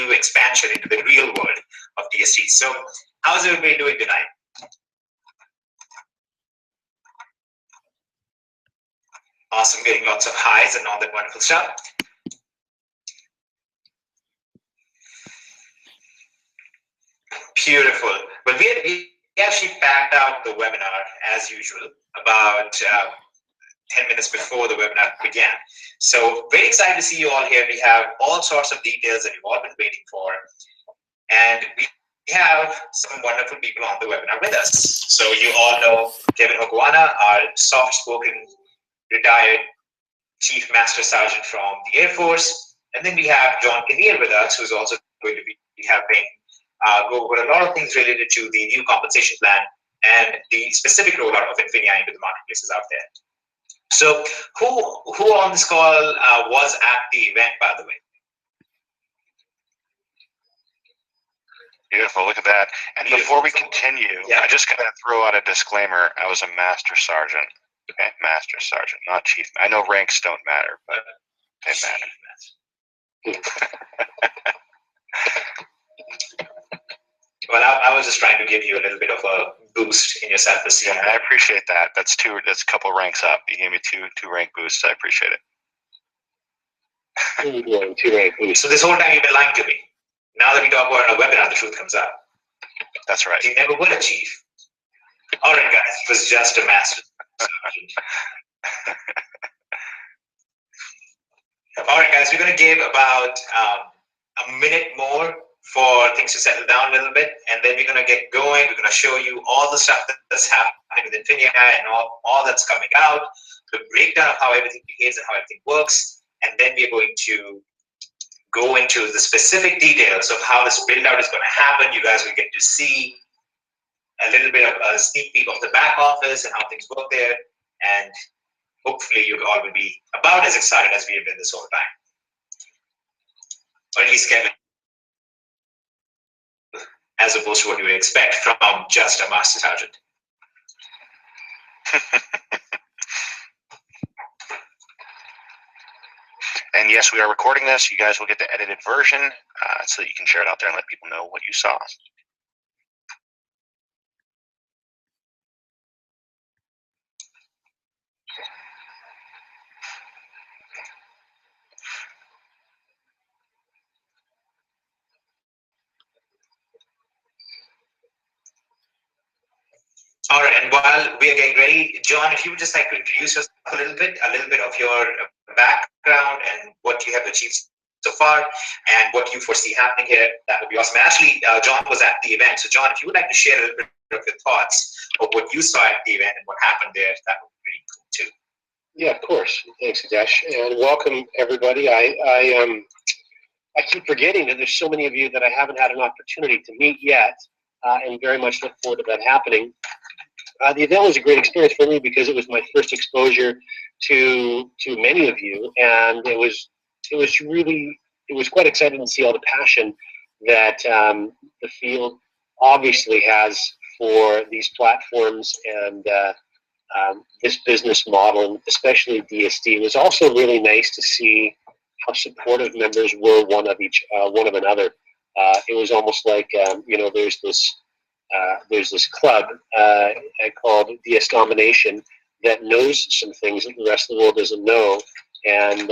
new expansion into the real world of DST. So how's everybody doing tonight? Awesome, getting lots of highs and all that wonderful stuff. Beautiful. Well, we actually packed out the webinar as usual about 10 minutes before the webinar began. So very excited to see you all here. We have all sorts of details that you've all been waiting for. And we have some wonderful people on the webinar with us. So you all know Kevin Hokuana, our soft-spoken, retired Chief Master Sergeant from the Air Force. And then we have John Kinnear with us, who's also going to be helping go over a lot of things related to the new compensation plan and the specific rollout of Infinii into the marketplaces out there. So who on this call was at the event, by the way? Beautiful, look at that. And before we continue, I just got to throw out a disclaimer. I was a Master Sergeant. Okay, Master Sergeant, not Chief. I know ranks don't matter, but they matter. Well, I was just trying to give you a little bit of a boost in your self-esteem. Yeah, I appreciate that. That's a couple ranks up. You gave me two rank boosts. I appreciate it. 2 rank boosts. So this whole time you've been lying to me. Now that we talk about it on a webinar, the truth comes out. That's right. You never were a chief. All right, guys. It was just a master. All right, guys. We're going to give about a minute more for things to settle down a little bit, and then we're going to get going. We're going to show you all the stuff that's happening with Infinii and all that's coming out, the breakdown of how everything behaves and how everything works, and then we're going to go into the specific details of how this build out is going to happen. You guys will get to see a little bit of a sneak peek of the back office and how things work there, and hopefully you all will be about as excited as we have been this whole time, or at least Kevin, as opposed to what you would expect from just a Master Sergeant. And yes, we are recording this. You guys will get the edited version so that you can share it out there and let people know what you saw. All right, and while we are getting ready, John, if you would just like to introduce yourself a little bit of your background and what you have achieved so far and what you foresee happening here, that would be awesome. And actually, John was at the event. So John, if you would like to share a little bit of your thoughts of what you saw at the event and what happened there, that would be pretty cool too. Yeah, of course. Thanks, Adesh, and welcome everybody. I keep forgetting that there's so many of you that I haven't had an opportunity to meet yet, and very much look forward to that happening. The event was a great experience for me because it was my first exposure to many of you, and it was quite exciting to see all the passion that the field obviously has for these platforms and this business model, and especially DST. It was also really nice to see how supportive members were one of another. It was almost like there's this club called DS Domination that knows some things that the rest of the world doesn't know, and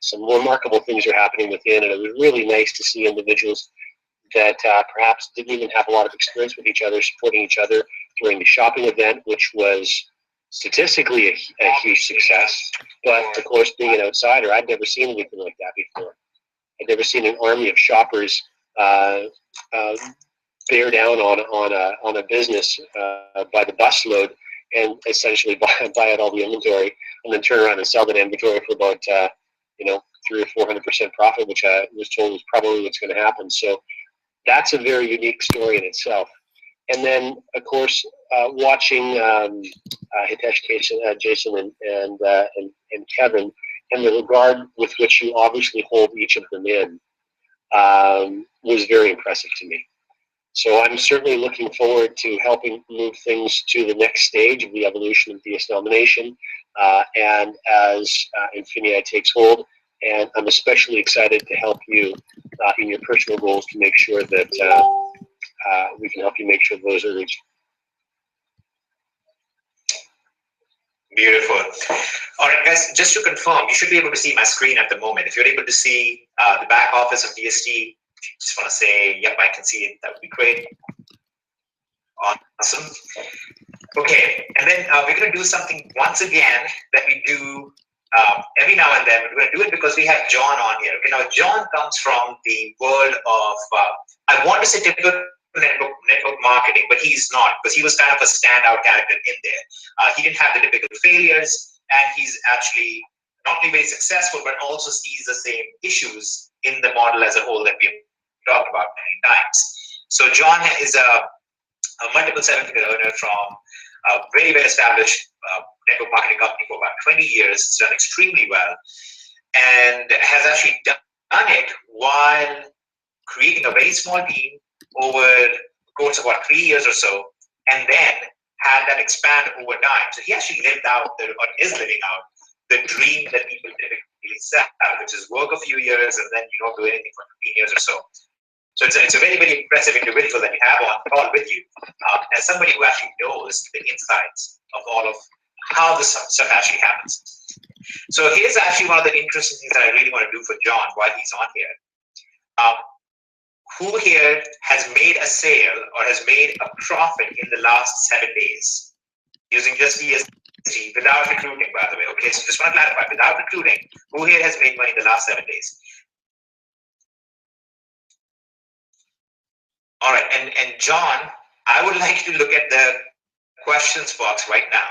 some remarkable things are happening within. And it was really nice to see individuals that perhaps didn't even have a lot of experience with each other, supporting each other during the shopping event, which was statistically a huge success. But of course, being an outsider, I'd never seen anything like that before. I'd never seen an army of shoppers bear down on a business by the busload and essentially buy out all the inventory and then turn around and sell that inventory for about 300 or 400% profit, which I was told was probably what's going to happen. So that's a very unique story in itself. And then, of course, watching Hitesh, Jason, and Kevin, and the regard with which you obviously hold each of them in, was very impressive to me. So I'm certainly looking forward to helping move things to the next stage of the evolution of DS Domination, and as Infinii takes hold. And I'm especially excited to help you in your personal goals to make sure that we can help you make sure those are reached. Beautiful. All right, guys, just to confirm, you should be able to see my screen at the moment. If you're able to see the back office of DST, if you just want to say, yep, I can see it, that would be great. Awesome. Okay, and then we're going to do something once again that we do every now and then. We're going to do it because we have John on here. Okay, now John comes from the world of, I want to say typical network marketing, but he's not, because he was kind of a standout character in there. He didn't have the typical failures, and he's actually not only very successful, but also sees the same issues in the model as a whole that we've talked about many times. So John is a multiple seven-figure earner from a very well established network marketing company for about 20 years. It's done extremely well, and has actually done it while creating a very small team over the course of about 3 years or so, and then had that expand over time. So he actually lived out, or is living out, the dream that people typically set out, which is work a few years and then you don't do anything for 15 years or so. So it's a very, very impressive individual that you have on call with you, as somebody who actually knows the insights of all of how this stuff actually happens. So here's actually one of the interesting things that I really want to do for John while he's on here. Who here has made a sale or has made a profit in the last 7 days using just ESG without recruiting, by the way? Okay, so just want to clarify, without recruiting, who here has made money in the last 7 days? All right, and John, I would like you to look at the questions box right now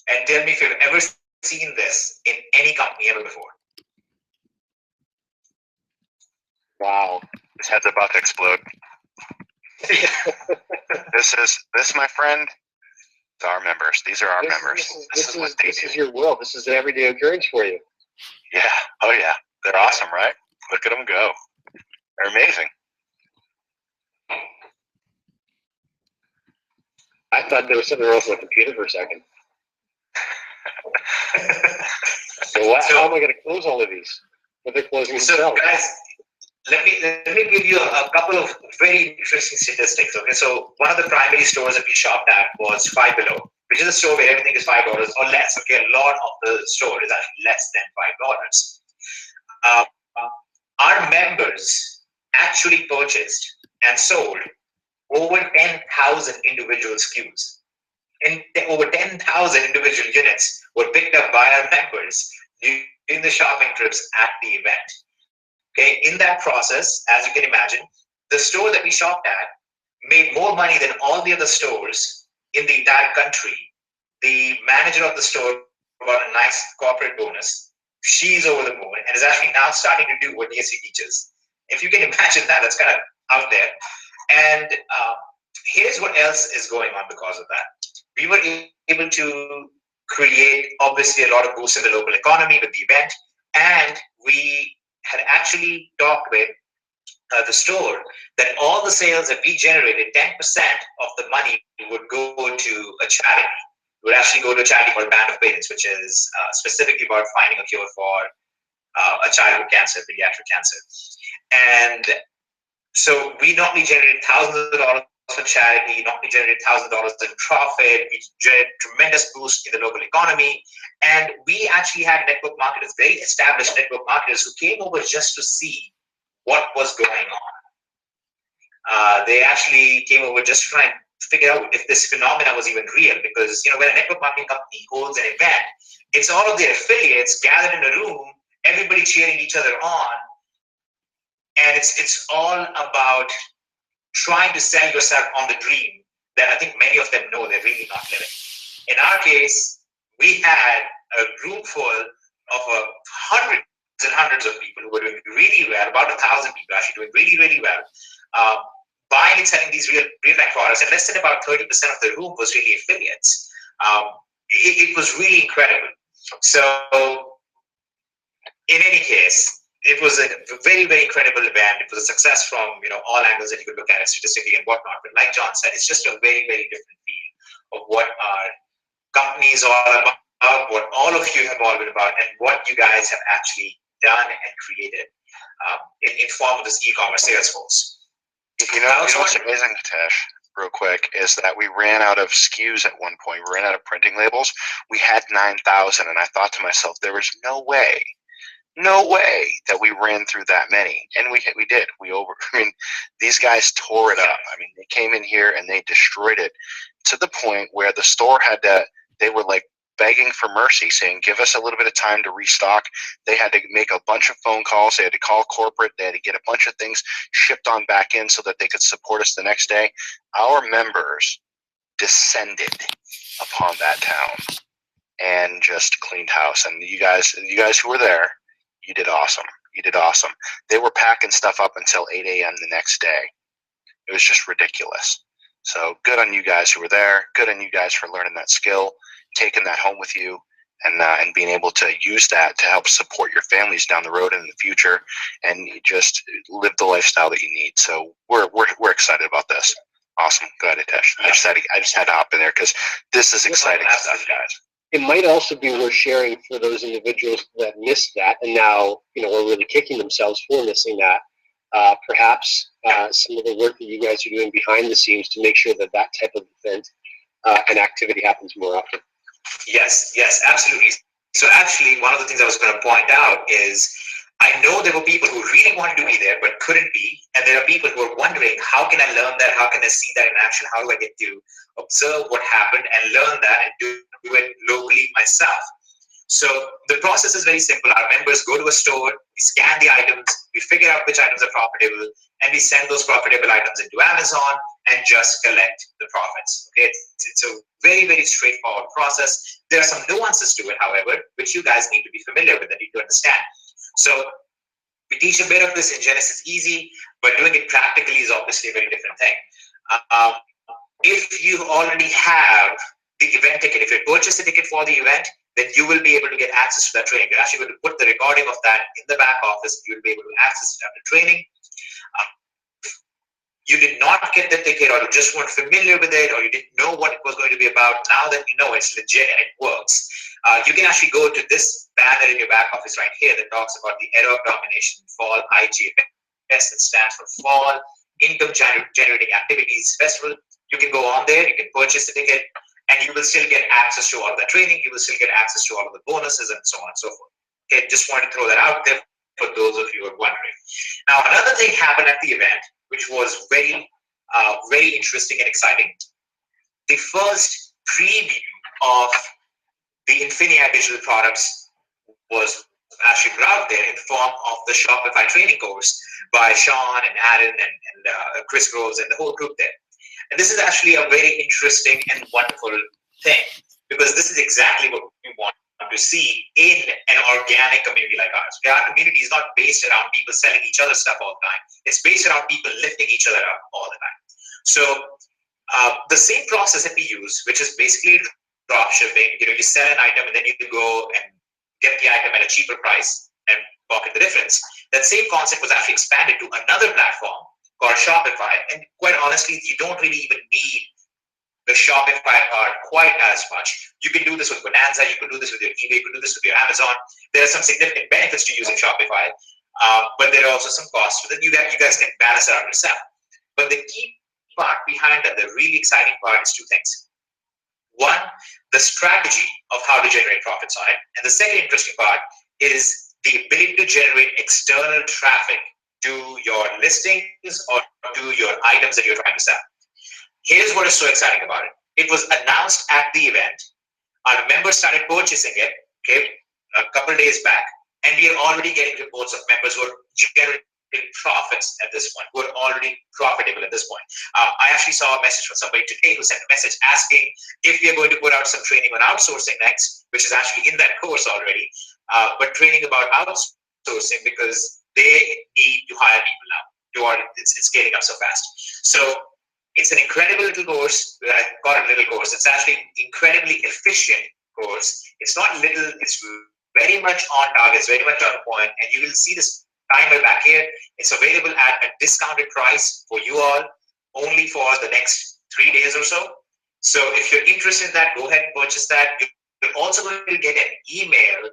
and tell me if you've ever seen this in any company ever before. Wow. His head's about to explode. This, my friend, is our members. These are our members. This is your world. This is an everyday occurrence for you. Yeah. Oh, yeah. They're awesome, right? Look at them go. They're amazing. I thought there was something wrong with my computer for a second. So how am I going to close all of these? But they're closing themselves. So guys, let me give you a couple of very interesting statistics. Okay, so one of the primary stores that we shopped at was Five Below, which is a store where everything is $5 or less. Okay, a lot of the store is actually less than $5. Our members actually purchased and sold over 10,000 individual SKUs. And over 10,000 individual units were picked up by our members during the shopping trips at the event. Okay, in that process, as you can imagine, the store that we shopped at made more money than all the other stores in the entire country. The manager of the store got a nice corporate bonus. She's over the moon and is actually now starting to do what DSC teaches. If you can imagine that, that's kind of out there. And here's what else is going on because of that. We were able to create, obviously, a lot of boosts in the local economy with the event, and we had actually talked with the store that all the sales that we generated, 10% of the money would go to a charity. It would actually go to a charity called Band of Parents, which is specifically about finding a cure for a child with cancer, pediatric cancer. And so we not only generated thousands of dollars for charity, not only generated thousands of dollars in profit, we generated tremendous boost in the local economy. And we actually had network marketers, very established network marketers, who came over just to see what was going on. They actually came over just to try and figure out if this phenomena was even real, because when a network marketing company holds an event, it's all of their affiliates gathered in a room, everybody cheering each other on, and it's all about trying to sell yourself on the dream that I think many of them know they're really not living. In our case, we had a room full of hundreds and hundreds of people who were doing really well, about 1,000 people actually doing really, really well, buying and selling these real-time products, and less than about 30% of the room was really affiliates. It was really incredible. So in any case, it was a very, very incredible event. It was a success from all angles that you could look at it statistically and whatnot. But like John said, it's just a very, very different feel of what our company is all about, what all of you have all been about, and what you guys have actually done and created. in form of this e-commerce sales force. You know what's amazing, Hitesh, real quick, is that we ran out of SKUs at one point. We ran out of printing labels. We had 9,000, and I thought to myself, there was no way that we ran through that many, and we did. I mean, these guys tore it up. I mean, they came in here and they destroyed it to the point where the store had to. They were like begging for mercy, saying, "Give us a little bit of time to restock." They had to make a bunch of phone calls. They had to call corporate. They had to get a bunch of things shipped on back in so that they could support us the next day. Our members descended upon that town and just cleaned house. And you guys who were there, you did awesome. You did awesome. They were packing stuff up until 8 a.m. the next day. It was just ridiculous. So good on you guys who were there. Good on you guys for learning that skill, taking that home with you, and being able to use that to help support your families down the road and in the future, and just live the lifestyle that you need. So we're excited about this. Awesome. Go ahead, Hitesh. I just had to hop in there because this is exciting stuff, guys. It might also be worth sharing for those individuals that missed that and now, are really kicking themselves for missing that. Perhaps some of the work that you guys are doing behind the scenes to make sure that type of event and activity happens more often. Yes, absolutely. So actually, one of the things I was going to point out is I know there were people who really wanted to be there but couldn't be, and there are people who are wondering, how can I learn that? How can I see that in action? How do I get to observe what happened and learn that and do it locally myself? So the process is very simple. Our members go to a store, we scan the items, we figure out which items are profitable, and we send those profitable items into Amazon and just collect the profits. Okay, it's a very, very straightforward process. There are some nuances to it, however, which you guys need to be familiar with and need to understand. So we teach a bit of this in Genesis Easy, but doing it practically is obviously a very different thing. If you already have the event ticket, if you purchase a ticket for the event, then you will be able to get access to that training. You're actually going to put the recording of that in the back office. You'll be able to access it after training. You did not get the ticket, or you just weren't familiar with it, or you didn't know what it was going to be about. Now that you know it's legit and it works, you can actually go to this banner in your back office right here that talks about the Era of Domination Fall IGFS. That stands for Fall Income Generating Activities Festival. You can go on there, you can purchase the ticket, and you will still get access to all of that training. You will still get access to all of the bonuses and so on and so forth. Okay, just wanted to throw that out there for those of you who are wondering. Now, another thing happened at the event, which was very, very interesting and exciting. The first preview of the Infinii digital products was actually put out there in the form of the Shopify training course by Sean and Aaron and Chris Groves and the whole group there. And this is actually a very interesting and wonderful thing, because this is exactly what we want to see in an organic community like ours. Our community is not based around people selling each other stuff all the time. It's based around people lifting each other up all the time. So the same process that we use, which is basically drop shipping, you sell an item and then you can go and get the item at a cheaper price and pocket the difference. That same concept was actually expanded to another platform called Shopify. And quite honestly, you don't really even need the Shopify part quite as much. You can do this with Bonanza, you can do this with your eBay, you can do this with your Amazon. There are some significant benefits to using Shopify, but there are also some costs with it. You guys can balance it out yourself. But the key part behind that, the really exciting part, is two things. One, the strategy of how to generate profits on it. And the second interesting part is the ability to generate external traffic to your listings or to your items that you're trying to sell. Here's what is so exciting about it. It was announced at the event. Our members started purchasing it, a couple days back, and we are already getting reports of members who are generating profits at this point, who are already profitable at this point. I actually saw a message from somebody today who sent a message asking if we are going to put out some training on outsourcing next, which is actually in that course already, but training about outsourcing because they need to hire people now. It's scaling up so fast. So it's an incredible little course. I call it a little course. It's actually an incredibly efficient course. It's not little, it's very much on target, it's very much on point, and you will see this timer back here. It's available at a discounted price for you all, only for the next 3 days or so. So if you're interested in that, go ahead and purchase that. You're also going to get an email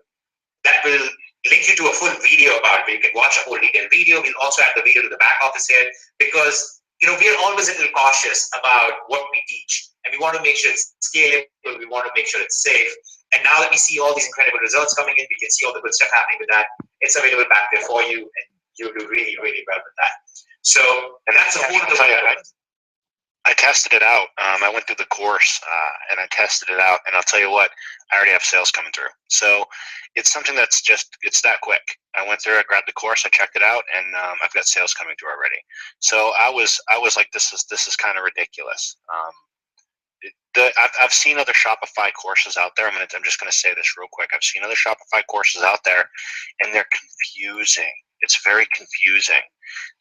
that will link you to a full video about it where you can watch a whole detailed video. We'll also add the video to the back office here because we are always a little cautious about what we teach, and we want to make sure it's scalable. We want to make sure it's safe. And now that we see all these incredible results coming in, we can see all the good stuff happening with that. It's available back there for you, and you'll do really, really well with that. So, and that's a whole other. I tested it out. I went through the course and I tested it out, and I'll tell you what, I already have sales coming through. So it's something that's it's that quick. I went through, I grabbed the course, I checked it out, and I've got sales coming through already. So I was like, this is kind of ridiculous. I've seen other Shopify courses out there. I'm just going to say this real quick. I've seen other Shopify courses out there, and they're confusing. It's very confusing.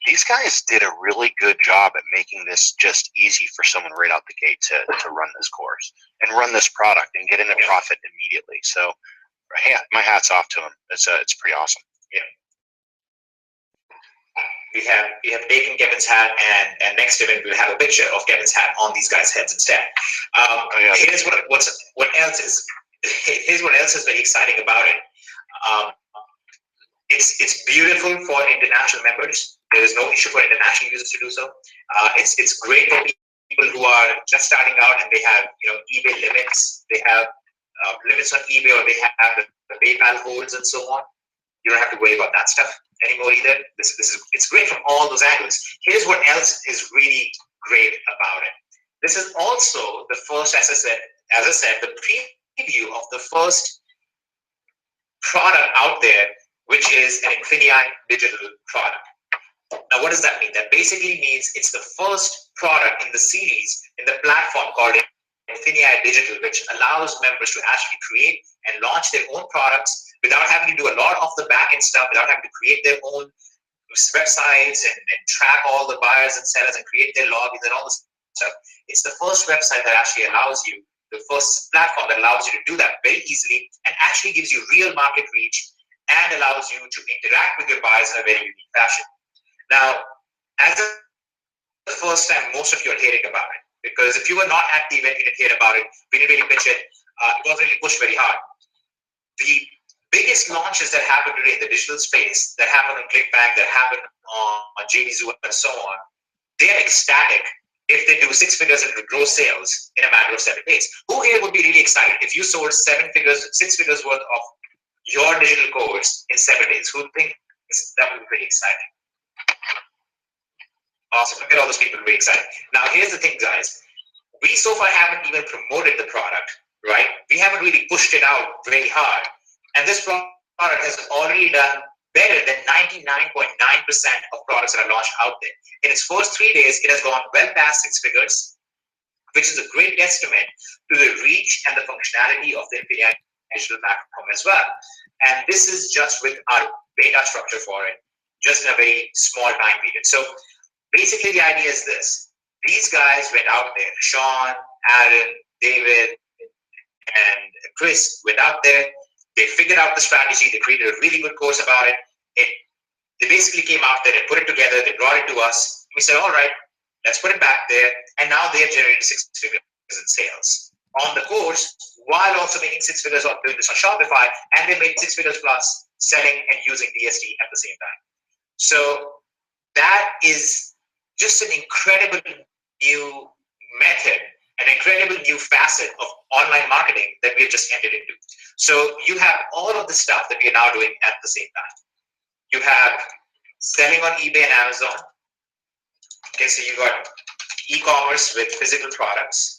These guys did a really good job at making this just easy for someone right out the gate to run this course and run this product and get into profit immediately. So, my hat's off to them. It's pretty awesome. Yeah. We have taken Kevin's hat, and next event we'll have a picture of Kevin's hat on these guys' heads instead. Here's what else is very exciting about it. It's beautiful for international members. There is no issue for international users to do so. It's great for people who are just starting out and they have eBay limits. They have limits on eBay, or they have the PayPal holds and so on. You don't have to worry about that stuff anymore either. It's great from all those angles. Here's what else is really great about it. This is also the first, as I said, the preview of the first product out there, which is an Infinii digital product. Now, what does that mean? That basically means it's the first product in the series in the platform called Infinii Digital, which allows members to actually create and launch their own products without having to do a lot of the back-end stuff, without having to create their own websites and track all the buyers and sellers and create their logins and all this stuff. It's the first website that actually allows you, the first platform that allows you to do that very easily and actually gives you real market reach and allows you to interact with your buyers in a very unique fashion. Now, as the first time most of you are hearing about it, because if you were not at the event, you didn't hear about it, we didn't really pitch it, it wasn't really pushed very hard. The biggest launches that happen today in the digital space, that happen on ClickBank, that happen on JVZoo and so on, they're ecstatic if they do 6 figures and gross sales in a matter of 7 days. Who here would be really excited if you sold 6 figures worth of your digital course in 7 days? Who thinks that would be pretty exciting? Awesome. Look at all those people really excited. Now, here's the thing, guys. We so far haven't even promoted the product, right? We haven't really pushed it out very hard. And this product has already done better than 99.9% of products that are launched out there. In its first 3 days, it has gone well past 6 figures, which is a great testament to the reach and the functionality of the Infinii digital platform as well. And this is just with our beta structure for it, just in a very small time period. So basically the idea is this. These guys went out there, Sean, Aaron, David, and Chris went out there. They figured out the strategy. They created a really good course about it. They basically came out there and put it together. They brought it to us. We said, all right, let's put it back there. And now they have generated 6 figures in sales on the course, while also making 6 figures on doing this on Shopify. And they made 6 figures plus selling and using DST at the same time. So that is just an incredible new method, an incredible new facet of online marketing that we have just entered into. So you have all of the stuff that we are now doing at the same time. You have selling on eBay and Amazon. Okay, so you got e-commerce with physical products,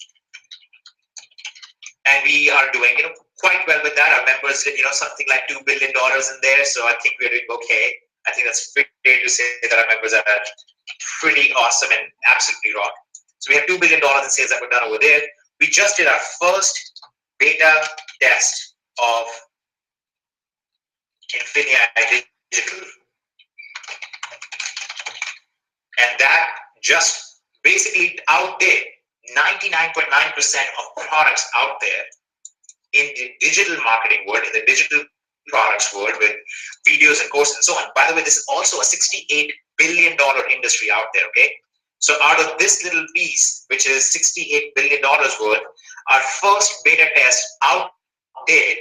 and we are doing quite well with that. Our members did something like $2 billion in there, so I think we're doing okay. I think that's fair to say that our members are pretty awesome and absolutely rock. So we have $2 billion in sales that were done over there. We just did our first beta test of Infinii Digital. And that just basically out there, 99.9% of products out there in the digital marketing world, in the digital products world with videos and courses and so on. By the way, this is also a $68 billion industry out there, okay? So out of this little piece, which is $68 billion worth, our first beta test out there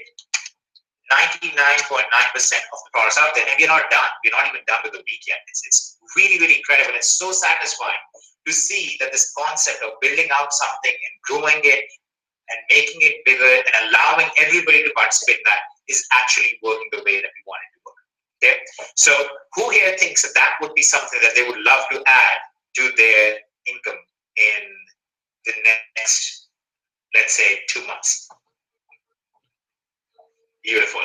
99.9% of the products out there, and we're not done. We're not even done with the week yet. It's really, really incredible. It's so satisfying to see that this concept of building out something and growing it and making it bigger and allowing everybody to participate in that is actually working the way that we want it to work. Okay, so who here thinks that that would be something that they would love to add to their income in the next, let's say, 2 months? Beautiful.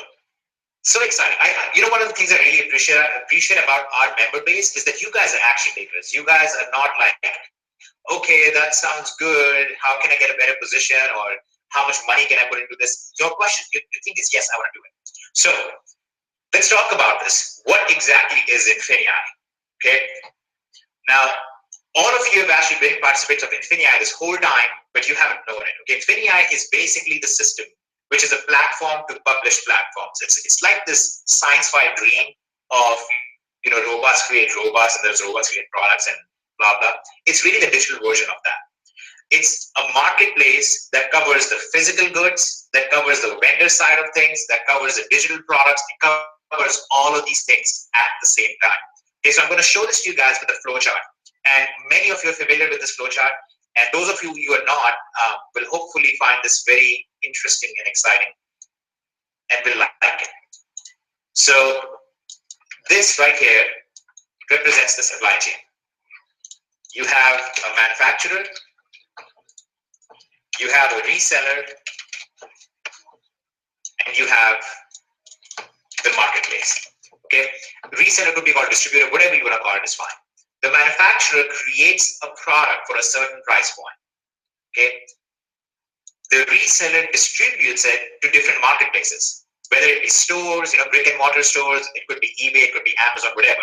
So exciting. One of the things I really appreciate about our member base is that you guys are action takers. You guys are not like, okay, that sounds good. How can I get a better position? Or how much money can I put into this? Your question, your thing is, yes, I want to do it. So let's talk about this. What exactly is Infinii? Okay. Now, all of you have actually been participants of Infinii this whole time, but you haven't known it. Okay. Infinii is basically the system, which is a platform to publish platforms. It's like this science-fi dream of, robots create robots, and there's robots create products and blah, blah. It's really the digital version of that. It's a marketplace that covers the physical goods, that covers the vendor side of things, that covers the digital products. It covers all of these things at the same time. Okay, so I'm going to show this to you guys with a flowchart. And many of you are familiar with this flowchart. And those of you who are not will hopefully find this very interesting and exciting and will like it. So this right here represents the supply chain. You have a manufacturer, you have a reseller, and you have the marketplace. Okay, reseller could be called distributor, whatever you want to call it is fine. The manufacturer creates a product for a certain price point. Okay, the reseller distributes it to different marketplaces, whether it be stores, brick and mortar stores, it could be eBay, it could be Amazon, whatever.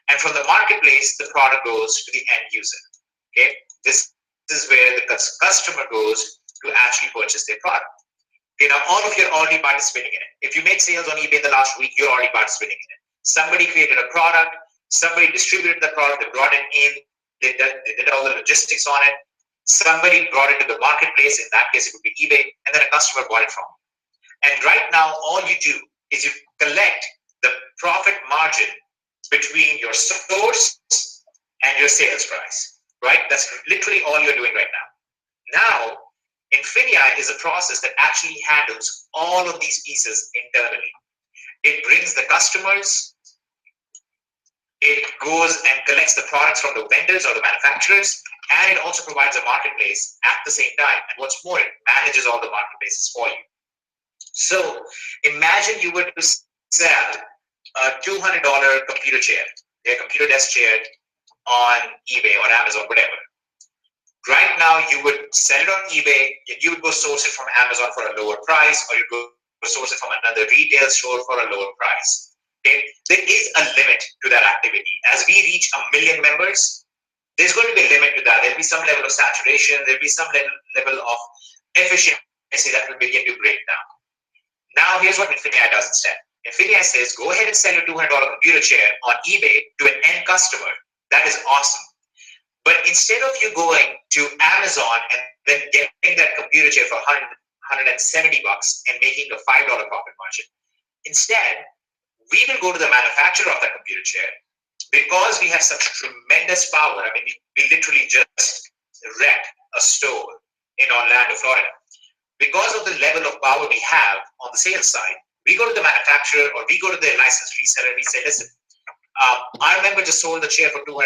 And from the marketplace, the product goes to the end user. Okay, this is where the customer goes to actually purchase their product. Okay, now all of you are already participating in it. If you made sales on eBay in the last week, you're already participating in it. Somebody created a product, somebody distributed the product, they brought it in, they did all the logistics on it. Somebody brought it to the marketplace, in that case it would be eBay, and then a customer bought it from you. And right now, all you do is you collect the profit margin between your source and your sales price, right? That's literally all you're doing right now. Now, Infinii is a process that actually handles all of these pieces internally. It brings the customers, it goes and collects the products from the vendors or the manufacturers, and it also provides a marketplace at the same time. And what's more, it manages all the marketplaces for you. So imagine you were to sell a $200 computer chair, a computer desk chair on eBay or Amazon, whatever. Right now, you would sell it on eBay, you would go source it from Amazon for a lower price, or you go source it from another retail store for a lower price. Okay? There is a limit to that activity. As we reach 1 million members, there's going to be a limit to that. There'll be some level of saturation, there'll be some level of efficiency that will begin to break down. Now, here's what Infinii does instead. Infinii says, go ahead and sell your $200 computer chair on eBay to an end customer. That is awesome. But instead of you going to Amazon and then getting that computer chair for $170 and making a $5 profit margin, instead, we will go to the manufacturer of that computer chair. Because we have such tremendous power, I mean, we literally just wrecked a store in Orlando, Florida. Because of the level of power we have on the sales side, we go to the manufacturer or we go to their licensed reseller and we say, listen, our member just sold the chair for $200.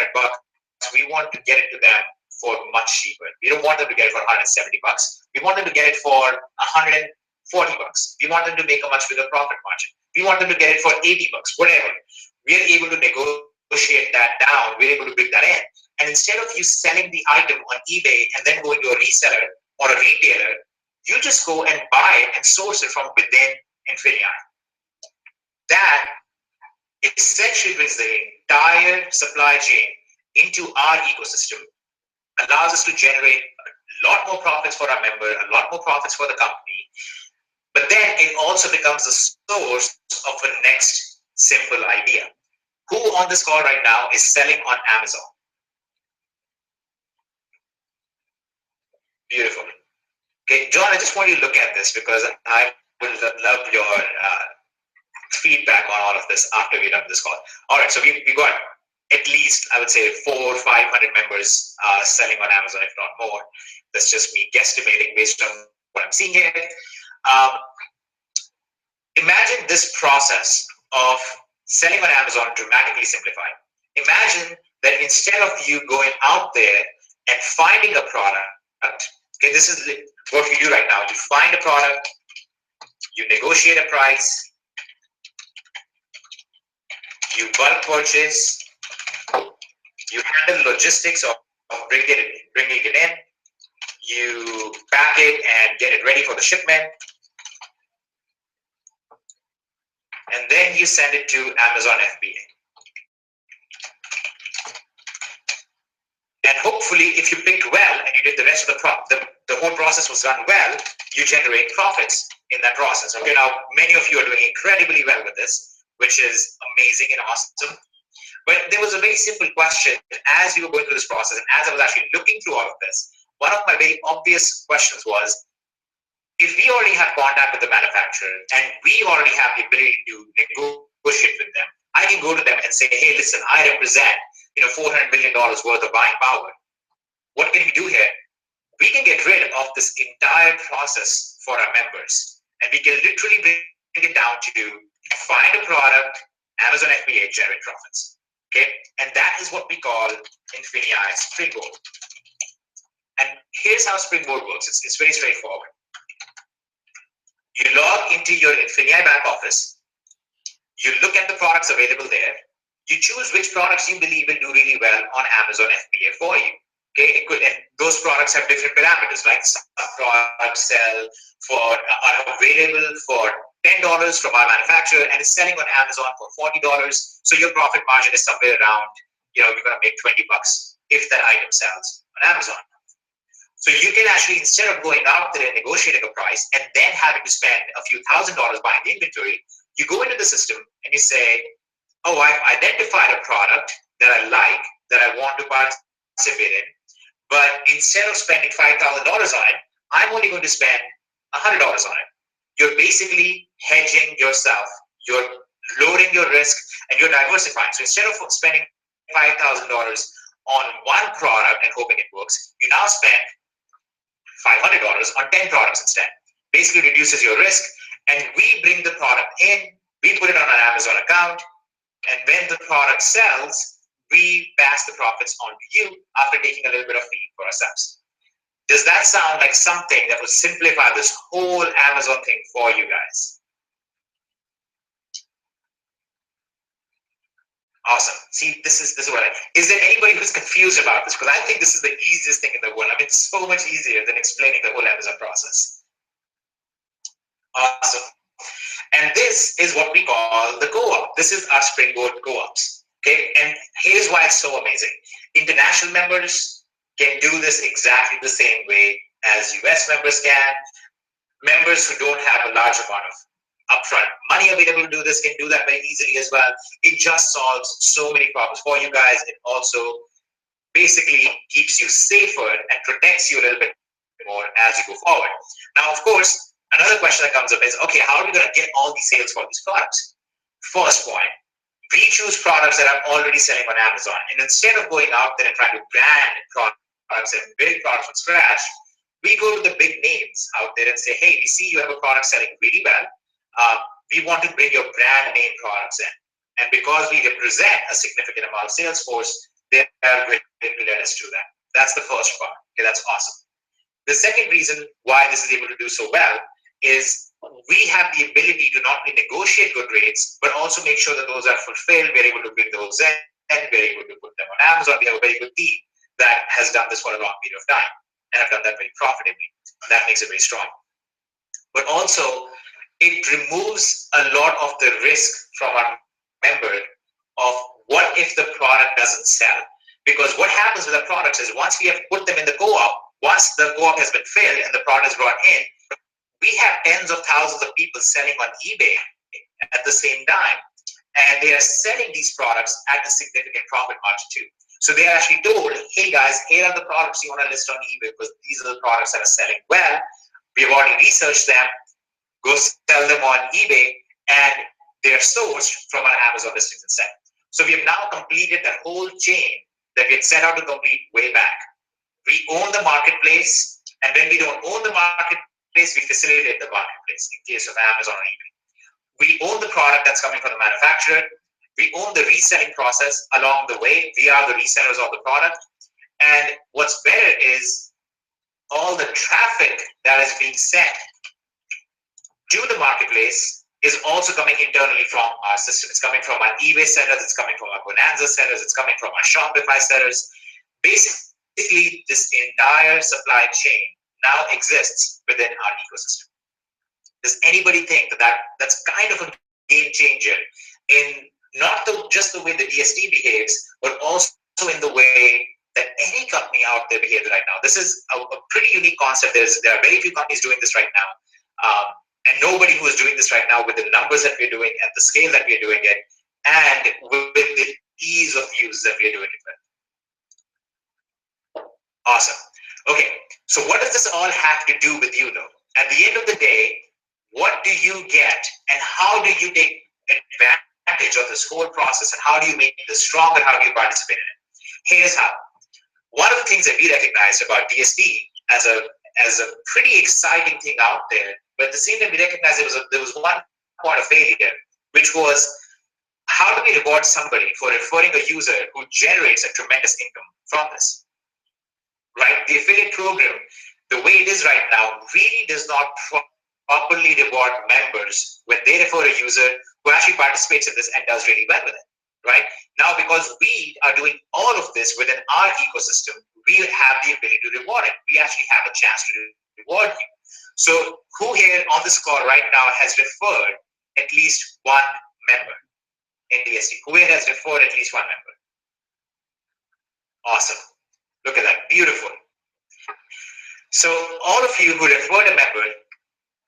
We want to get it to them for much cheaper. We don't want them to get it for $170. We want them to get it for $140. We want them to make a much bigger profit margin. We want them to get it for $80, whatever. We are able to negotiate that down. We're able to bring that in. And instead of you selling the item on eBay and then going to a reseller or a retailer, you just go and buy it and source it from within Infinii. That essentially brings the entire supply chain into our ecosystem, allows us to generate a lot more profits for our member, a lot more profits for the company, but then it also becomes the source of a next simple idea. Who on this call right now is selling on Amazon? Beautiful. Okay, John, I just want you to look at this because I would love your feedback on all of this after we're done this call. All right, so we got at least, I would say, 400 or 500 members selling on Amazon, if not more. That's just me guesstimating based on what I'm seeing here. Imagine this process of selling on Amazon dramatically simplified. Imagine that instead of you going out there and finding a product, okay, this is what you do right now. You find a product, you negotiate a price, you bulk purchase, you handle logistics of bringing it in, you pack it and get it ready for the shipment, and then you send it to Amazon FBA. And hopefully, if you picked well and you did the rest of the whole process was done well, you generate profits in that process. Okay, now many of you are doing incredibly well with this, which is amazing and awesome. But there was a very simple question as you were going through this process, and as I was actually looking through all of this. One of my very obvious questions was, if we already have contact with the manufacturer and we already have the ability to negotiate with them, I can go to them and say, hey, listen, I represent $400 million worth of buying power. What can we do here? We can get rid of this entire process for our members, and we can literally bring it down to find a product, Amazon FBA, generate profits. Okay, and that is what we call Infinii Springboard. And here's how Springboard works. It's very straightforward. You log into your Infinii back office. You look at the products available there. You choose which products you believe will do really well on Amazon FBA for you. Okay, and those products have different parameters, like some products are available for $10 from our manufacturer and is selling on Amazon for $40. So your profit margin is somewhere around, you're going to make $20 if that item sells on Amazon. So you can actually, instead of going out there and negotiating a price and then having to spend a few $1,000s buying the inventory, you go into the system and you say, oh, I've identified a product that I like, that I want to participate in, but instead of spending $5,000 on it, I'm only going to spend $100 on it. You're basically hedging yourself. You're loading your risk and you're diversifying. So instead of spending $5,000 on one product and hoping it works, you now spend $500 on 10 products instead. Basically reduces your risk, and we bring the product in, we put it on our Amazon account, and when the product sells, we pass the profits on to you after taking a little bit of fee for ourselves. Does that sound like something that will simplify this whole Amazon thing for you guys? Awesome. See, this is what is there anybody who's confused about this? Because I think this is the easiest thing in the world. I mean, it's so much easier than explaining the whole Amazon process. Awesome. And this is what we call the co-op. This is our Springboard co-ops. Okay, and here's why it's so amazing. International members can do this exactly the same way as US members can. Members who don't have a large amount of upfront money available to do this can do that very easily as well. It just solves so many problems for you guys. It also basically keeps you safer and protects you a little bit more as you go forward. Now, of course, another question that comes up is, okay, how are we going to get all these sales for these products? First point, we choose products that are already selling on Amazon. And instead of going out there and trying to brand products and build products from scratch, we go to the big names out there and say, hey, we see you have a product selling really well. We want to bring your brand name products in. And because we represent a significant amount of sales force, they are willing to let us do that. That's the first part. Okay, that's awesome. The second reason why this is able to do so well is we have the ability to not only negotiate good rates, but also make sure that those are fulfilled. We're able to bring those in, and we're able to put them on Amazon. We have a very good team that has done this for a long period of time and have done that very profitably. That makes it very strong. But also, it removes a lot of the risk from our member of what if the product doesn't sell. Because what happens with the products is once we have put them in the co-op, once the co-op has been filled and the product is brought in, we have tens of thousands of people selling on eBay at the same time. And they are selling these products at a significant profit margin too. So they are actually told, hey guys, here are the products you want to list on eBay because these are the products that are selling well. We have already researched them. Go sell them on eBay, and they are sourced from our Amazon listings instead. So we have now completed that whole chain that we had set out to complete way back. We own the marketplace, and when we don't own the marketplace, we facilitate the marketplace in case of Amazon or eBay. We own the product that's coming from the manufacturer. We own the reselling process along the way. We are the resellers of the product. And what's better is all the traffic that is being sent to the marketplace is also coming internally from our system. It's coming from our eBay sellers. It's coming from our Bonanza sellers. It's coming from our Shopify sellers. Basically, this entire supply chain now exists within our ecosystem. Does anybody think that that's kind of a game changer in not just the way the DST behaves, but also in the way that any company out there behaves right now? This is a pretty unique concept. There are very few companies doing this right now. And nobody who is doing this right now with the numbers that we're doing at the scale that we're doing it, and with the ease of use that we're doing it with. Awesome. Okay, so what does this all have to do with you though? At the end of the day, what do you get and how do you take advantage of this whole process, and how do you make this stronger? How do you participate in it? Here's how. One of the things that we recognize about DST as a pretty exciting thing out there, but at the same time we recognize there was one point of failure, which was how do we reward somebody for referring a user who generates a tremendous income from this? Right? The affiliate program, the way it is right now, really does not properly reward members when they refer a user who actually participates in this and does really well with it. Right? Now, because we are doing all of this within our ecosystem, we have the ability to reward it. We actually have a chance to reward you. So who here on this call right now has referred at least one member in DST? Who here has referred at least one member? Awesome. Look at that. Beautiful. So all of you who referred a member,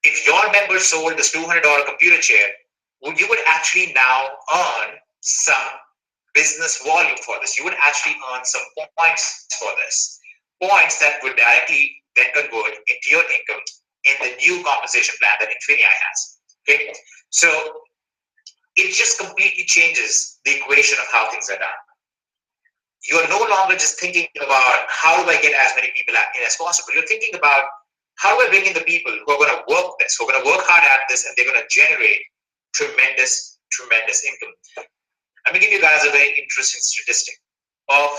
if your member sold this $200 computer chair, you would actually now earn some business volume for this. You would actually earn some points for this. Points that would directly then convert into your income in the new compensation plan that Infinii has. Okay, so it just completely changes the equation of how things are done. You are no longer just thinking about how do I get as many people in as possible. You're thinking about how do I bring in the people who are going to work this, who are going to work hard at this, and they're going to generate tremendous income. Let me give you guys a very interesting statistic of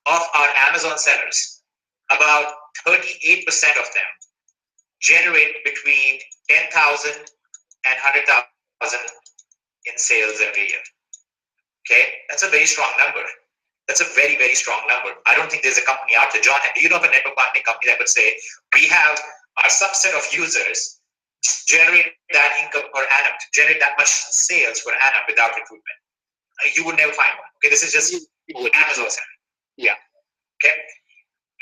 our Amazon sellers. About 38% of them generate between 10,000 and 100,000 in sales every year. Okay, that's a very strong number. That's a very, very strong number. I don't think there's a company out there. John, do you know of a network marketing company that would say we have our subset of users generate that income per annum, to generate that much sales per annum without recruitment? You would never find one. Okay, this is just Amazon seller. Yeah. Okay.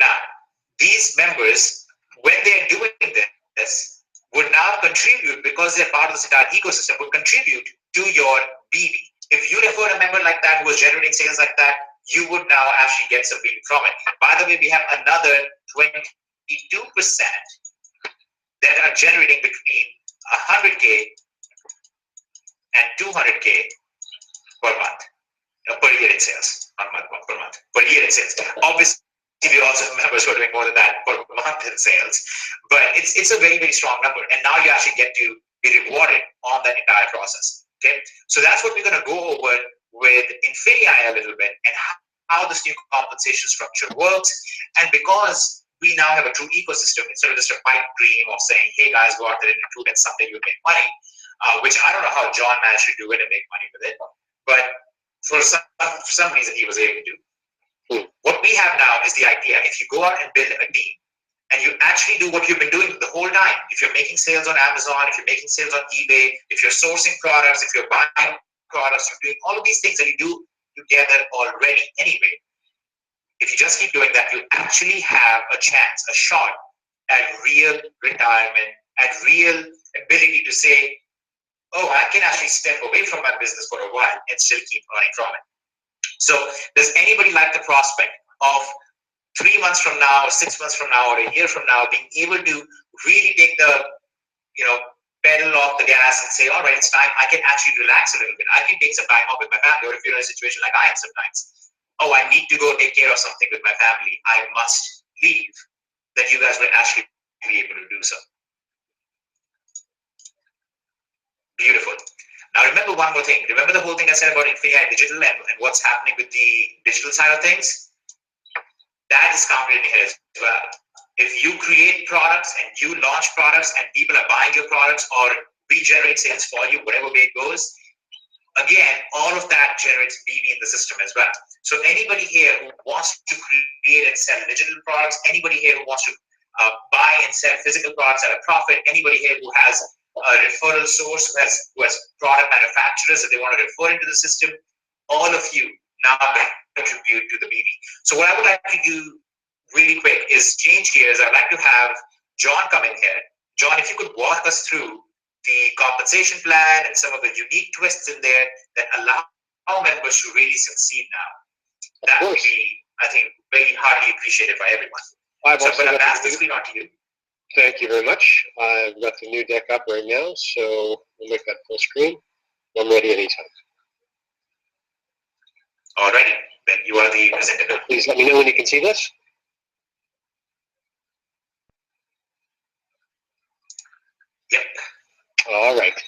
Now, these members, when they're doing this, would now contribute, because they're part of this entire ecosystem, would contribute to your BB. If you refer a member like that who is generating sales like that, you would now actually get some BB from it. By the way, we have another 22% that are generating between 100K and 200K per month, per year in sales, not per month, per year in sales. Obviously, we also have members who are doing more than that per month in sales, but it's a very, very strong number. And now you actually get to be rewarded on that entire process. Okay, so that's what we're going to go over with Infinii a little bit, and how this new compensation structure works. And because we now have a true ecosystem, instead of just a pipe dream of saying, hey guys, go out there and recruit and someday you'll make money, which I don't know how John managed to do it and make money with it, but for some reason he was able to do. What we have now is the idea, if you go out and build a team, and you actually do what you've been doing the whole time. If you're making sales on Amazon, if you're making sales on eBay, if you're sourcing products, if you're buying products, you're doing all of these things that you do together already anyway. If you just keep doing that, you actually have a chance, a shot at real retirement, at real ability to say, oh, I can actually step away from my business for a while and still keep earning from it. So does anybody like the prospect of 3 months from now, or 6 months from now, or a year from now, being able to really take the pedal off the gas and say, all right, it's time. I can actually relax a little bit. I can take some time off with my family. Or if you're in a situation like I am sometimes, oh, I need to go take care of something with my family, I must leave, then you guys will actually be able to do so. Beautiful. Now remember one more thing. Remember the whole thing I said about Infinii Digital and what's happening with the digital side of things? That is counted in here as well. If you create products and you launch products and people are buying your products or we generate sales for you, whatever way it goes, again, all of that generates BD in the system as well. So anybody here who wants to create and sell digital products, anybody here who wants to buy and sell physical products at a profit, anybody here who has a referral source, who has product manufacturers that they want to refer into the system, all of you now contribute to the BD. So what I would like to do really quick is change gears. I'd like to have John come in here. John, if you could walk us through the compensation plan and some of the unique twists in there that allow our members to really succeed now. That would be, I think, very highly appreciated by everyone. So I'm going to pass the screen on to you. Thank you very much. I've got the new deck up right now, so we'll make that full screen. I'm ready anytime. Alrighty, then you are the presenter. Please let me know when you can see this. Yep. All right.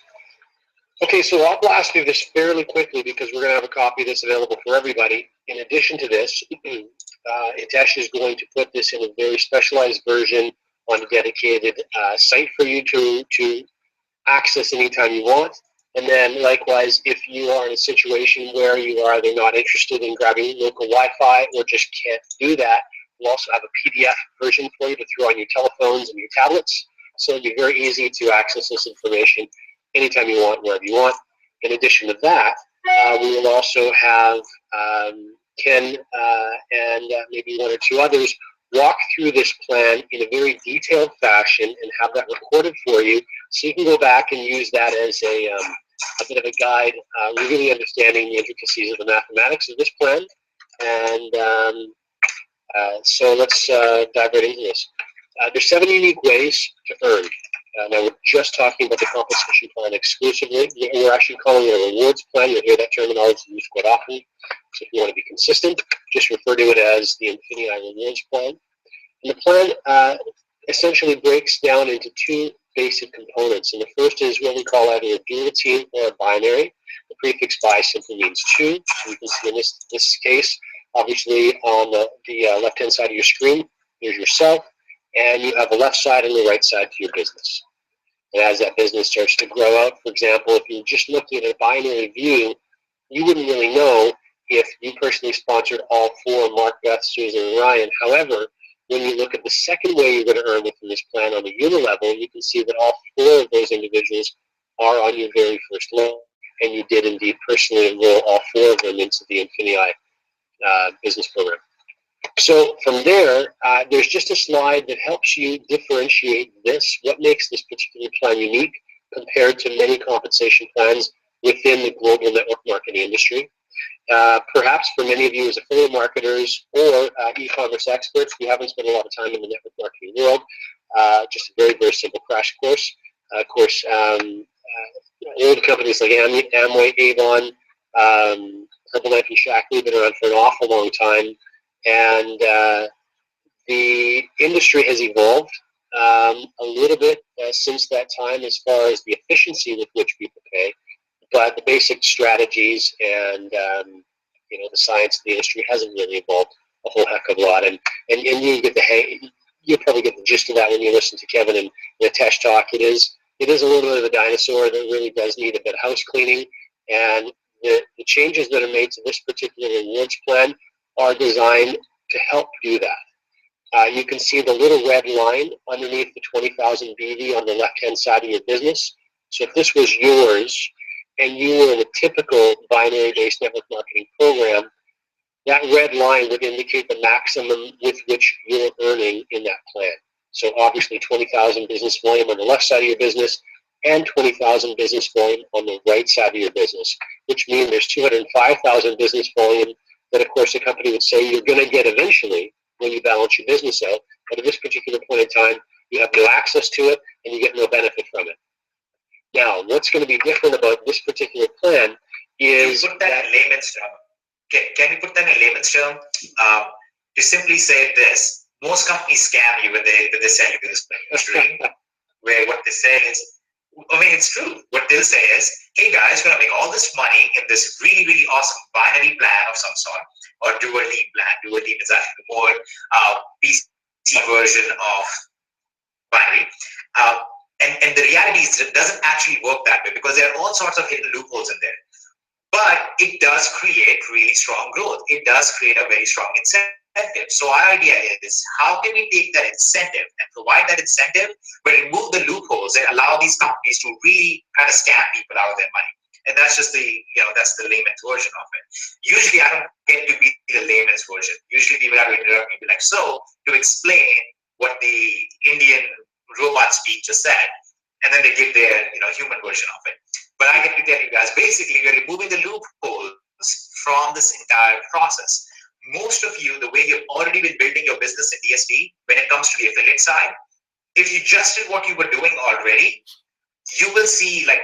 Okay, so I'll blast through this fairly quickly because we're going to have a copy of this available for everybody. In addition to this, Hitesh is going to put this in a very specialized version on a dedicated site for you to access anytime you want. And then likewise, if you are in a situation where you are either not interested in grabbing local Wi-Fi or just can't do that, we'll also have a PDF version for you to throw on your telephones and your tablets. So it'll be very easy to access this information anytime you want, wherever you want. In addition to that, we will also have Ken and maybe one or two others walk through this plan in a very detailed fashion and have that recorded for you so you can go back and use that as a bit of a guide, really understanding the intricacies of the mathematics of this plan. And so let's dive right into this. There's 7 unique ways to earn. Now we're just talking about the compensation plan exclusively. We're actually calling it a rewards plan. You'll hear that terminology used quite often. So if you want to be consistent, just refer to it as the Infinii rewards plan. And the plan essentially breaks down into 2 basic components. And the first is what we call either a dual team or a binary. The prefix bi simply means 2. So you can see in this case, obviously on the left-hand side of your screen, there's yourself. And you have a left side and the right side to your business. And as that business starts to grow out, for example, if you're just looking at a binary view, you wouldn't really know if you personally sponsored all 4, Mark, Beth, Susan, and Ryan. However, when you look at the second way you're going to earn within this plan on the unit level, you can see that all 4 of those individuals are on your very first level, and you did indeed personally enroll all 4 of them into the Infinii business program. So from there, there's just a slide that helps you differentiate this, what makes this particular plan unique compared to many compensation plans within the global network marketing industry. Perhaps for many of you as affiliate marketers or e-commerce experts, we haven't spent a lot of time in the network marketing world. Just a very, very simple crash course. Of course, old companies like Amway, Avon, Herbalife, and Shaklee have been around for an awful long time. And the industry has evolved a little bit since that time as far as the efficiency with which people pay, but the basic strategies and the science of the industry hasn't really evolved a whole heck of a lot. And you get you'll probably get the gist of that when you listen to Kevin and Hitesh talk. It is a little bit of a dinosaur that really does need a bit of house cleaning. And the changes that are made to this particular rewards plan are designed to help do that. You can see the little red line underneath the 20,000 BV on the left-hand side of your business. So if this was yours and you were in a typical binary-based network marketing program, that red line would indicate the maximum with which you're earning in that plan. So obviously 20,000 business volume on the left side of your business and 20,000 business volume on the right side of your business, which means there's 205,000 business volume that, of course, the company would say you're going to get eventually when you balance your business out. But at this particular point in time, you have no access to it and you get no benefit from it. Now, what's going to be different about this particular plan is you put that in layman's term. Can we put that in layman's term? To simply say this, most companies scam you when they sell you this dream, where what they say is, I mean, it's true. What they'll say is, hey guys, we're going to make all this money in this really, really awesome binary plan of some sort, or dual team plan. Dual team is actually the more PC version of binary. And the reality is it doesn't actually work that way because there are all sorts of hidden loopholes in there. But it does create really strong growth. It does create a very strong incentive. So our idea is, how can we take that incentive and provide that incentive, but remove the loopholes and allow these companies to really kind of scam people out of their money? And that's just that's the layman's version of it. Usually I don't get to be the layman's version. Usually people have to interrupt me and be like, so to explain what the Indian robot speak just said, and then they give their human version of it. But I get to tell you guys, basically, we're removing the loopholes from this entire process. Most of you, the way you've already been building your business in DSD, when it comes to the affiliate side, if you just did what you were doing already, you will see, like,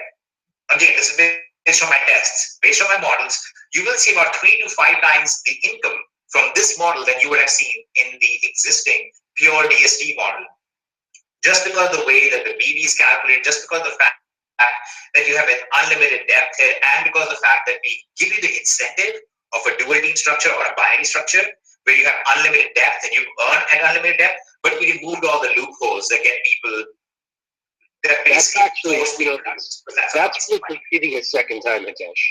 again, this is based on my tests, based on my models, you will see about 3 to 5 times the income from this model than you would have seen in the existing pure DSD model. Just because of the way that the BB is calculated, just because of the fact that you have an unlimited depth here, and because of the fact that we give you the incentive of a dual team structure or a binary structure where you have unlimited depth and you earn an unlimited depth, but we removed all the loopholes that get people. That's actually, that's worth repeating a second time, Hitesh.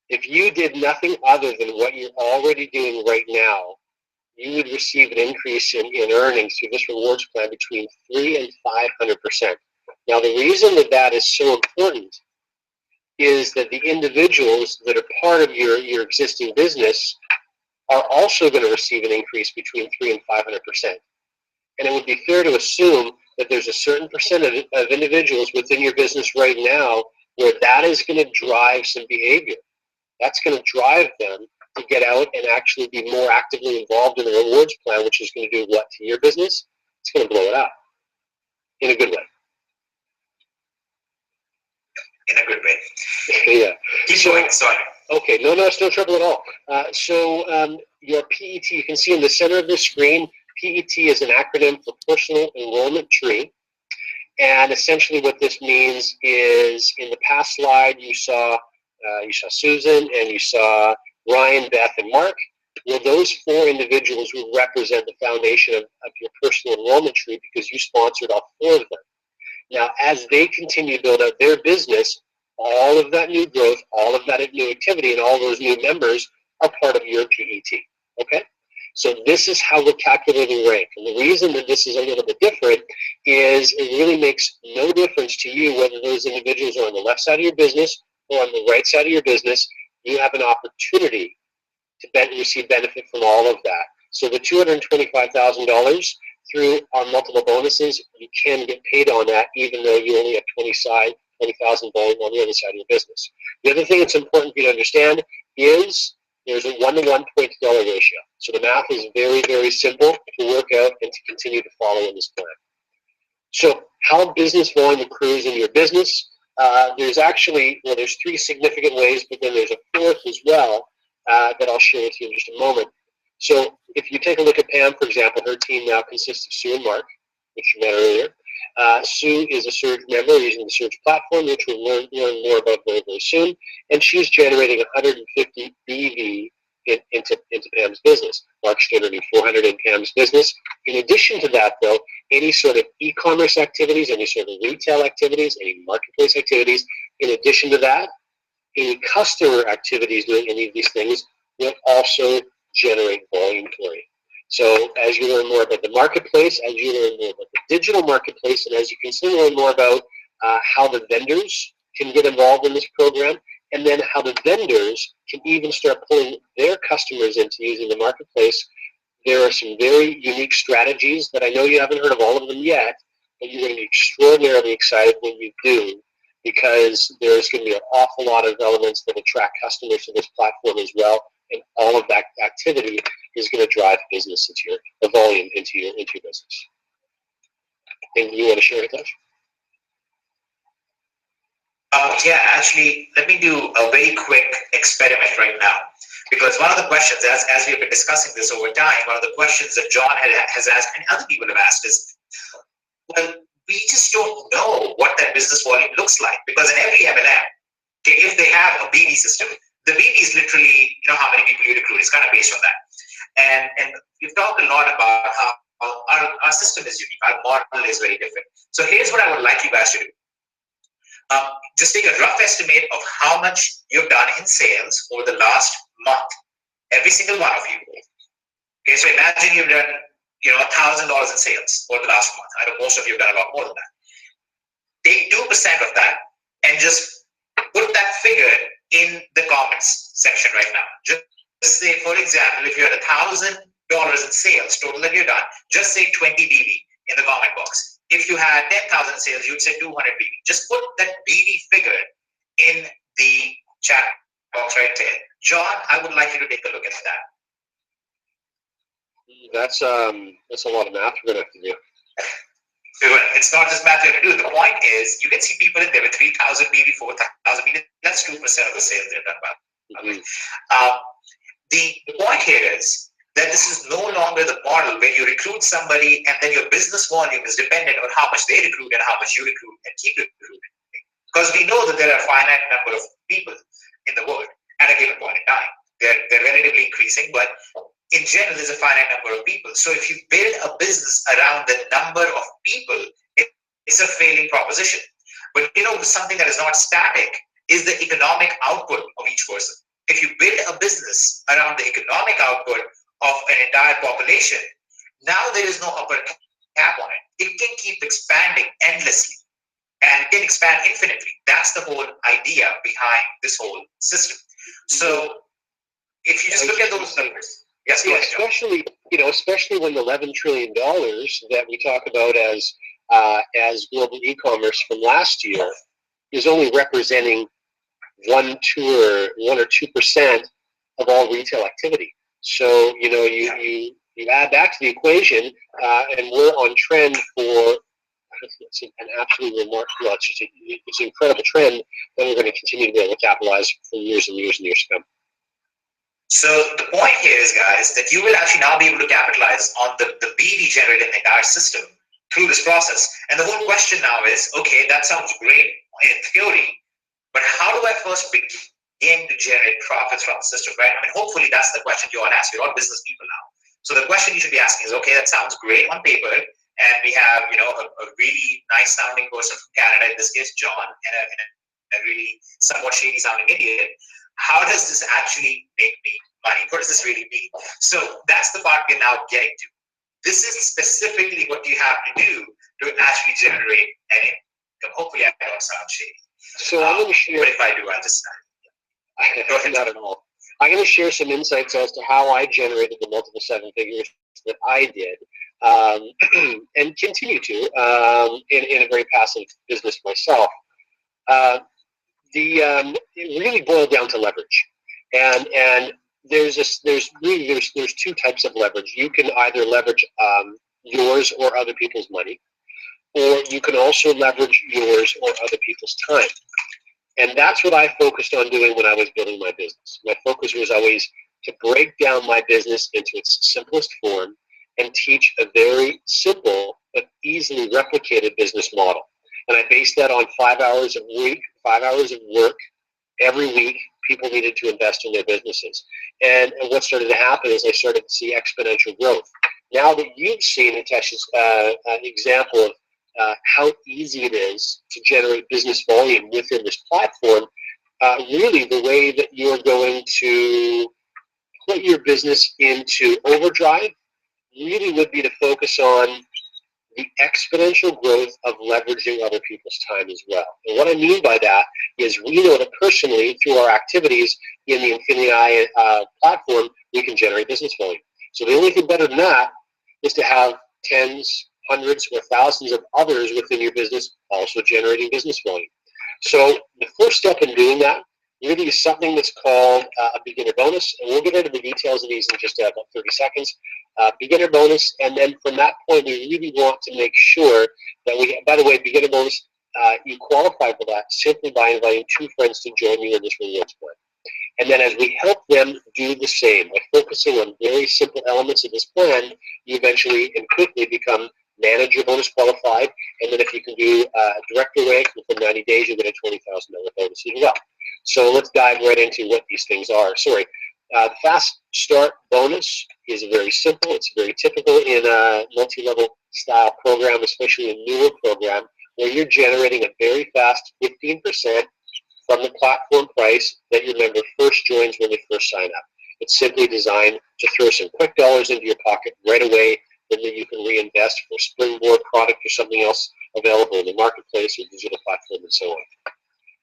If you did nothing other than what you're already doing right now, you would receive an increase in earnings through this rewards plan between 300% and 500%. Now, the reason that is so important is that the individuals that are part of your existing business are also going to receive an increase between 300% and 500%. And it would be fair to assume that there's a certain percentage of individuals within your business right now where that is going to drive some behavior. That's going to drive them to get out and actually be more actively involved in the rewards plan, which is going to do what to your business? It's going to blow it up in a good way. In a good way. Yeah. Keep going, sorry. Okay, no, it's no trouble at all. Your PET, you can see in the center of the screen, PET is an acronym for Personal Enrollment Tree. And essentially what this means is, in the past slide, you saw Susan and you saw Ryan, Beth, and Mark. Well, those 4 individuals will represent the foundation of your personal enrollment tree because you sponsored all 4 of them. Now, as they continue to build out their business, all of that new growth, all of that new activity, and all those new members are part of your PET. Okay? So this is how we're calculating rank. And the reason that this is a little bit different is it really makes no difference to you whether those individuals are on the left side of your business or on the right side of your business. You have an opportunity to receive benefit from all of that. So the $225,000 through our multiple bonuses, you can get paid on that even though you only have 20,000 volume on the other side of your business. The other thing that's important for you to understand is there's a 1-to-1 point to dollar ratio. So the math is very, very simple to work out and to continue to follow in this plan. So how business volume accrues in your business, there's 3 significant ways, but then there's a 4th as well that I'll share with you in just a moment. So if you take a look at Pam, for example, her team now consists of Sue and Mark, which you met earlier. Sue is a Surge member using the Surge platform, which we'll learn more about very, very soon. And she's generating 150 BV into Pam's business. Mark's generating 400 in Pam's business. In addition to that, though, any sort of e-commerce activities, any sort of retail activities, any marketplace activities, in addition to that, any customer activities doing any of these things will also generate volume for you. So as you learn more about the marketplace, as you learn more about the digital marketplace, and as you can soon learn more about how the vendors can get involved in this program, and then how the vendors can even start pulling their customers into using the marketplace, there are some very unique strategies that I know you haven't heard of all of them yet, but you're going to be extraordinarily excited when you do, because there's going to be an awful lot of elements that attract customers to this platform as well, and all of that activity is going to drive business into the volume into your business. And you want to share it, Tosh? Yeah, actually, let me do a very quick experiment right now. Because one of the questions, as we have been discussing this over time, one of the questions that John has asked and other people have asked is, well, we just don't know what that business volume looks like. Because in every MLM, okay, if they have a BD system, the BD is literally, how many people you recruit. It's kind of based on that. And we've talked a lot about how our system is unique. Our model is very different. So here's what I would like you guys to do. Just take a rough estimate of how much you've done in sales over the last month. Every single one of you. Okay, so imagine you've done, $1,000 in sales over the last month. I know most of you have done a lot more than that. Take 2% of that and just put that figure in the comments section right now. Just say, for example, if you had $1,000 in sales total that you've done, just say 20 BD in the comment box. If you had 10,000 in sales, you'd say 200 BD. Just put that BD figure in the chat box right there. John, I would like you to take a look at that. That's a lot of math we're gonna have to do. It's not just math you have to do. The point is, you can see people in there with 3,000 BD, 4,000 BD. That's 2% of the sales they've done. The point here is that this is no longer the model where you recruit somebody and then your business volume is dependent on how much they recruit and how much you recruit and keep recruiting. Because we know that there are a finite number of people in the world at a given point in time. They're relatively increasing, but in general, there's a finite number of people. So if you build a business around the number of people, it's a failing proposition. But something that is not static is the economic output of each person. If you build a business around the economic output of an entire population, now there is no upper cap on it. It can keep expanding endlessly and can expand infinitely. That's the whole idea behind this whole system. So if you just look at those numbers, yes, yeah, especially when the $11 trillion that we talk about as global e-commerce from last year is only representing 1 or 2% of all retail activity. So you add that to the equation, and we're on trend for it's an absolutely remarkable. It's an incredible trend that we're going to continue to be able to capitalize for years and years and years to come. So the point here is, guys, that you will actually now be able to capitalize on the BD generated in the entire system through this process. And the whole question now is, okay, that sounds great in theory, but how do I first begin to generate profits from the system, right? I mean, hopefully that's the question you all ask. You're all business people now. So the question you should be asking is, okay, that sounds great on paper, and we have, a really nice sounding person from Canada, in this case, John, and a really somewhat shady sounding Indian. How does this actually make me money? What does this really mean? So that's the part we're now getting to. This is specifically what you have to do to actually generate an income. Hopefully I don't sound shady. So I'm going to share. But if I do, I'll just go ahead. Not at all. I'm going to share some insights as to how I generated the multiple seven figures that I did, and continue to in a very passive business myself. It really boiled down to leverage, and there's two types of leverage. You can either leverage yours or other people's money, or you can also leverage yours or other people's time. And that's what I focused on doing when I was building my business. My focus was always to break down my business into its simplest form and teach a very simple but easily replicated business model. And I based that on 5 hours a week, 5 hours of work every week. People needed to invest in their businesses. And what started to happen is I started to see exponential growth. Now that you've seen Hitesh's example of how easy it is to generate business volume within this platform, really the way that you're going to put your business into overdrive really would be to focus on the exponential growth of leveraging other people's time as well. And what I mean by that is we know that personally, through our activities in the Infinii platform, we can generate business volume. So the only thing better than that is to have tens, hundreds, or thousands of others within your business also generating business volume. So the first step in doing that really is something that's called a beginner bonus, and we'll get into the details of these in just about 30 seconds. Beginner bonus, and then from that point, we really want to make sure that we, by the way, beginner bonus you qualify for that simply by inviting 2 friends to join you in this rewards plan. And then as we help them do the same, by focusing on very simple elements of this plan, you eventually and quickly become manager bonus qualified. And then if you can do director rank within 90 days, you'll get a $20,000 bonus as well. So let's dive right into what these things are. The Fast Start bonus is very simple. It's very typical in a multi-level style program, especially a newer program, where you're generating a very fast 15% from the platform price that your member first joins when they first sign up. It's simply designed to throw some quick dollars into your pocket right away, and then you can reinvest for a springboard product or something else available in the marketplace or digital platform and so on.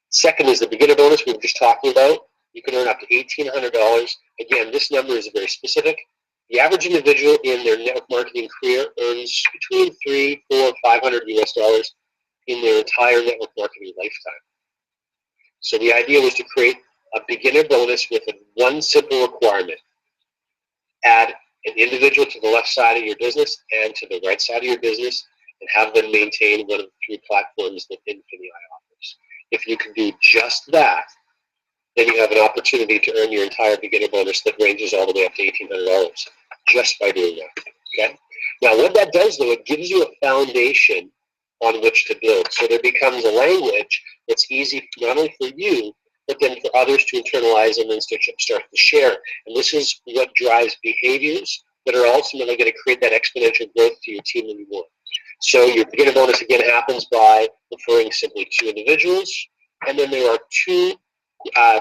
Second is the beginner bonus we were just talking about. You can earn up to $1,800. Again, this number is very specific. The average individual in their network marketing career earns between $300, $400, $500 US in their entire network marketing lifetime. So the idea was to create a beginner bonus with one simple requirement. Add an individual to the left side of your business and to the right side of your business and have them maintain one of the 3 platforms that Infinii offers. If you can do just that, then you have an opportunity to earn your entire beginner bonus that ranges all the way up to $1,800 just by doing that. Okay? Now what that does though, it gives you a foundation on which to build. So there becomes a language that's easy not only for you, but then for others to internalize and then start to share. And this is what drives behaviors that are ultimately going to create that exponential growth to your team that you want. So your beginner bonus again happens by referring simply 2 individuals, and then there are 2,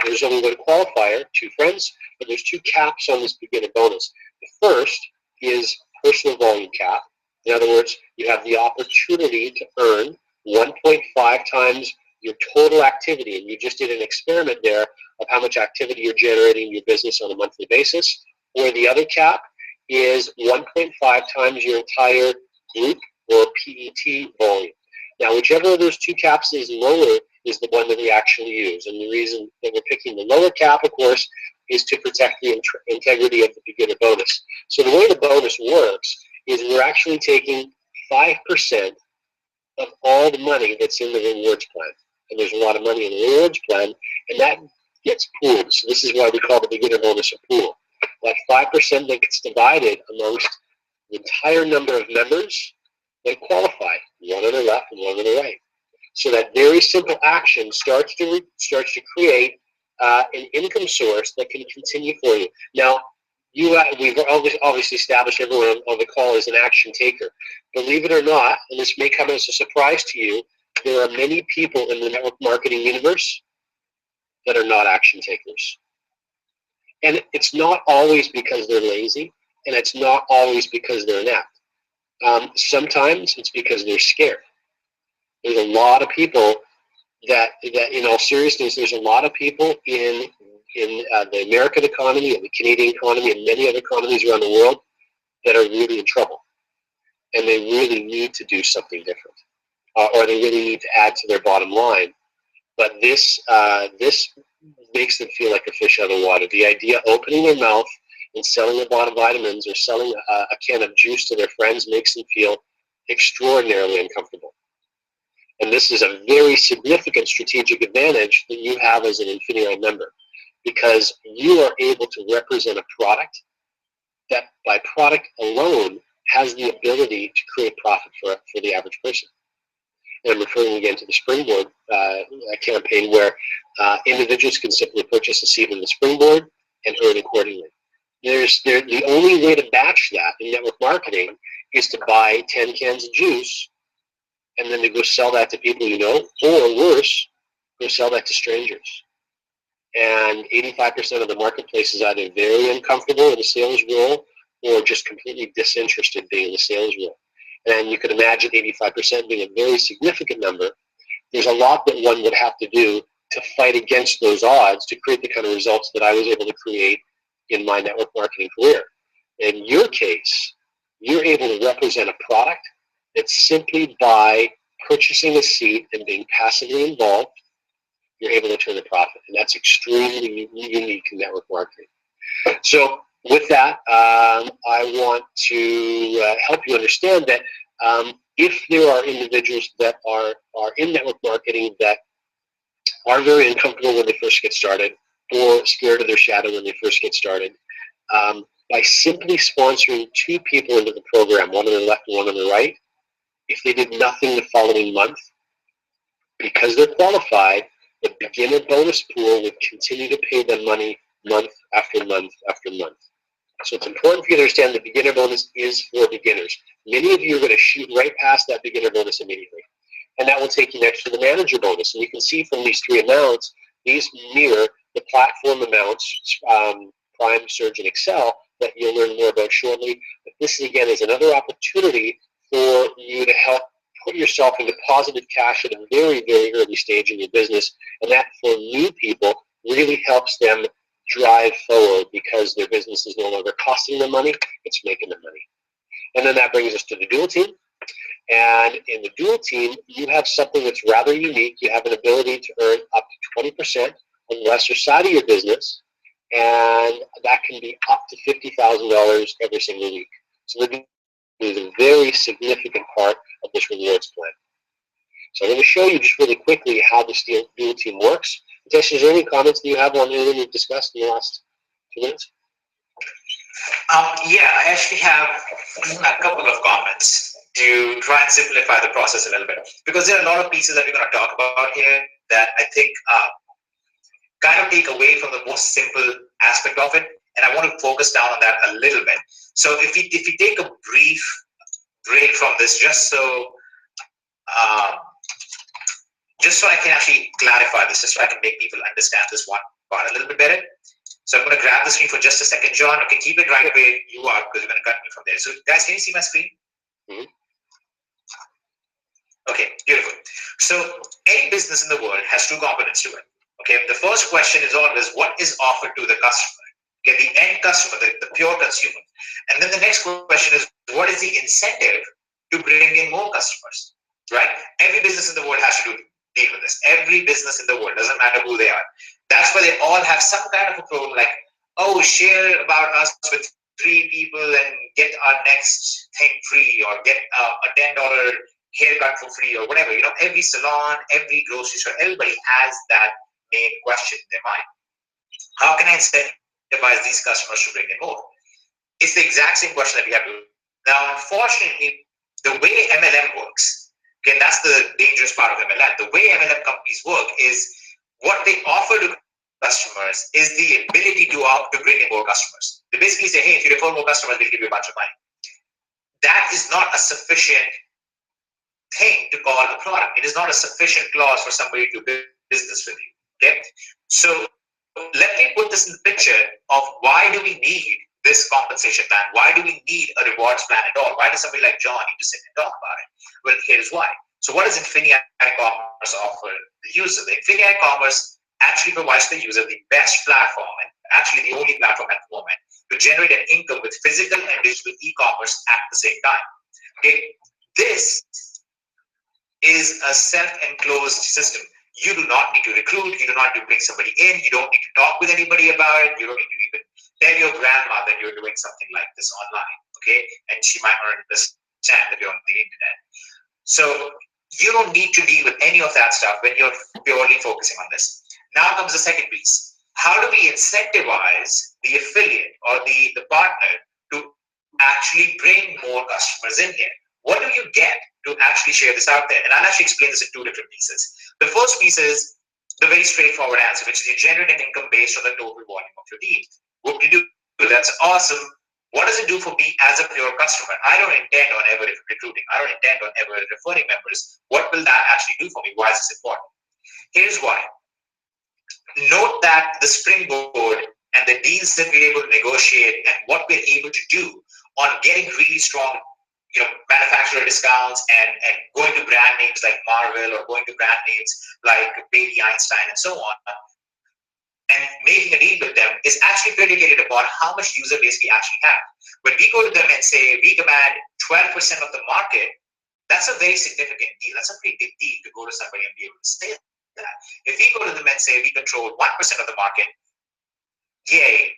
there's only one qualifier, 2 friends, but there's 2 caps on this beginner bonus. The first is personal volume cap. In other words, you have the opportunity to earn 1.5 times your total activity, and you just did an experiment there of how much activity you're generating in your business on a monthly basis. Or the other cap is 1.5 times your entire group or PET volume. Now, whichever of those 2 caps is lower is the one that we actually use. And the reason that we're picking the lower cap, of course, is to protect the integrity of the beginner bonus. So the way the bonus works is we're actually taking 5% of all the money that's in the rewards plan. And there's a lot of money in the rewards plan, and that gets pooled. So this is why we call the beginner bonus a pool. That 5% then gets divided amongst the entire number of members that qualify, one on the left and one on the right. So that very simple action starts to create an income source that can continue for you. Now, we've obviously established everyone on the call is an action taker. Believe it or not, and this may come as a surprise to you, there are many people in the network marketing universe that are not action takers. And it's not always because they're lazy, and it's not always because they're inept. Sometimes it's because they're scared. There's a lot of people that in all seriousness, there's a lot of people in the American economy and the Canadian economy and many other economies around the world that are really in trouble. And they really need to do something different. Or they really need to add to their bottom line. But this makes them feel like a fish out of water. The idea of opening their mouth and selling a bottle of vitamins or selling a can of juice to their friends makes them feel extraordinarily uncomfortable. And this is a very significant strategic advantage that you have as an Infinii member, because you are able to represent a product that by product alone has the ability to create profit for the average person. And I'm referring again to the Springboard campaign where individuals can simply purchase a seat in the Springboard and earn accordingly. The only way to match that in network marketing is to buy 10 cans of juice and then to go sell that to people you know, or worse, go sell that to strangers. And 85% of the marketplace is either very uncomfortable in the sales role or just completely disinterested being in the sales role. And you could imagine 85% being a very significant number. There's a lot that one would have to do to fight against those odds to create the kind of results that I was able to create in my network marketing career. In your case, you're able to represent a product that simply by purchasing a seat and being passively involved, you're able to turn a profit. And that's extremely unique in network marketing. So with that, I want to help you understand that if there are individuals that are in network marketing that are very uncomfortable when they first get started or scared of their shadow when they first get started, by simply sponsoring two people into the program, one on the left and one on the right, if they did nothing the following month, because they're qualified, the beginner bonus pool would continue to pay them money month after month after month. So it's important for you to understand the beginner bonus is for beginners. Many of you are going to shoot right past that beginner bonus immediately. And that will take you next to the manager bonus. And you can see from these three amounts, these mirror the platform amounts, Prime, Surge, and Excel, that you'll learn more about shortly. But this, again, is another opportunity for you to help put yourself into positive cash at a very, very early stage in your business. And that, for new people, really helps them drive forward because their business is no longer costing them money, it's making them money. And then that brings us to the dual team. And in the dual team, you have something that's rather unique. You have an ability to earn up to 20% on the lesser side of your business, and that can be up to $50,000 every single week. So the is a very significant part of this rewards plan. So I'm going to show you just really quickly how this dual team works. Jess, is there any comments that you have on anything we've discussed in the last 2 minutes? Yeah, I actually have a couple of comments to try and simplify the process a little bit, because there are a lot of pieces that we're going to talk about here that I think kind of take away from the most simple aspect of it, and I want to focus down on that a little bit. So if we take a brief break from this, just so I can actually clarify this, just so I can make people understand this one part a little bit better. So I'm going to grab the screen for just a second, John. Okay, keep it right where you are, because you're going to cut me from there. So guys, can you see my screen? Mm-hmm. Okay, beautiful. So any business in the world has two components to it. Okay, the first question is always what is offered to the customer. Okay, the end customer, the pure consumer. And then the next question is what is the incentive to bring in more customers, right? Every business in the world has to deal with this. Every business in the world, doesn't matter who they are. That's why they all have some kind of a program like, oh, share about us with 3 people and get our next thing free, or get a $10 haircut for free, or whatever. You know, every salon, every grocery store, everybody has that main question in their mind. How can I incentivize these customers to bring in more? It's the exact same question that we have to. Now, unfortunately, the way MLM works, okay, and that's the dangerous part of MLM. The way MLM companies work is what they offer to customers is the ability to bring in more customers. They basically say, hey, if you refer more customers, we'll give you a bunch of money. That is not a sufficient thing to call a product. It is not a sufficient clause for somebody to do business with you. Okay, so let me put this in the picture of why do we need this compensation plan? Why do we need a rewards plan at all? Why does somebody like John need to sit and talk about it? Well, here's why. So what does Infinii Commerce offer the user? The Infinii Commerce actually provides the user the best platform, and actually the only platform at the moment, to generate an income with physical and digital e-commerce at the same time. Okay, this is a self-enclosed system. You do not need to recruit. You do not need to bring somebody in. You don't need to talk with anybody about it. You don't need to even tell your grandma that you're doing something like this online, okay? And she might not understand that you're on the internet. So you don't need to deal with any of that stuff when you're purely focusing on this. Now comes the second piece. How do we incentivize the affiliate or the partner to actually bring more customers in here? What do you get to actually share this out there? And I'll actually explain this in 2 different pieces. The first piece is the very straightforward answer, which is you generate an income based on the total volume of your deal. What do you do? That's awesome. What does it do for me as a pure customer? I don't intend on ever recruiting. I don't intend on ever referring members. What will that actually do for me? Why is this important? Here's why. Note that the springboard and the deals that we're able to negotiate and what we're able to do on getting really strong, manufacturer discounts and going to brand names like Marvel or going to brand names like Baby Einstein and so on, and making a deal with them is actually predicated upon how much user base we actually have. When we go to them and say we command 12% of the market, that's a very significant deal. That's a pretty big deal to go to somebody and be able to say that. If we go to them and say we control 1% of the market, yay,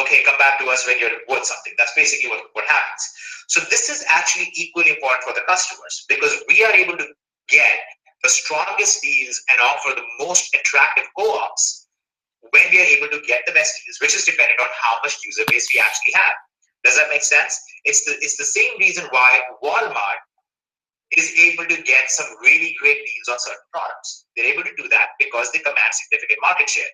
okay, come back to us when you're worth something. That's basically what happens. So this is actually equally important for the customers because we are able to get the strongest deals and offer the most attractive co-ops when we are able to get the best deals, which is dependent on how much user base we actually have. Does that make sense? It's the same reason why Walmart is able to get some really great deals on certain products. They're able to do that because they command significant market share.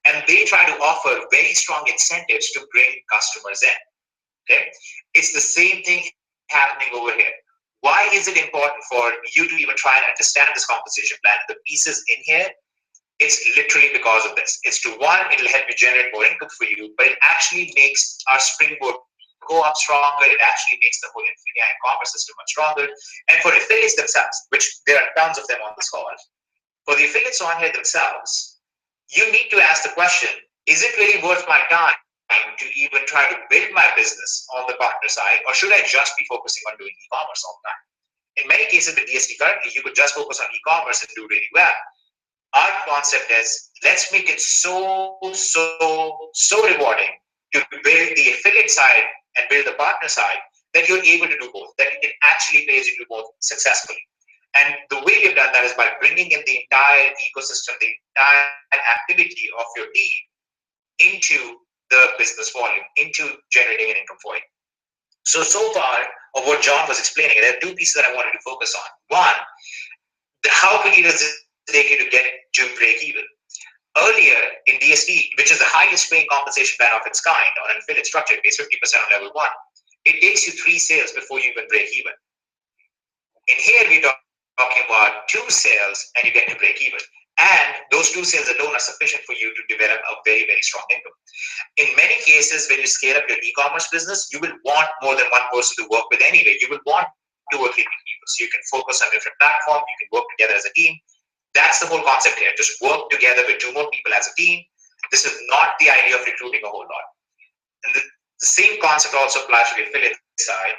And they try to offer very strong incentives to bring customers in. Okay? It's the same thing happening over here. Why is it important for you to even try and understand this compensation plan? The pieces in here, it's literally because of this. It's to one, it'll help you generate more income for you, but it actually makes our springboard go up stronger. It actually makes the whole Infinii commerce system much stronger. And for affiliates themselves, which there are tons of them on this call, for the affiliates on here themselves, you need to ask the question, is it really worth my time to even try to build my business on the partner side, or should I just be focusing on doing e-commerce all the time? In many cases with DST currently, you could just focus on e-commerce and do really well. Our concept is, let's make it so rewarding to build the affiliate side and build the partner side that you're able to do both, that it actually pays you to do both successfully. And the way we've done that is by bringing in the entire ecosystem, the entire activity of your team into the business volume, into generating an income for you. So far, of what John was explaining, there are two pieces that I wanted to focus on. One, how quickly does it take you to get to break even? Earlier in DST, which is the highest paying compensation plan of its kind on an affiliate structure, it pays 50% on level 1. It takes you 3 sales before you even break even. In here, we're talking about 2 sales and you get to break even. And those 2 sales alone are sufficient for you to develop a very, very strong income. In many cases, when you scale up your e-commerce business, you will want more than one person to work with anyway. You will want 2 or 3 people. So you can focus on different platforms. You can work together as a team. That's the whole concept here. Just work together with 2 more people as a team. This is not the idea of recruiting a whole lot. And the same concept also applies to the affiliate side.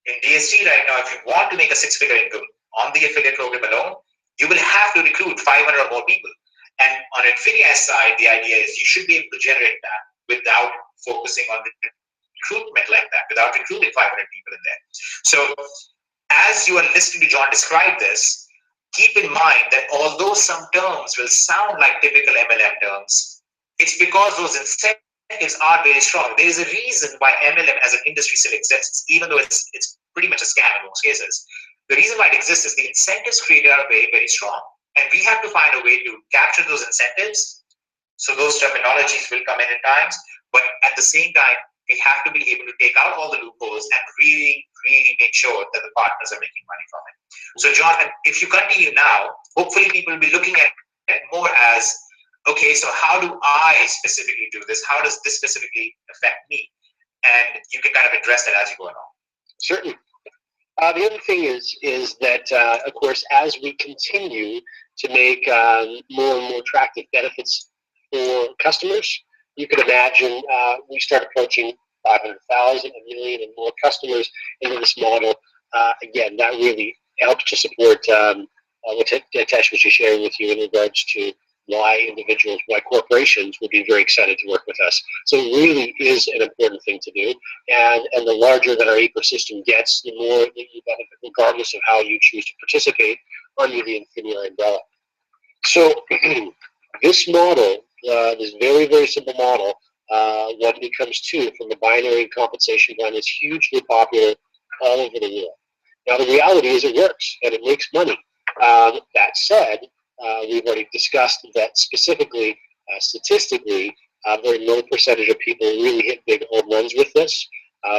In DST right now, if you want to make a 6-figure income on the affiliate program alone, you will have to recruit 500 or more people. And on Infinii's side, the idea is you should be able to generate that without focusing on the recruitment like that, without recruiting 500 people in there. So as you are listening to John describe this, keep in mind that although some terms will sound like typical MLM terms, it's because those incentives are very strong. There is a reason why MLM as an industry still exists, even though it's pretty much a scam in most cases. The reason why it exists is the incentives created are very, very strong. And we have to find a way to capture those incentives. So those terminologies will come in at times, but at the same time, we have to be able to take out all the loopholes and really, really make sure that the partners are making money from it. So John, if you continue now, hopefully people will be looking at it more as, okay, so how do I specifically do this? How does this specifically affect me? And you can kind of address that as you go along. Certainly. The other thing is that, of course, as we continue to make more and more attractive benefits for customers, you can imagine we start approaching 500,000, 1 million, and more customers into this model. Again, that really helps to support what Tesh was just sharing with you in regards to why individuals, why corporations would be very excited to work with us. So it really is an important thing to do. And the larger that our ecosystem gets, the more that you benefit, regardless of how you choose to participate under the Infinii umbrella. So this model, this very, very simple model, when it comes to from the binary compensation plan, is hugely popular all over the world. Now, the reality is it works and it makes money. That said, we've already discussed that specifically, statistically, a very low percentage of people really hit big home runs with this.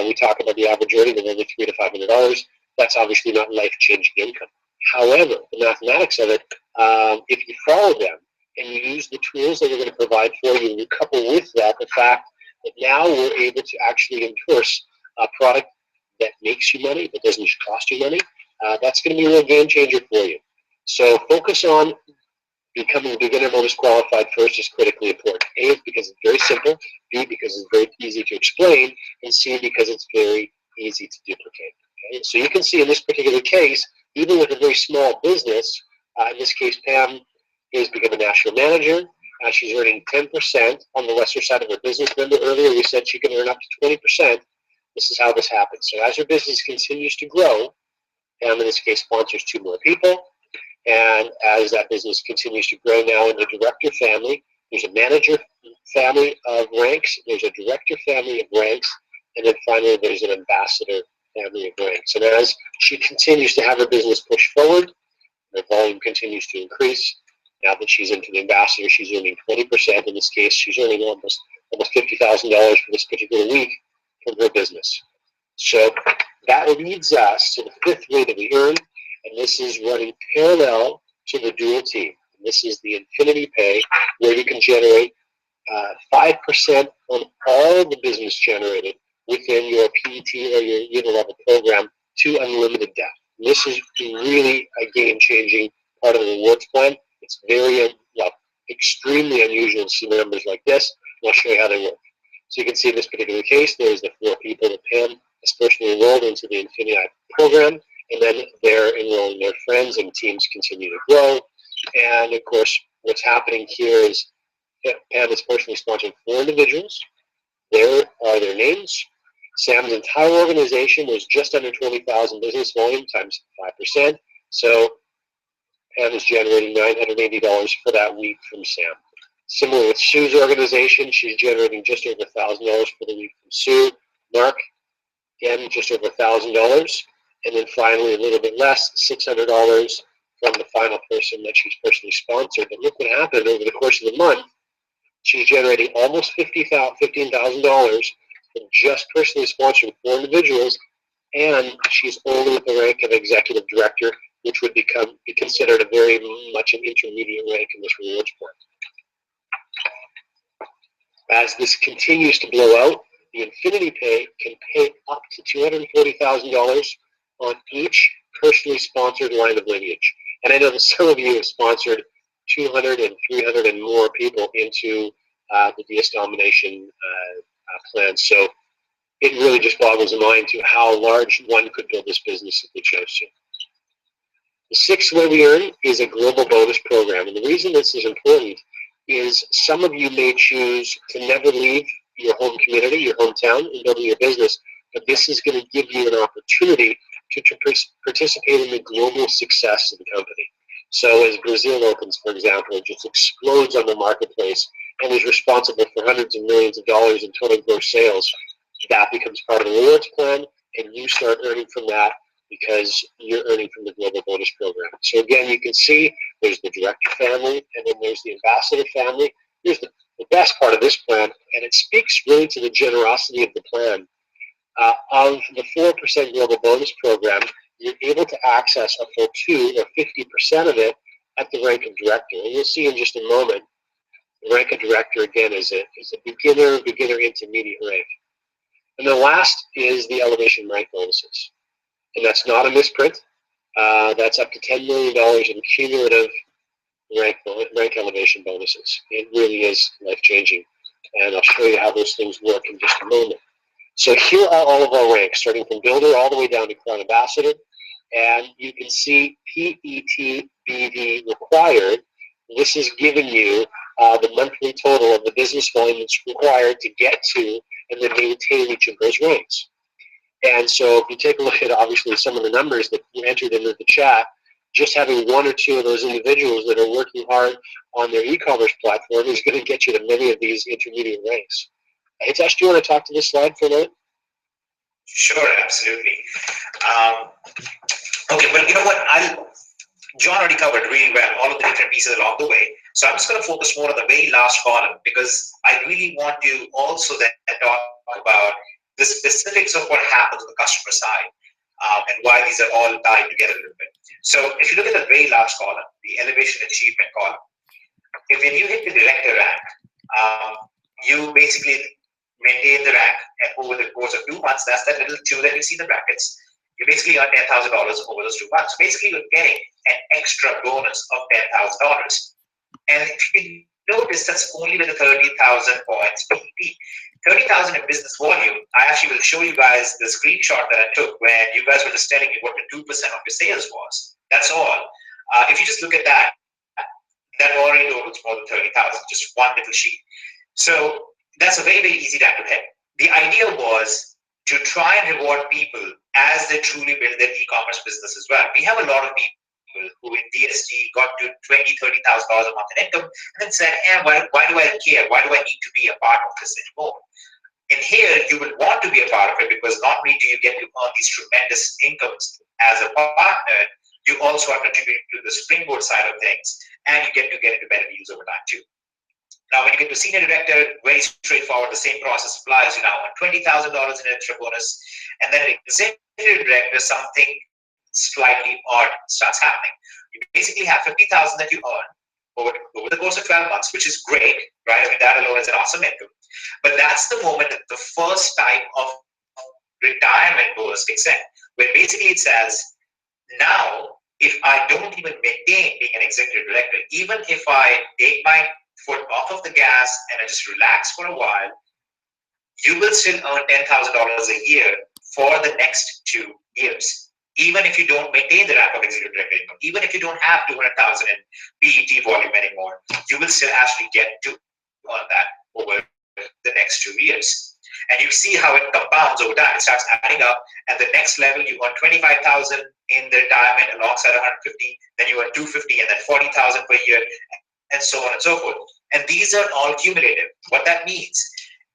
We talk about the average earning of only $300 to $500. That's obviously not life-changing income. However, the mathematics of it, if you follow them and you use the tools that we're going to provide for you, and you couple with that the fact that now we're able to actually endorse a product that makes you money, but doesn't just cost you money, that's going to be a real game changer for you. So focus on becoming beginner bonus qualified first is critically important. A, because it's very simple. B, because it's very easy to explain. And C, because it's very easy to duplicate. Okay? So you can see in this particular case, even with a very small business, in this case, Pam has become a national manager. She's earning 10% on the lesser side of her business. Remember earlier we said she can earn up to 20%. This is how this happens. So as her business continues to grow, Pam in this case sponsors 2 more people. And as that business continues to grow now in the director family, there's a manager family of ranks, there's a director family of ranks, and then finally there's an ambassador family of ranks. And as she continues to have her business push forward, her volume continues to increase. Now that she's into the ambassador, she's earning 20%. In this case, she's earning almost $50,000 for this particular week from her business. So that leads us to the 5th way that we earn, and this is running parallel to the dual team. And this is the Infinity Pay, where you can generate 5% on all the business generated within your PET or your unit-level program to unlimited depth. This is really a game-changing part of the rewards plan. It's very, extremely unusual to see numbers like this, and I'll show you how they work. So you can see in this particular case, there's the 4 people that Pam has personally enrolled into the Infinii program, and then they're enrolling their friends, and teams continue to grow. And of course, what's happening here is Pam is personally sponsoring 4 individuals. There are their names. Sam's entire organization was just under 20,000 business volume times 5%. So Pam is generating $980 for that week from Sam. Similar with Sue's organization, she's generating just over $1,000 for the week from Sue. Mark, again, just over $1,000. And then finally, a little bit less, $600 from the final person that she's personally sponsored. But look what happened over the course of the month. She's generating almost $15,000 from just personally sponsoring 4 individuals, and she's only at the rank of executive director, which would be considered a very much an intermediate rank in this rewards plan. As this continues to blow out, the Infinity Pay can pay up to $240,000 on each personally sponsored line of lineage. And I know that some of you have sponsored 200 and 300 and more people into the DS Domination plan. So it really just boggles the mind to how large one could build this business if they chose to. The 6th way we earn is a global bonus program. And the reason this is important is some of you may choose to never leave your home community, your hometown, in building your business, but this is going to give you an opportunity to participate in the global success of the company. So as Brazil opens, for example, it just explodes on the marketplace and is responsible for hundreds of millions of dollars in total gross sales. That becomes part of the rewards plan, and you start earning from that because you're earning from the global bonus program. So again, you can see there's the director family, and then there's the ambassador family. Here's the best part of this plan, and it speaks really to the generosity of the plan. Of the 4% global bonus program, you're able to access a full 2 or 50% of it at the rank of director. And you'll see in just a moment, the rank of director, again, is a beginner intermediate rank. And the last is the elevation rank bonuses. And that's not a misprint. That's up to $10 million in cumulative rank elevation bonuses. It really is life-changing. And I'll show you how those things work in just a moment. So here are all of our ranks, starting from builder all the way down to crown ambassador. And you can see PETBV required. This is giving you the monthly total of the business volume that's required to get to and then maintain each of those ranks. And so if you take a look at, obviously, some of the numbers that you entered into the chat, just having 1 or 2 of those individuals that are working hard on their e-commerce platform is going to get you to many of these intermediate ranks. Hitesh, do you want to talk to this slide for a minute? Sure, absolutely. Okay, well, you know what? John already covered really well all of the different pieces along the way. So I'm just going to focus more on the very last column because I really want to also then talk about the specifics of what happens on the customer side and why these are all tied together a little bit. So if you look at the very last column, the elevation achievement column, when you hit the director rank, you basically maintain the rank, and over the course of 2 months, that's that little 2 that you see in the brackets. You basically earn $10,000 over those 2 months. Basically, you're getting an extra bonus of $10,000. And if you notice, that's only with the 30,000 points PEP. 30,000 in business volume. I actually will show you guys the screenshot that I took when you guys were just telling me what the 2% of your sales was. That's all. If you just look at that, that already totals more than 30,000, just one little sheet. So that's a very, very easy time to hit. The idea was to try and reward people as they truly build their e-commerce business as well. We have a lot of people who in DSG got to $20,000, $30,000 a month in income and then said, why do I care? Why do I need to be a part of this anymore? In here, you will want to be a part of it because not only do you get to earn these tremendous incomes as a partner, you also are contributing to the springboard side of things, and you get into better deals over time too. Now, when you get to senior director, very straightforward, the same process applies. You now earn $20,000 in extra bonus, and then executive director, something slightly odd starts happening. You basically have $50,000 that you earn over the course of 12 months, which is great, right? I mean, that alone is an awesome income. But that's the moment that the first type of retirement bonus kicks in, where basically it says, now, if I don't even maintain being an executive director, even if I take my foot off of the gas and I just relax for a while, you will still earn $10,000 a year for the next 2 years. Even if you don't maintain the rank of executive director income, even if you don't have 200,000 in PET volume anymore, you will still actually get to earn that over the next 2 years. And you see how it compounds over time. It starts adding up, and the next level you earn 25,000 in the retirement alongside 150, then you earn 250, and then 40,000 per year, and so on and so forth. And these are all cumulative. What that means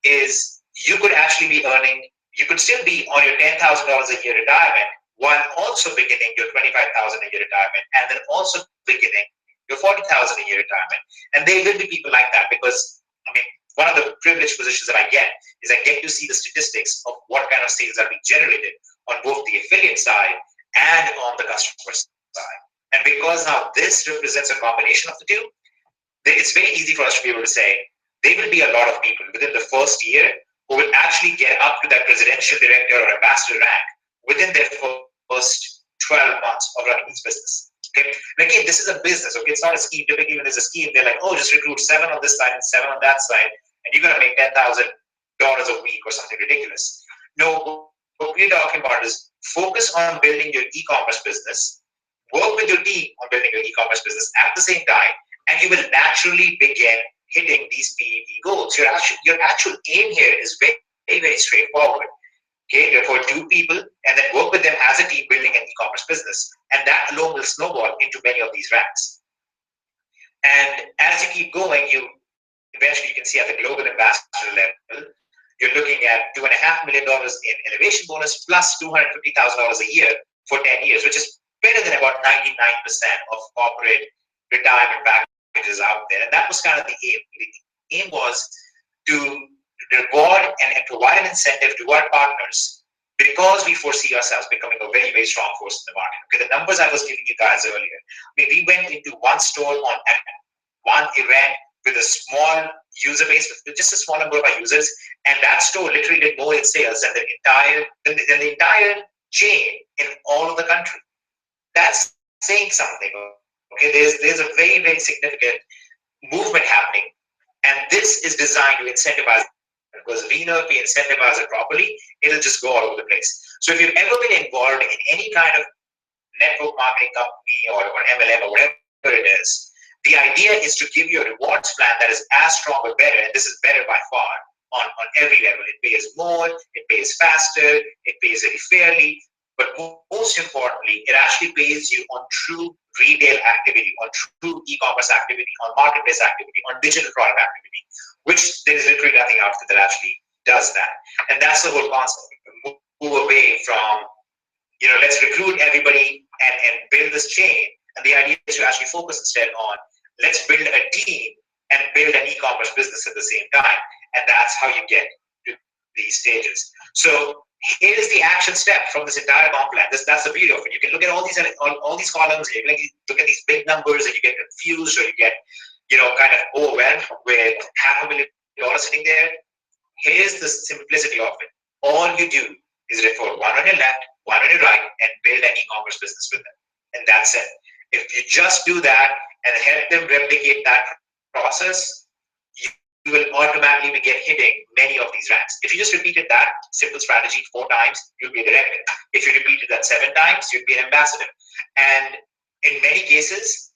is you could actually be earning, you could still be on your $10,000 a year retirement while also beginning your 25,000 a year retirement, and then also beginning your 40,000 a year retirement. And there will be people like that because, I mean, one of the privileged positions that I get is I get to see the statistics of what kind of sales are being generated on both the affiliate side and on the customer side. And because now this represents a combination of the two, it's very easy for us to be able to say there will be a lot of people within the first year who will actually get up to that presidential director or ambassador rank within their first 12 months of running this business. Okay, and again, this is a business. Okay, it's not a scheme. Typically, when there's a scheme, they're like, oh, just recruit 7 on this side and 7 on that side, and you're gonna make $10,000 a week or something ridiculous. No, what we're talking about is focus on building your e-commerce business, work with your team on building your e-commerce business at the same time, and you will naturally begin hitting these PET goals. Your actual aim here is very, very, very straightforward. Okay, therefore 2 people, and then work with them as a team building an e-commerce business, and that alone will snowball into many of these ranks. And as you keep going, eventually you can see at the global ambassador level, you're looking at $2.5 million in elevation bonus plus $250,000 a year for 10 years, which is better than about 99% of corporate retirement packages out there. And that was kind of the aim. The aim was to reward and provide an incentive to our partners because we foresee ourselves becoming a very, very strong force in the market. Okay, the numbers I was giving you guys earlier. I mean, we went into one store on one event with a small user base, with just a small number of our users, and that store literally did more in sales than the entire chain in all of the country. That's saying something. Okay, there's a very, very significant movement happening, and this is designed to incentivize. Because we know if we incentivize it properly, it'll just go all over the place. So if you've ever been involved in any kind of network marketing company or MLM or whatever it is, the idea is to give you a rewards plan that is as strong or better, and this is better by far on every level. It pays more, it pays faster, it pays very fairly, but most importantly, it actually pays you on true retail activity, on true e-commerce activity, on marketplace activity, on digital product activity, which there is literally nothing out there that actually does that. And that's the whole concept. Move away from, let's recruit everybody and build this chain. And the idea is to actually focus instead on, let's build a team and build an e-commerce business at the same time. And that's how you get to these stages. So here's the action step from this entire comp plan. That's the beauty of it. You can look at all these columns, and you can look at these big numbers, and you get confused, or you get kind of overwhelmed with $500,000 sitting there. Here's the simplicity of it. All you do is refer one on your left, one on your right, and build an e-commerce business with them. And that's it. If you just do that and help them replicate that process, you will automatically begin hitting many of these ranks. If you just repeated that simple strategy 4 times, you'll be a director. If you repeated that 7 times, you'd be an ambassador. And in many cases,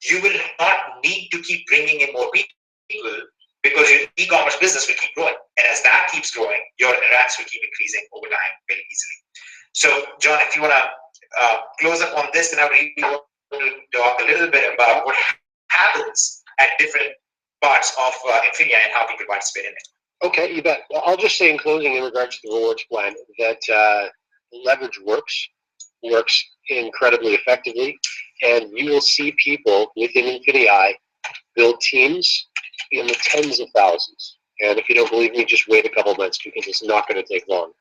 you will not need to keep bringing in more people because your e-commerce business will keep growing. And as that keeps growing, your racks will keep increasing over time very easily. So, John, if you want to close up on this, then I really want to talk a little bit about what happens at different parts of Infinii and how people participate in it. Okay, you bet. Well, I'll just say in closing, in regards to the rewards plan, that leverage works incredibly effectively, and you will see people within Infinii build teams in the tens of thousands. And if you don't believe me, just wait a couple months because it's not going to take long.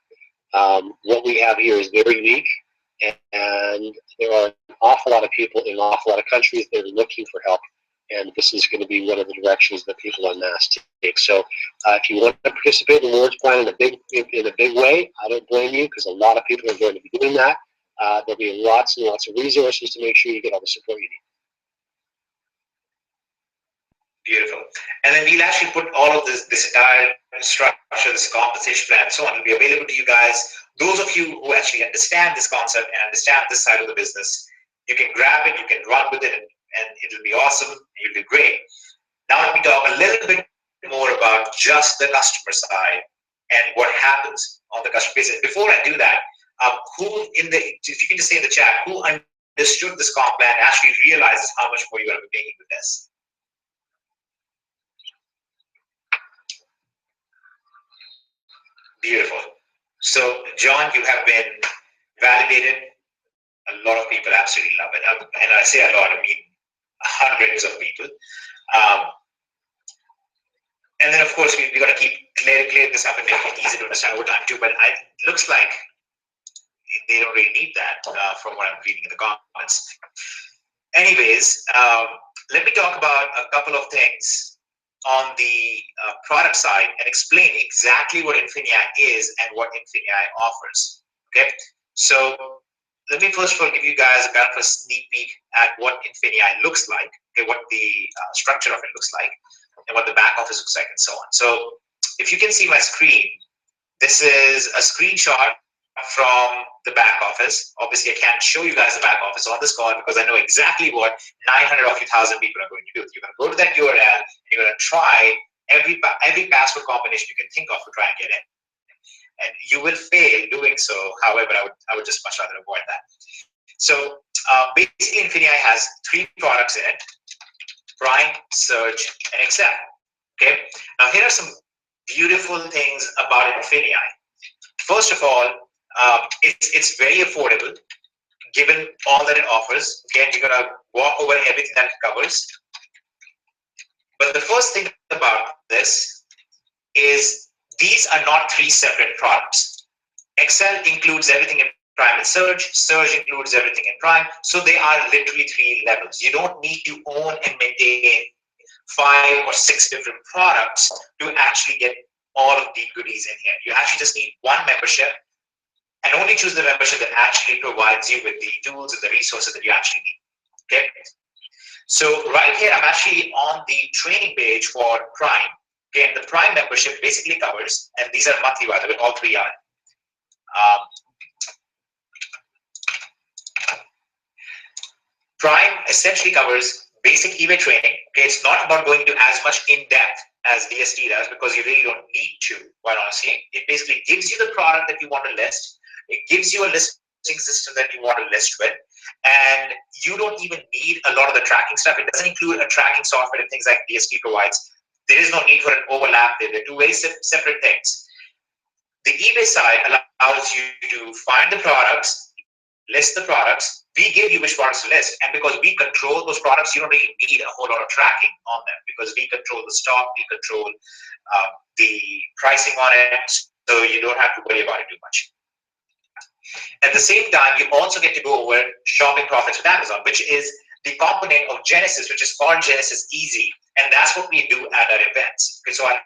What we have here is very unique, and there are an awful lot of people in an awful lot of countries that are looking for help, and this is going to be one of the directions that people en masse take. So if you want to participate in the rewards plan in a big way, I don't blame you because a lot of people are going to be doing that. There'll be lots and lots of resources to make sure you get all the support you need. Beautiful. And then we'll actually put all of this entire structure, this compensation plan, and so on, will be available to you guys. Those of you who actually understand this concept and understand this side of the business, you can grab it, you can run with it, and it'll be awesome. You'll do great. Now let me talk a little bit more about just the customer side and what happens on the customer basis. Before I do that, if you can just say in the chat, who understood this comp plan and actually realizes how much more you're going to be making with this? Beautiful. So, John, you have been validated. A lot of people absolutely love it. And I say a lot, I mean hundreds of people. And then, of course, we got to keep clearing this up and make it easy to understand over time, too. But it looks like they don't really need that from what I'm reading in the comments. Anyways, let me talk about a couple of things on the product side and explain exactly what Infinii is and what Infinii offers. Okay, so let me first of all give you guys a kind of a sneak peek at what Infinii looks like, okay, what the structure of it looks like, and what the back office looks like, and so on. So if you can see my screen, this is a screenshot from the back office. Obviously, I can't show you guys the back office on this call because I know exactly what 900 of you 1,000 people are going to do. You're going to go to that URL and you're going to try every password combination you can think of to try and get in. And you will fail doing so. However, I would just much rather avoid that. So basically, Infinii has 3 products in it: Prime, Search, and Excel. Okay. Now here are some beautiful things about Infinii. First of all, it's very affordable, given all that it offers. Again, you're gonna walk over everything that it covers. But the first thing about this is these are not 3 separate products. Excel includes everything in Prime and Search. Search includes everything in Prime. So they are literally 3 levels. You don't need to own and maintain 5 or 6 different products to actually get all of the goodies in here. You actually just need one membership, and only choose the membership that actually provides you with the tools and the resources that you actually need. Okay. So right here, I'm actually on the training page for Prime. Okay, and the Prime membership basically covers, and these are monthly, by the way, all 3 are. Prime essentially covers basic eBay training. Okay, it's not about going to as much in depth as DST does because you really don't need to, quite honestly. It basically gives you the product that you want to list. It gives you a listing system that you want to list with, and you don't even need a lot of the tracking stuff. It doesn't include a tracking software and things like DST provides. There is no need for an overlap there. They're 2 very separate things. The eBay side allows you to find the products, list the products. We give you which products to list, and because we control those products, you don't really need a whole lot of tracking on them because we control the stock, we control the pricing on it, so you don't have to worry about it too much. At the same time, you also get to go over shopping profits with Amazon, which is the component of Genesis, which is called Genesis Easy, and that's what we do at our events. Okay, so at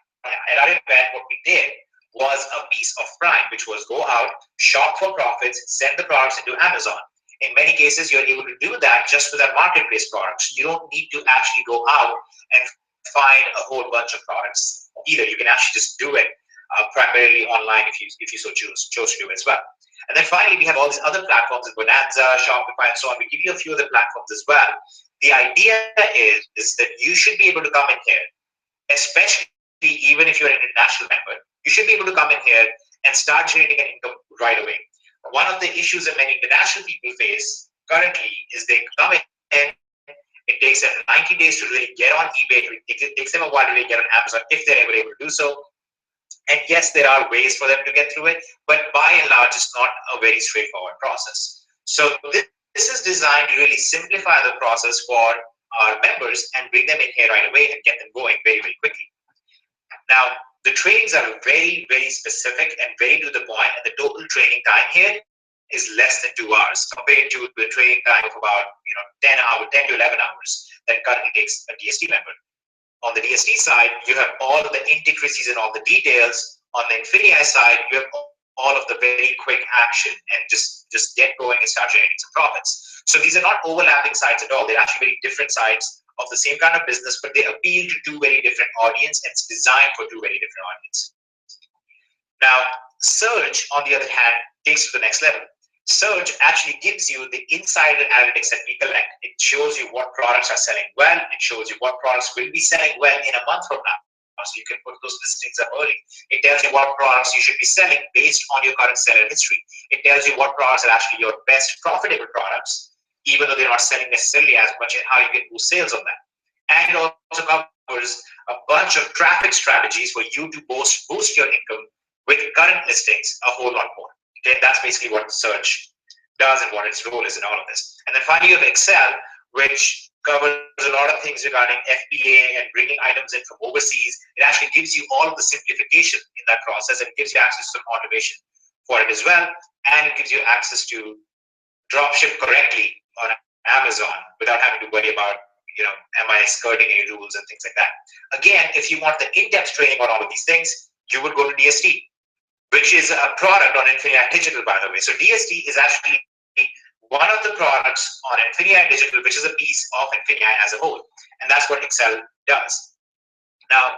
our event, what we did was a piece of Prime, which was go out, shop for profits, send the products into Amazon. In many cases, you're able to do that just with our marketplace products. You don't need to actually go out and find a whole bunch of products either. You can actually just do it primarily online if you so chose to do as well. And then finally, we have all these other platforms, Bonanza, Shopify, and so on. We give you a few other platforms as well. The idea is that you should be able to come in here, especially even if you're an international member, you should be able to come in here and start generating an income right away. One of the issues that many international people face currently is they come in, it takes them 90 days to really get on eBay, it takes them a while to really get on Amazon if they're ever able to do so. And yes, there are ways for them to get through it, but by and large, it's not a very straightforward process. So this is designed to really simplify the process for our members and bring them in here right away and get them going very, very quickly. Now, the trainings are very, very specific and very to the point, and the total training time here is less than 2 hours compared to the training time of about 10 to 11 hours that currently takes a DST member. On the DST side, you have all of the intricacies and all the details. On the Infinii side, you have all of the very quick action and just get going and start generating some profits. So these are not overlapping sides at all. They're actually very different sides of the same kind of business, but they appeal to two very different audiences, and it's designed for two very different audiences. Now, Surge, on the other hand, takes it to the next level. Surge actually gives you the insider analytics that we collect. It shows you what products are selling well. It shows you what products will be selling well in a month from now. So you can put those listings up early. It tells you what products you should be selling based on your current seller history. It tells you what products are actually your best profitable products, even though they're not selling necessarily as much, and how you can boost sales on that. And it also covers a bunch of traffic strategies for you to boost your income with current listings a whole lot more. Okay, that's basically what Search does and what its role is in all of this. And then finally, you have Excel, which covers a lot of things regarding FBA and bringing items in from overseas. It actually gives you all of the simplification in that process, and gives you access to automation for it as well. And it gives you access to dropship correctly on Amazon without having to worry about, am I skirting any rules and things like that. Again, if you want the in-depth training on all of these things, you would go to DST, which is a product on Infinii Digital, by the way. So DST is actually one of the products on Infinii Digital, which is a piece of Infinii as a whole. And that's what Excel does. Now,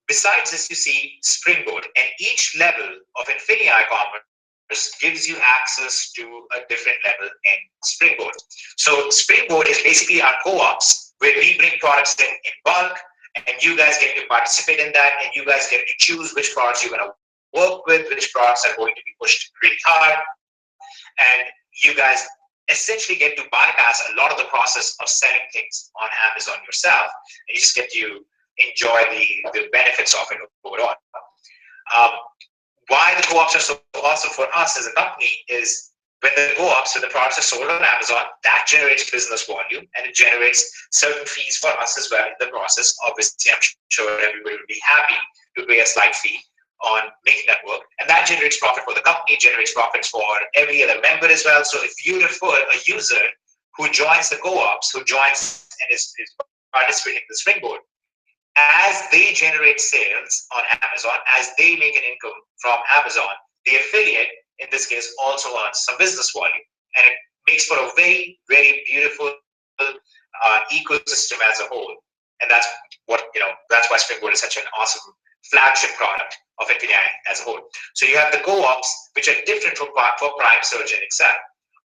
besides this, you see Springboard. And each level of Infinii Commerce gives you access to a different level in Springboard. So Springboard is basically our co-ops, where we bring products in bulk, and you guys get to participate in that, and you guys get to choose which products you're going to work with, which products are going to be pushed really hard, and you guys essentially get to bypass a lot of the process of selling things on Amazon yourself, and you just get to enjoy the benefits of it overall. Why the co-ops are so awesome for us as a company is when the co-ops, when the products are sold on Amazon, that generates business volume, and it generates certain fees for us as well in the process. Obviously, I'm sure everybody will be happy to pay a slight fee on making that work, and that generates profit for the company, generates profits for every other member as well. So if you refer a user who joins the co-ops, who joins and is participating in the Springboard, as they generate sales on Amazon, as they make an income from Amazon, the affiliate, in this case, also earns some business volume, and it makes for a very, very beautiful ecosystem as a whole. And that's what, that's why Springboard is such an awesome flagship product of Infinii as a whole. So you have the co-ops, which are different for Prime, Surge, and Excel.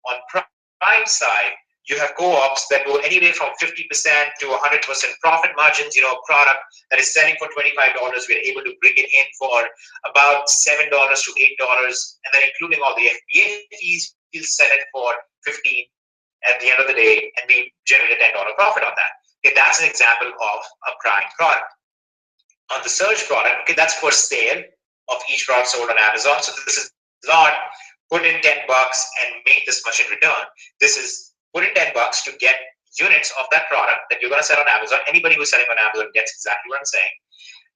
On Prime side, you have co-ops that go anywhere from 50% to 100% profit margins. A product that is selling for $25, we're able to bring it in for about $7 to $8, and then including all the FBA fees, we'll sell it for $15 at the end of the day, and we generate a $10 profit on that. Okay, that's an example of a Prime product. On the Surge product, okay, that's for sale of each product sold on Amazon. So this is not put in $10 and make this much in return. This is put in $10 to get units of that product that you're going to sell on Amazon. Anybody who's selling on Amazon gets exactly what I'm saying.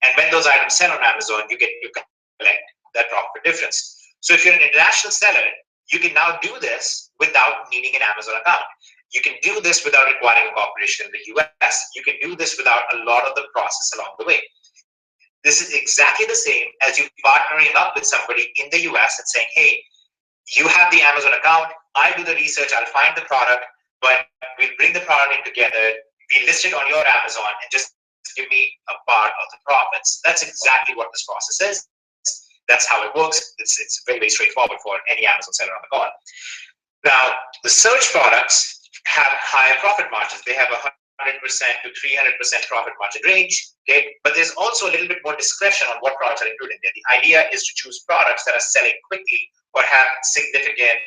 And when those items sell on Amazon, you collect that profit difference. So if you're an international seller, you can now do this without needing an Amazon account. You can do this without requiring a corporation in the US. You can do this without a lot of the process along the way. This is exactly the same as you partnering up with somebody in the US and saying, hey, you have the Amazon account, I'll do the research, I'll find the product, but we'll bring the product in together, we list it on your Amazon, and just give me a part of the profits. That's exactly what this process is. That's how it works. It's very, very straightforward for any Amazon seller on the call. Now, the search products have higher profit margins. They have a 100% to 300% profit margin range. Okay, but there's also a little bit more discretion on what products are included there. The idea is to choose products that are selling quickly or have significant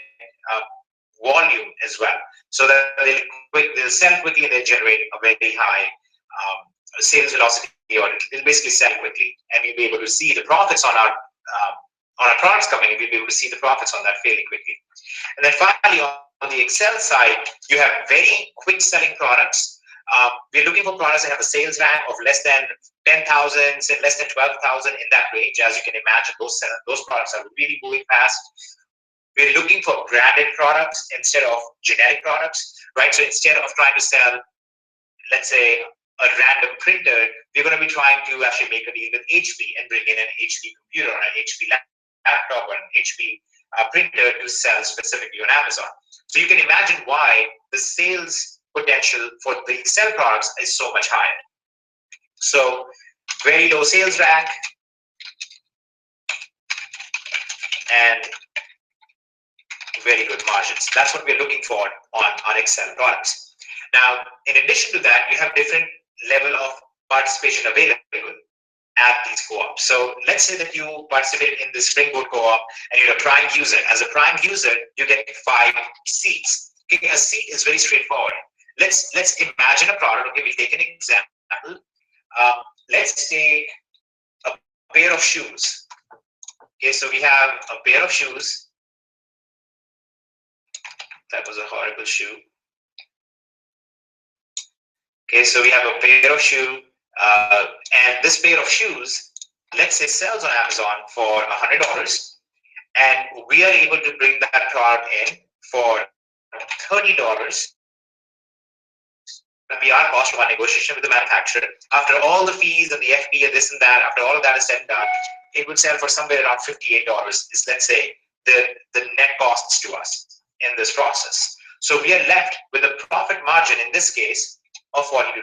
volume as well, so that they'll sell quickly and they generate a very high sales velocity, or they'll basically sell quickly, and we'll be able to see the profits on our products coming in. We'll be able to see the profits on that fairly quickly. And then finally, on the Excel side, you have very quick selling products. We're looking for products that have a sales rank of less than 10,000, say less than 12,000, in that range. As you can imagine, those products are really moving fast. We're looking for branded products instead of generic products, right? So instead of trying to sell, let's say, a random printer, we're going to be trying to actually make a deal with HP and bring in an HP computer or an HP laptop or an HP printer to sell specifically on Amazon. So you can imagine why the sales potential for the Excel products is so much higher. So very low sales rank and very good margins. That's what we're looking for on Excel products. Now, in addition to that, you have different level of participation available at these co-ops. So let's say that you participate in the Springboard co-op and you're a Prime user. As a Prime user, you get 5 seats. Okay, a seat is very straightforward. Let's imagine a product. Okay, we'll take an example. Let's take a pair of shoes. Okay, so we have a pair of shoes. That was a horrible shoe. Okay, so we have a pair of shoe, and this pair of shoes, let's say, sells on Amazon for $100, and we are able to bring that product in for $30. Be our cost of our negotiation with the manufacturer. After all the fees and the FP and this and that, after all of that is said and done, it would sell for somewhere around $58. Is, let's say, the net costs to us in this process. So we are left with a profit margin in this case of $42,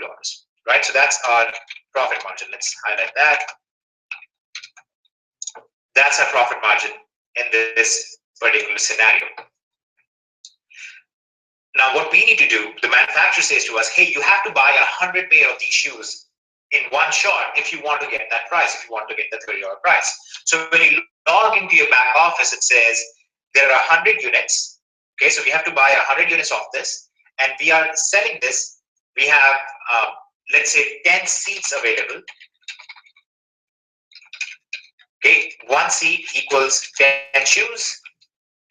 right? So that's our profit margin. Let's highlight that. That's our profit margin in this particular scenario. Now, what we need to do, the manufacturer says to us, hey, you have to buy 100 pair of these shoes in one shot if you want to get that price, if you want to get the $30 price. So when you log into your back office, it says there are 100 units. Okay, so we have to buy 100 units of this, and we are selling this. We have, let's say, 10 seats available. Okay, 1 seat equals 10 shoes,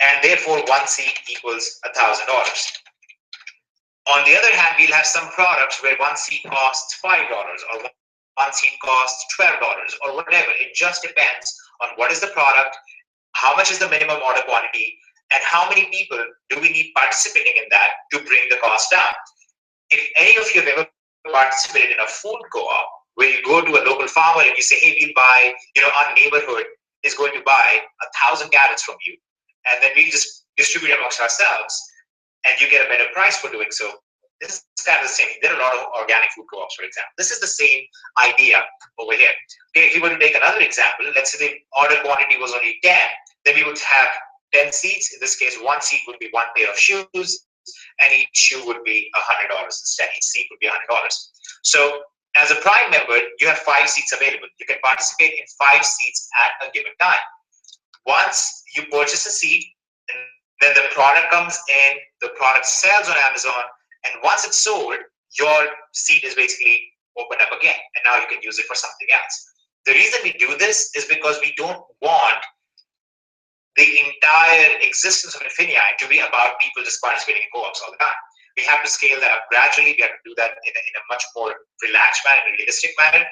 and therefore 1 seat equals $1,000. On the other hand, we'll have some products where 1 seat costs $5 or 1 seat costs $12 or whatever. It just depends on what is the product, how much is the minimum order quantity, and how many people do we need participating in that to bring the cost down. If any of you have ever participated in a food co-op where you go to a local farmer and you say, hey, we'll buy, our neighborhood is going to buy 1,000 carrots from you, and then we just distribute amongst ourselves, and you get a better price for doing so. This is kind of the same. There are a lot of organic food co-ops, for example. This is the same idea over here. Okay, if you were to take another example, let's say the order quantity was only 10, then we would have 10 seats. In this case, 1 seat would be 1 pair of shoes, and each shoe would be $100 instead. Each seat would be $100. So as a Prime member, you have 5 seats available. You can participate in 5 seats at a given time. Once you purchase a seat, and then the product comes in, the product sells on Amazon, and once it's sold, your seat is basically opened up again, and now you can use it for something else. The reason we do this is because we don't want the entire existence of Infinii to be about people just participating in co-ops all the time. We have to scale that up gradually. We have to do that in a much more relaxed manner, realistic manner,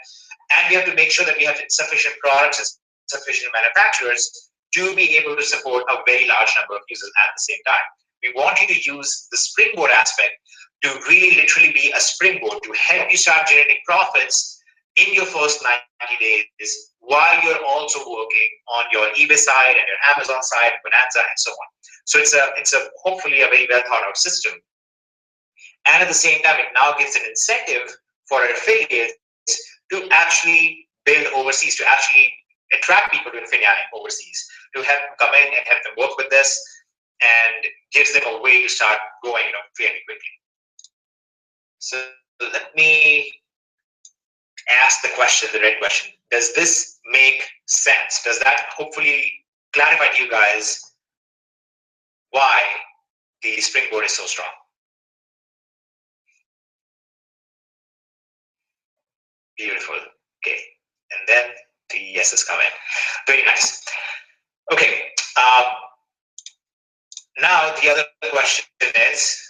and we have to make sure that we have sufficient products and sufficient manufacturers to be able to support a very large number of users at the same time. We want you to use the springboard aspect to really literally be a springboard to help you start generating profits in your first 90 days while you're also working on your eBay side and your Amazon side, Bonanza, and so on. So it's a hopefully a very well thought out system. And at the same time, it now gives an incentive for our affiliates to actually build overseas, to actually attract people to Infinii overseas, to help them come in and help them work with this, and gives them a way to start growing, fairly quickly. So let me ask the question, the red question. Does this make sense? Does that hopefully clarify to you guys why the springboard is so strong? Beautiful. Okay. And then the yeses come in. Very nice. Okay. Now the other question is,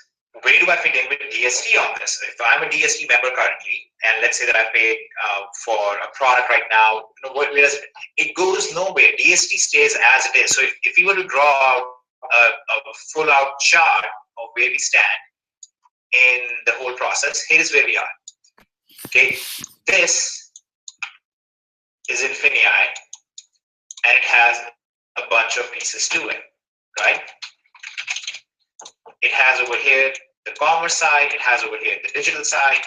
where do I fit in with DST on this? If I'm a DST member currently, and let's say that I paid for a product right now, it goes nowhere. DST stays as it is. So if you were to draw out a full out chart of where we stand in the whole process, here is where we are. Okay, this is Infinii, and it has a bunch of pieces to it, right? It has over here the commerce side, it has over here the digital side.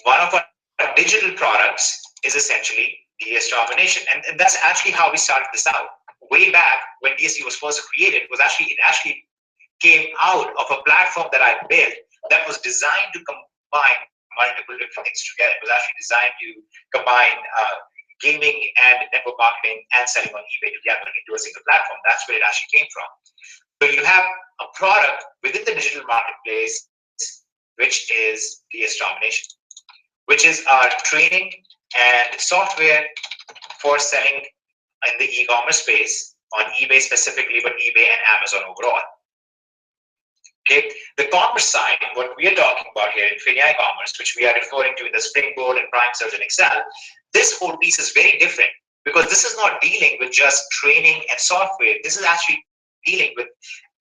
One of our digital products is essentially DS domination, and that's actually how we started this out. Way back when DST was first created, it actually came out of a platform that I built that was designed to combine multiple different things together. It was actually designed to combine gaming and network marketing and selling on eBay together into a single platform. That's where it actually came from. So you have a product within the digital marketplace, which is DS Domination, which is our training and software for selling in the e-commerce space on eBay specifically, but eBay and Amazon overall. Okay, the commerce side, what we are talking about here, Infinii Commerce, which we are referring to in the Springboard and Prime Search and Excel, this whole piece is very different because this is not dealing with just training and software. This is actually dealing with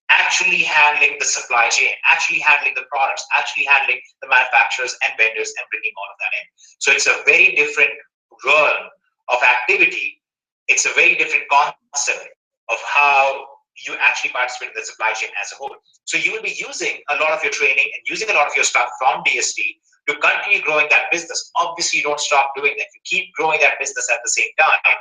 actually handling the supply chain, actually handling the products, actually handling the manufacturers and vendors and bringing all of that in. So it's a very different realm of activity. It's a very different concept of how you actually participate in the supply chain as a whole. So you will be using a lot of your training and using a lot of your stuff from DST to continue growing that business. Obviously, you don't stop doing that. You keep growing that business at the same time.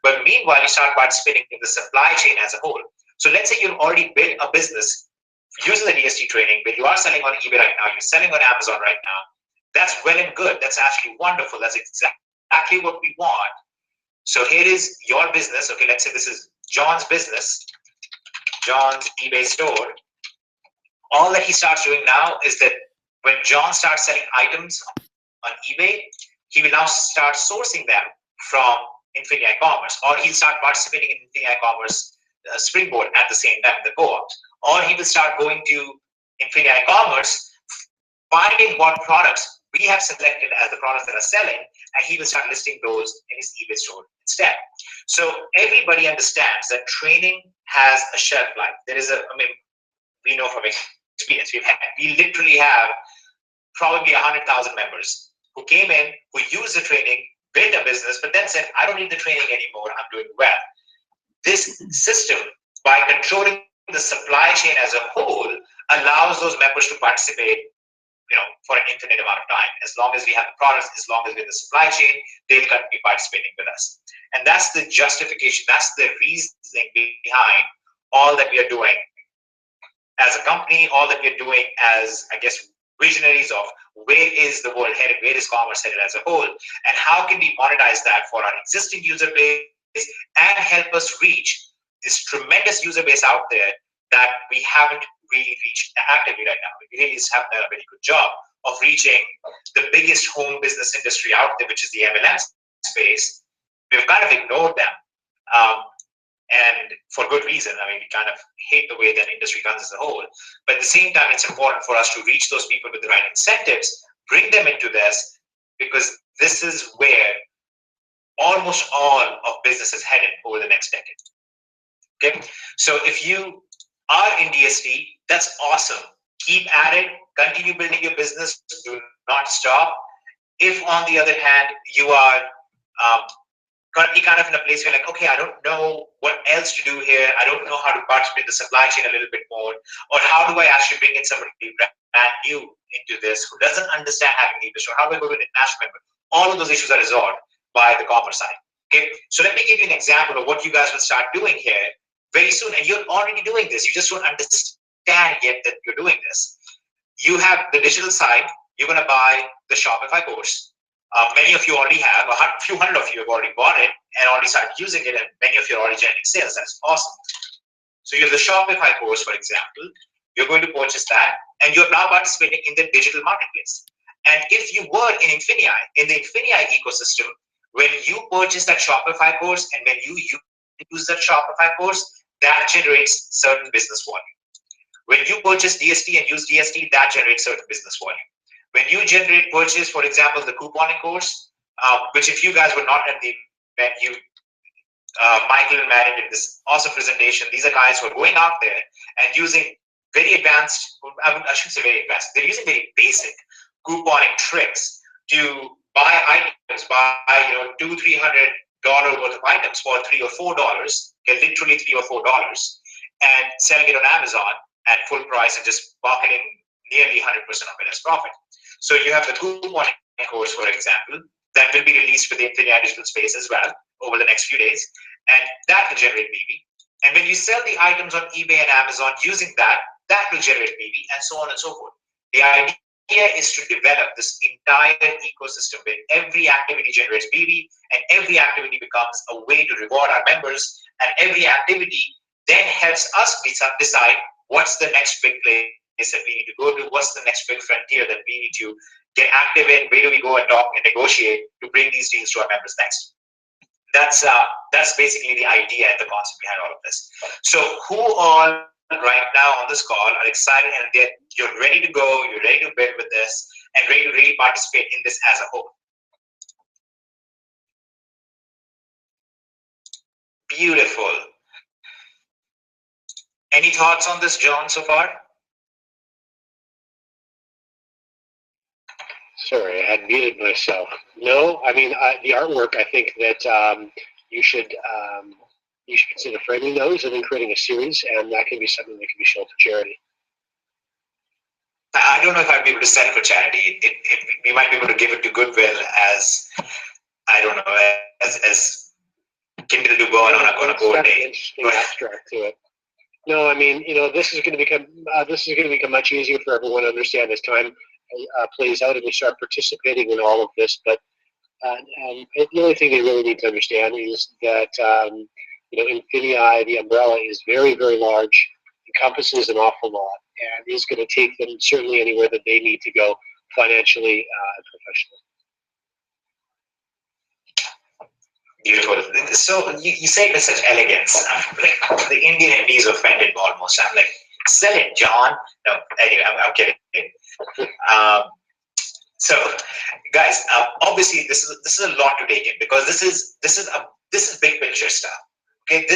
But meanwhile, you start participating in the supply chain as a whole. So let's say you've already built a business using the DST training, but you are selling on eBay right now, you're selling on Amazon right now. That's well and good. That's actually wonderful. That's exactly what we want. So here is your business. Okay, let's say this is John's business, John's eBay store. All that he starts doing now is that when John starts selling items on eBay, he will now start sourcing them from Infinii Commerce, or he'll start participating in Infinii Commerce Springboard at the same time, the co-ops, or he will start going to Infinii Commerce, finding what products we have selected as the products that are selling, and he will start listing those in his eBay store instead. So everybody understands that training has a shelf life. There is we know from experience, we literally have probably 100,000 members who came in, who used the training, built a business, but then said, I don't need the training anymore, I'm doing well. This system, by controlling the supply chain as a whole, allows those members to participate for an infinite amount of time. As long as we have the products, as long as we have the supply chain, they'll continue participating with us. And that's the justification, that's the reasoning behind all that we are doing as a company, all that we're doing as, I guess, visionaries of where is the world headed, where is commerce headed as a whole, and how can we monetize that for our existing user base and help us reach this tremendous user base out there that we haven't really reached actively right now. We really haven't done a very good job of reaching the biggest home business industry out there, which is the MLM space. We've kind of ignored them. And for good reason. We kind of hate the way that industry runs as a whole. But at the same time, it's important for us to reach those people with the right incentives, bring them into this, because this is where almost all of business is headed over the next decade. Okay, so if you are in DST, that's awesome. Keep at it. Continue building your business. Do not stop. If, on the other hand, you are currently kind of in a place where okay, I don't know what else to do here. I don't know how to participate in the supply chain a little bit more, or how do I actually bring in somebody brand new into this, who doesn't understand having an e-business, how do I go to an international member? All of those issues are resolved by the commerce side. Okay, so let me give you an example of what you guys will start doing here very soon. And you're already doing this. You just don't understand yet that you're doing this. You have the digital side. You're going to buy the Shopify course. Many of you already have. A few hundred of you have already bought it and already started using it. And many of you are already generating sales. That's awesome. So you have the Shopify course, for example. You're going to purchase that. And you're now participating in the digital marketplace. And if you were in Infinii, in the Infinii ecosystem, when you purchase that Shopify course and when you use that Shopify course, that generates certain business volume. When you purchase DST and use DST, that generates certain business volume. When you purchase, for example, the couponing course, which if you guys were not at the event, Michael and Matt did this awesome presentation. These are guys who are going out there and using very advanced, I shouldn't say very advanced, they're using very basic couponing tricks to buy items, buy $200-300 worth of items for $3 or $4, get literally $3 or $4, and selling it on Amazon at full price and just pocketing nearly 100% of it as profit. So you have the couponing course, for example, that will be released for the Infinii digital space as well over the next few days, and that will generate BB. And when you sell the items on eBay and Amazon using that will generate BB, and so on and so forth. The idea is to develop this entire ecosystem where every activity generates BB and every activity becomes a way to reward our members, and every activity then helps us decide what's the next big place that we need to go to, what's the next big frontier that we need to get active in, where do we go and talk and negotiate to bring these deals to our members next. That's basically the idea and the concept behind all of this. So who all right now on this call are excited and you're ready to go, you're ready to build with this, and ready to really participate in this as a whole? Beautiful. Any thoughts on this, John, so far? Sorry, I had muted myself. No, I mean, the artwork, I think that you should consider framing those and then creating a series, and that can be something that can be shown for charity. I don't know if I'd be able to sell it for charity. We might be able to give it to Goodwill as, I don't know, as Kindle to go on a go day. Interesting abstract to it. No, I mean, this is going to become much easier for everyone to understand as time plays out and they start participating in all of this. But the only thing they really need to understand is that Infinii, the umbrella, is very, very large, encompasses an awful lot, and is going to take them certainly anywhere that they need to go financially and professionally. Beautiful. So you say it with such elegance. Like the Indian in me is offended almost. I'm like, sell it, John. No, anyway, I'm kidding. So, guys, obviously this is a lot to take in because this is big picture stuff. Okay,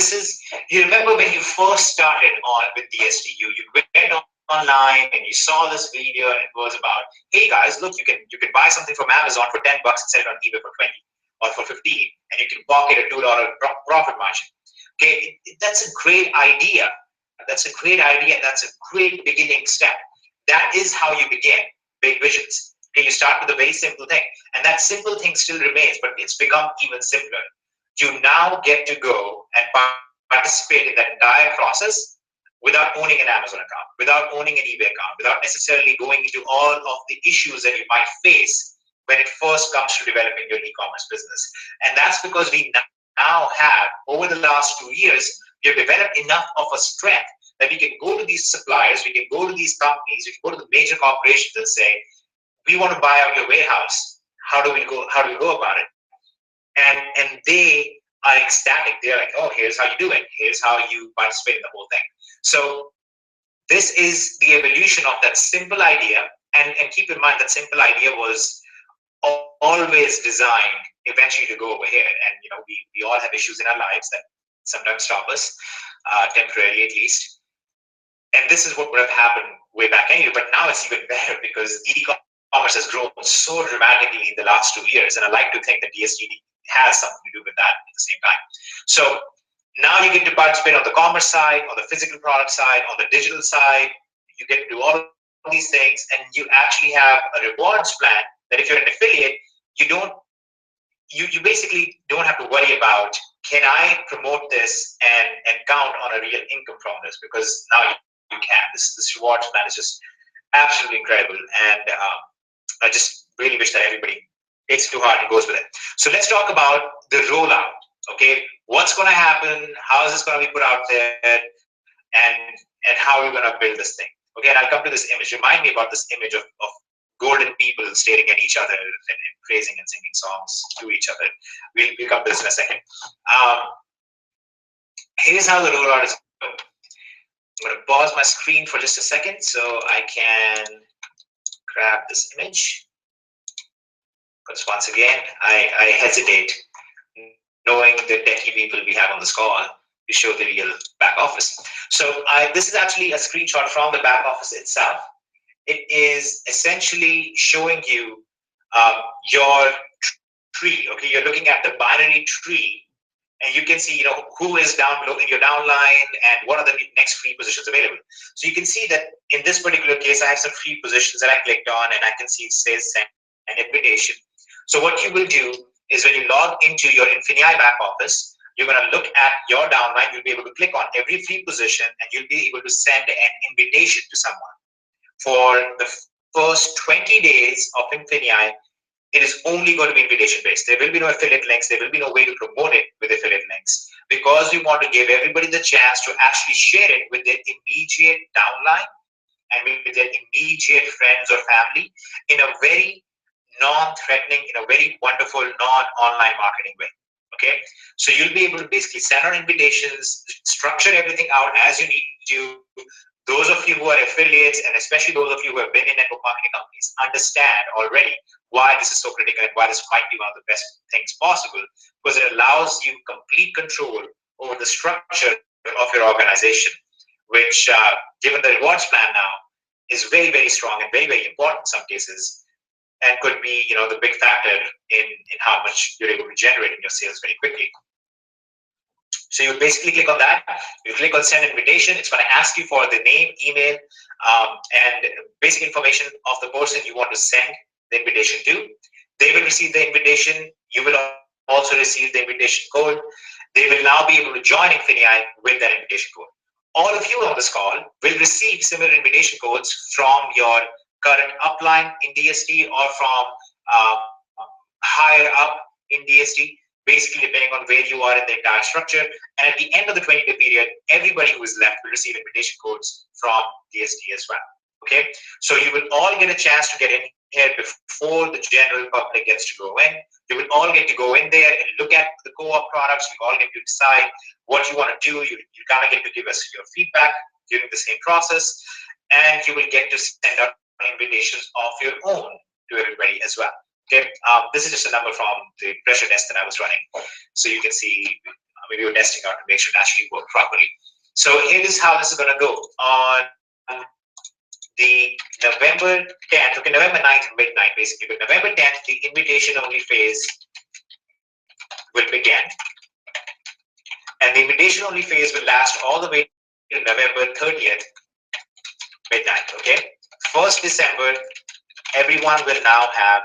you remember when you first started on with DST, you went online and you saw this video and it was about, hey guys, look, you can buy something from Amazon for $10 and sell it on eBay for 20 or for 15, and you can pocket a $2 profit margin. Okay, that's a great idea. That's a great idea. That's a great beginning step. That is how you begin big visions. Okay, you start with a very simple thing, and that simple thing still remains, but it's become even simpler. You now get to go and participate in that entire process without owning an Amazon account, without owning an eBay account, without necessarily going into all of the issues that you might face when it first comes to developing your e-commerce business. And that's because we now have, over the last 2 years, we have developed enough of a strength that we can go to these suppliers, we can go to these companies, we can go to the major corporations and say, we want to buy out your warehouse. How do we go about it? And they are ecstatic. They're like, oh, here's how you do it. Here's how you participate in the whole thing. So this is the evolution of that simple idea. And keep in mind that simple idea was always designed eventually to go over here. And we all have issues in our lives that sometimes stop us, temporarily at least. And this is what would have happened way back anyway. But now it's even better because e-commerce has grown so dramatically in the last 2 years. And I like to think that DST has something to do with that at the same time. So now you get to participate on the commerce side, on the physical product side, on the digital side. You get to do all of these things, and you actually have a rewards plan that if you're an affiliate, you basically don't have to worry about, can I promote this and count on a real income from this, because now you can. This rewards plan is just absolutely incredible, and I just really wish that everybody takes it to heart and goes with it. So let's talk about the rollout. Okay, what's going to happen? How is this going to be put out there? And how are we going to build this thing? Okay, and I'll come to this image. Remind me about this image of golden people staring at each other and praising and singing songs to each other. We'll come to this in a second. Here's how the rollout is going. I'm going to pause my screen for just a second so I can grab this image. Because once again, I hesitate, knowing the techie people we have on this call, to show the real back office. So this is actually a screenshot from the back office itself. It is essentially showing you your tree. Okay, you're looking at the binary tree, and you can see, who is down below in your downline and what are the next free positions available. So you can see that in this particular case, I have some free positions that I clicked on, and I can see it says send an invitation. So what you will do is when you log into your Infinii back office, you're going to look at your downline. You'll be able to click on every free position, and you'll be able to send an invitation to someone. For the first 20 days of Infinii, it is only going to be invitation based. There will be no affiliate links. There will be no way to promote it with affiliate links, because we want to give everybody the chance to actually share it with their immediate downline and with their immediate friends or family in a very non-threatening, in a very wonderful non-online marketing way. Okay, so you'll be able to basically send out invitations, structure everything out as you need to. Those of you who are affiliates, and especially those of you who have been in network marketing companies, understand already why this is so critical and why this might be one of the best things possible, because it allows you complete control over the structure of your organization, which, given the rewards plan now, is very, very strong and very, very important in some cases, and could be, the big factor in how much you're able to generate in your sales very quickly. So you basically click on that. You click on send invitation. It's going to ask you for the name, email, and basic information of the person you want to send the invitation to. They will receive the invitation. You will also receive the invitation code. They will now be able to join Infinii with that invitation code. All of you on this call will receive similar invitation codes from your current upline in DST or from higher up in DST, basically depending on where you are in the entire structure. And at the end of the 20-day period, everybody who is left will receive invitation codes from DST as well. Okay, so you will all get a chance to get in here before the general public gets to go in. You will all get to go in there and look at the co-op products. You all get to decide what you want to do. You kind of get to give us your feedback during the same process, and you will get to send out invitations of your own to everybody as well. Okay, this is just a number from the pressure test that I was running, so you can see we were testing out to make sure it actually worked properly. So here is how this is going to go on the November 10th. Okay, November 9th midnight basically, but November 10th the invitation only phase will begin, and the invitation only phase will last all the way to November 30th midnight. Okay, 1st December, everyone will now have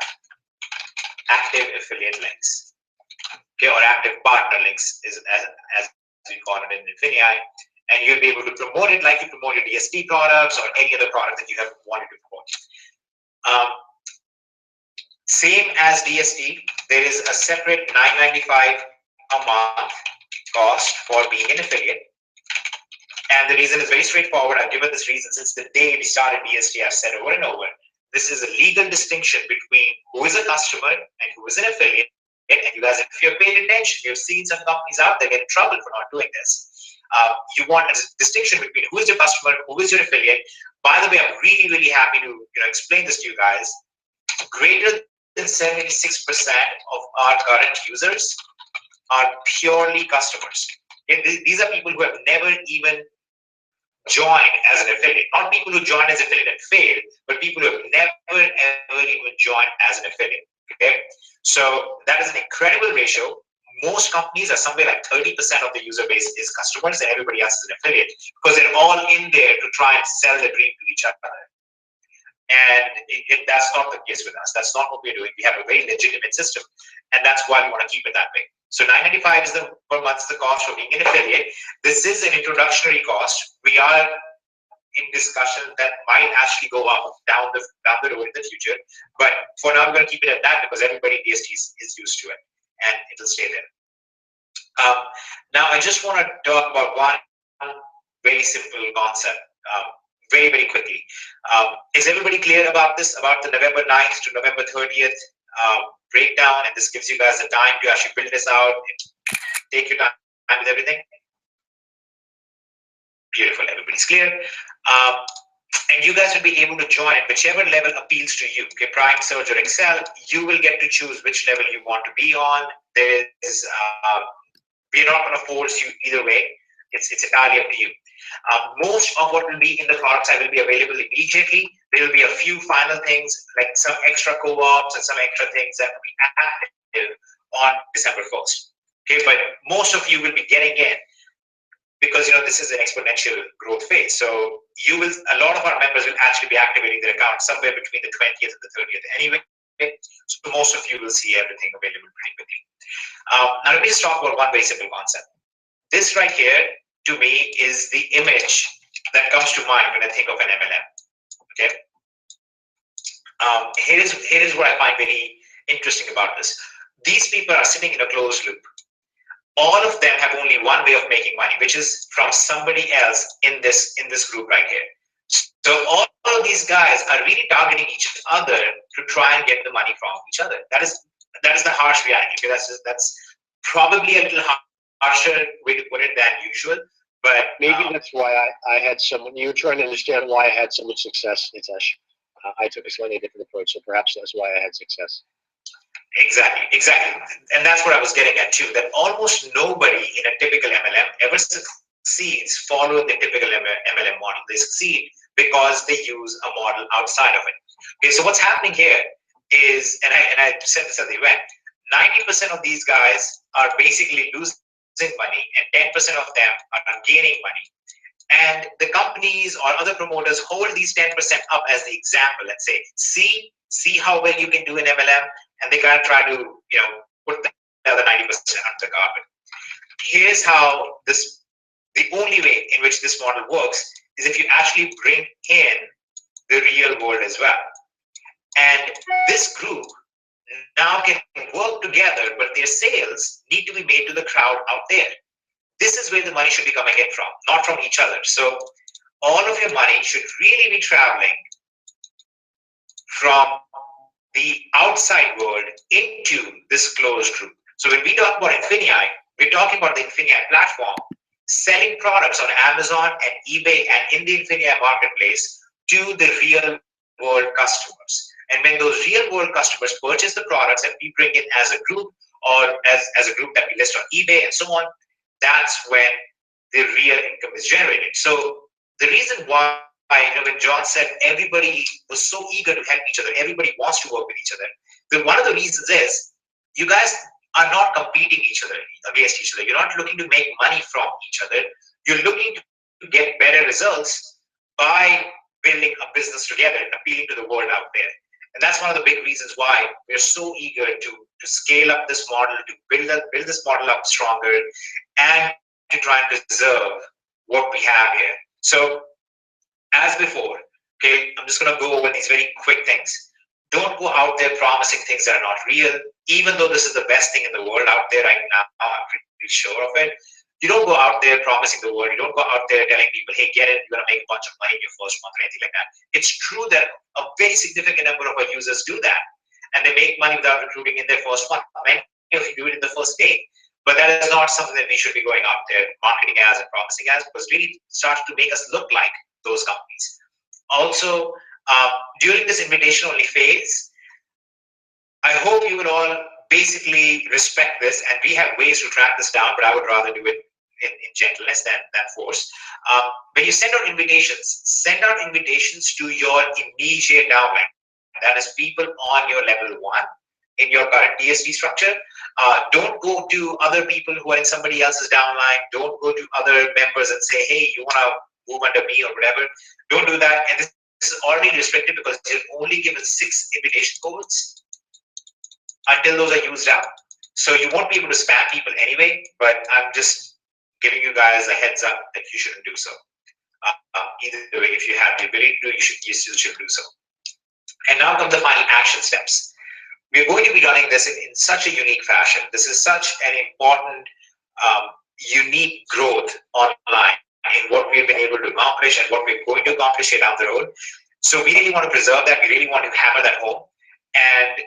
active affiliate links, okay, or active partner links is as we call it in Infinii, and you'll be able to promote it like you promote your DST products or any other product that you have wanted to promote. Same as DST, there is a separate $9.95 a month cost for being an affiliate. And the reason is very straightforward. I've given this reason since the day we started DST. I've said over and over, this is a legal distinction between who is a customer and who is an affiliate. And you guys, if you've paid attention, you've seen some companies out there get in trouble for not doing this. You want a distinction between who is your customer, who is your affiliate. By the way, I'm really, really happy to explain this to you guys. Greater than 76% of our current users are purely customers. These are people who have never even joined as an affiliate. Not people who joined as affiliate and failed, but people who have never ever even joined as an affiliate. Okay, so that is an incredible ratio. Most companies are somewhere like 30% of the user base is customers, and everybody else is an affiliate, because they're all in there to try and sell the dream to each other. And that's not the case with us. That's not what we're doing. We have a very legitimate system, and that's why we want to keep it that way. So $995 is the per month the cost for being an affiliate. This is an introductory cost. We are in discussion that might actually go up down the road in the future. But for now, we're going to keep it at that because everybody in DST is used to it, and it'll stay there. Now, I just want to talk about one very simple concept. Very, very quickly. Is everybody clear about this, about the November 9th to November 30th breakdown? And this gives you guys the time to actually build this out and take your time with everything. Beautiful, everybody's clear. And you guys will be able to join at whichever level appeals to you. Okay, Prime, Surge, or Excel, you will get to choose which level you want to be on. There is, we're not going to force you either way. It's entirely up to you. Most of what will be in the product side will be available immediately. There will be a few final things like some extra co-ops and some extra things that will be active on December 1st. Okay, but most of you will be getting in because this is an exponential growth phase. So a lot of our members will actually be activating their account somewhere between the 20th and the 30th anyway. So most of you will see everything available pretty quickly. Now let me just talk about one very simple concept. This right here, to me, is the image that comes to mind when I think of an MLM. Okay. Here is what I find very interesting about this. These people are sitting in a closed loop. All of them have only one way of making money, which is from somebody else in this group right here. So all of these guys are really targeting each other to try and get the money from each other. That is the harsh reality. Okay? That's probably a little harsher way to put it than usual. But maybe that's why I had someone. You were trying to understand why I had so much success, Nitesh. I took a slightly different approach, so perhaps that's why I had success. Exactly. And that's what I was getting at too, that almost nobody in a typical MLM ever succeeds following the typical MLM model. They succeed because they use a model outside of it. Okay, so what's happening here is, and I said this at the event, 90% of these guys are basically losing money and 10% of them are gaining money. And the companies or other promoters hold these 10% up as the example and say, see how well you can do in MLM, and they kind of try to put the other 90% under the carpet. Here's how the only way in which this model works is if you actually bring in the real world as well. And this group now can work together, but their sales need to be made to the crowd out there. This is where the money should be coming in from, not from each other. So all of your money should really be traveling from the outside world into this closed group. So when we talk about Infinii, we're talking about the Infinii platform, selling products on Amazon and eBay and in the Infinii marketplace to the real world customers. And when those real world customers purchase the products that we bring in as a group or as a group that we list on eBay and so on, that's when the real income is generated. So the reason why, when John said everybody was so eager to help each other, everybody wants to work with each other, then one of the reasons is you guys are not competing against each other. You're not looking to make money from each other. You're looking to get better results by building a business together and appealing to the world out there. And that's one of the big reasons why we're so eager to scale up this model, to build this model up stronger, and to try and preserve what we have here. So, as before, okay, I'm just going to go over these very quick things. Don't go out there promising things that are not real, even though this is the best thing in the world out there right now. I'm pretty sure of it. You don't go out there promising the world. You don't go out there telling people, hey, get it, you're going to make a bunch of money in your first month or anything like that. It's true that a very significant number of our users do that, and they make money without recruiting in their first month. Many of you do it in the first day. But that is not something that we should be going out there marketing as and promising as, because it really starts to make us look like those companies. Also, during this invitation-only phase, I hope you will all basically respect this, and we have ways to track this down, but I would rather do it in gentleness than force. When you send out invitations to your immediate downline. That is people on your level 1 in your current DSP structure. Don't go to other people who are in somebody else's downline. Don't go to other members and say, hey, you want to move under me or whatever. Don't do that. And this is already restricted because you're only given 6 invitation codes until those are used up. So you won't be able to spam people anyway, but I'm just giving you guys a heads up that you shouldn't do so. Either way, if you have the ability to do, you still should do so. And now come the final action steps. We're going to be running this in such a unique fashion. This is such an important, unique growth online in what we've been able to accomplish and what we're going to accomplish here down the road. So we really want to preserve that. We really want to hammer that home. And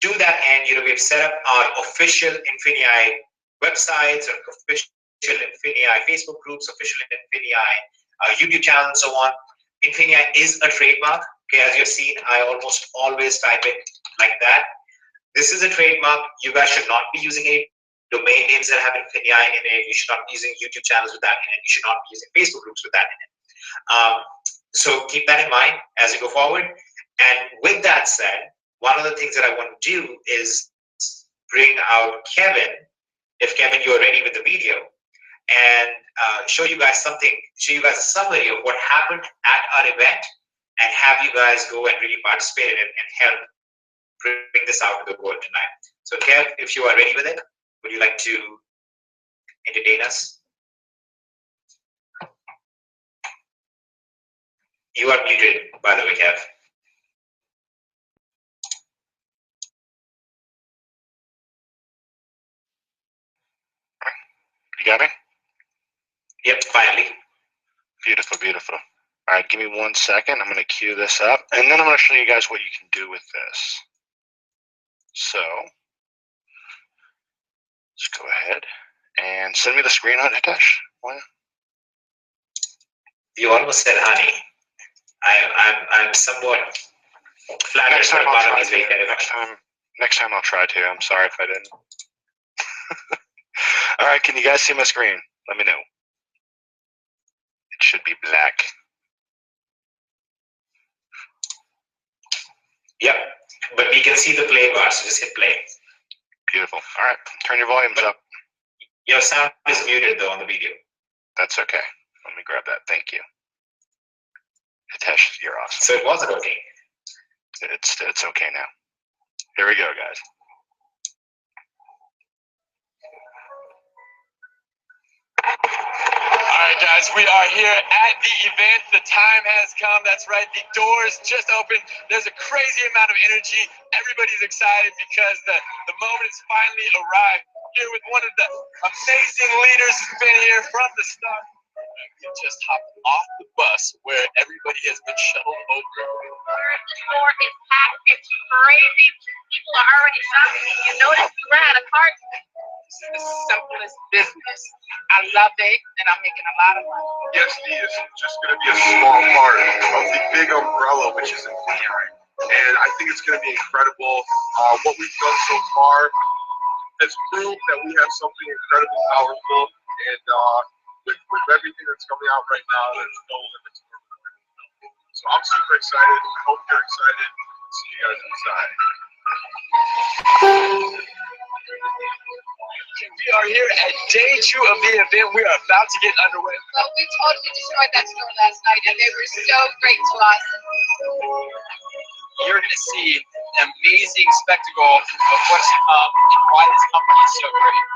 to that end, we've set up our official Infinii websites, or official Infinii Facebook groups, official Infinii YouTube channel, and so on. Infinii is a trademark. Okay, as you've seen, I almost always type it like that. This is a trademark. You guys should not be using any domain names that have Infinii in it. You should not be using YouTube channels with that in it. You should not be using Facebook groups with that in it. So keep that in mind as you go forward. And with that said, one of the things that I want to do is bring out Kevin, if Kevin, you're ready with the video, and show you guys a summary of what happened at our event, and have you guys go and really participate in it and help bring this out to the world tonight. So Kev, if you are ready with it, would you like to entertain us? You are muted, by the way, Kev. You got me? Yep, finally. Beautiful, beautiful. All right, give me 1 second. I'm going to cue this up, and then I'm going to show you guys what you can do with this. So, let's go ahead and send me the screen on Hitesh. Well, you almost said honey. I'm somewhat flattered. Next time I'll try to. I'm sorry if I didn't. All right, can you guys see my screen? Let me know. It should be black. Yep, but we can see the play bar, so just hit play. Beautiful. All right, turn your volumes up. Your sound is muted though on the video. That's okay. Let me grab that. Thank you. Hitesh, you're awesome. So it wasn't okay. It's okay now. Here we go, guys. All right, guys, we are here at the event. The time has come. That's right. The doors just opened. There's a crazy amount of energy. Everybody's excited because the moment has finally arrived. Here with one of the amazing leaders who's been here from the start. We just hopped off the bus where everybody has been shuttled over. The floor is packed. It's crazy. People are already shopping. You notice we were at a cart. This is the simplest business. I love it, and I'm making a lot of money. Yes, D is just going to be a small part of the big umbrella, which is Infinii. And I think it's going to be incredible. What we've done so far has proved that we have something incredibly powerful. And with everything that's coming out right now, there's no limits to it. So I'm super excited. I hope you're excited. See you guys inside. We are here at day 2 of the event. We are about to get underway. Well, we totally destroyed that store last night, and they were so great to us. You're going to see an amazing spectacle of what's to come and why this company is so great.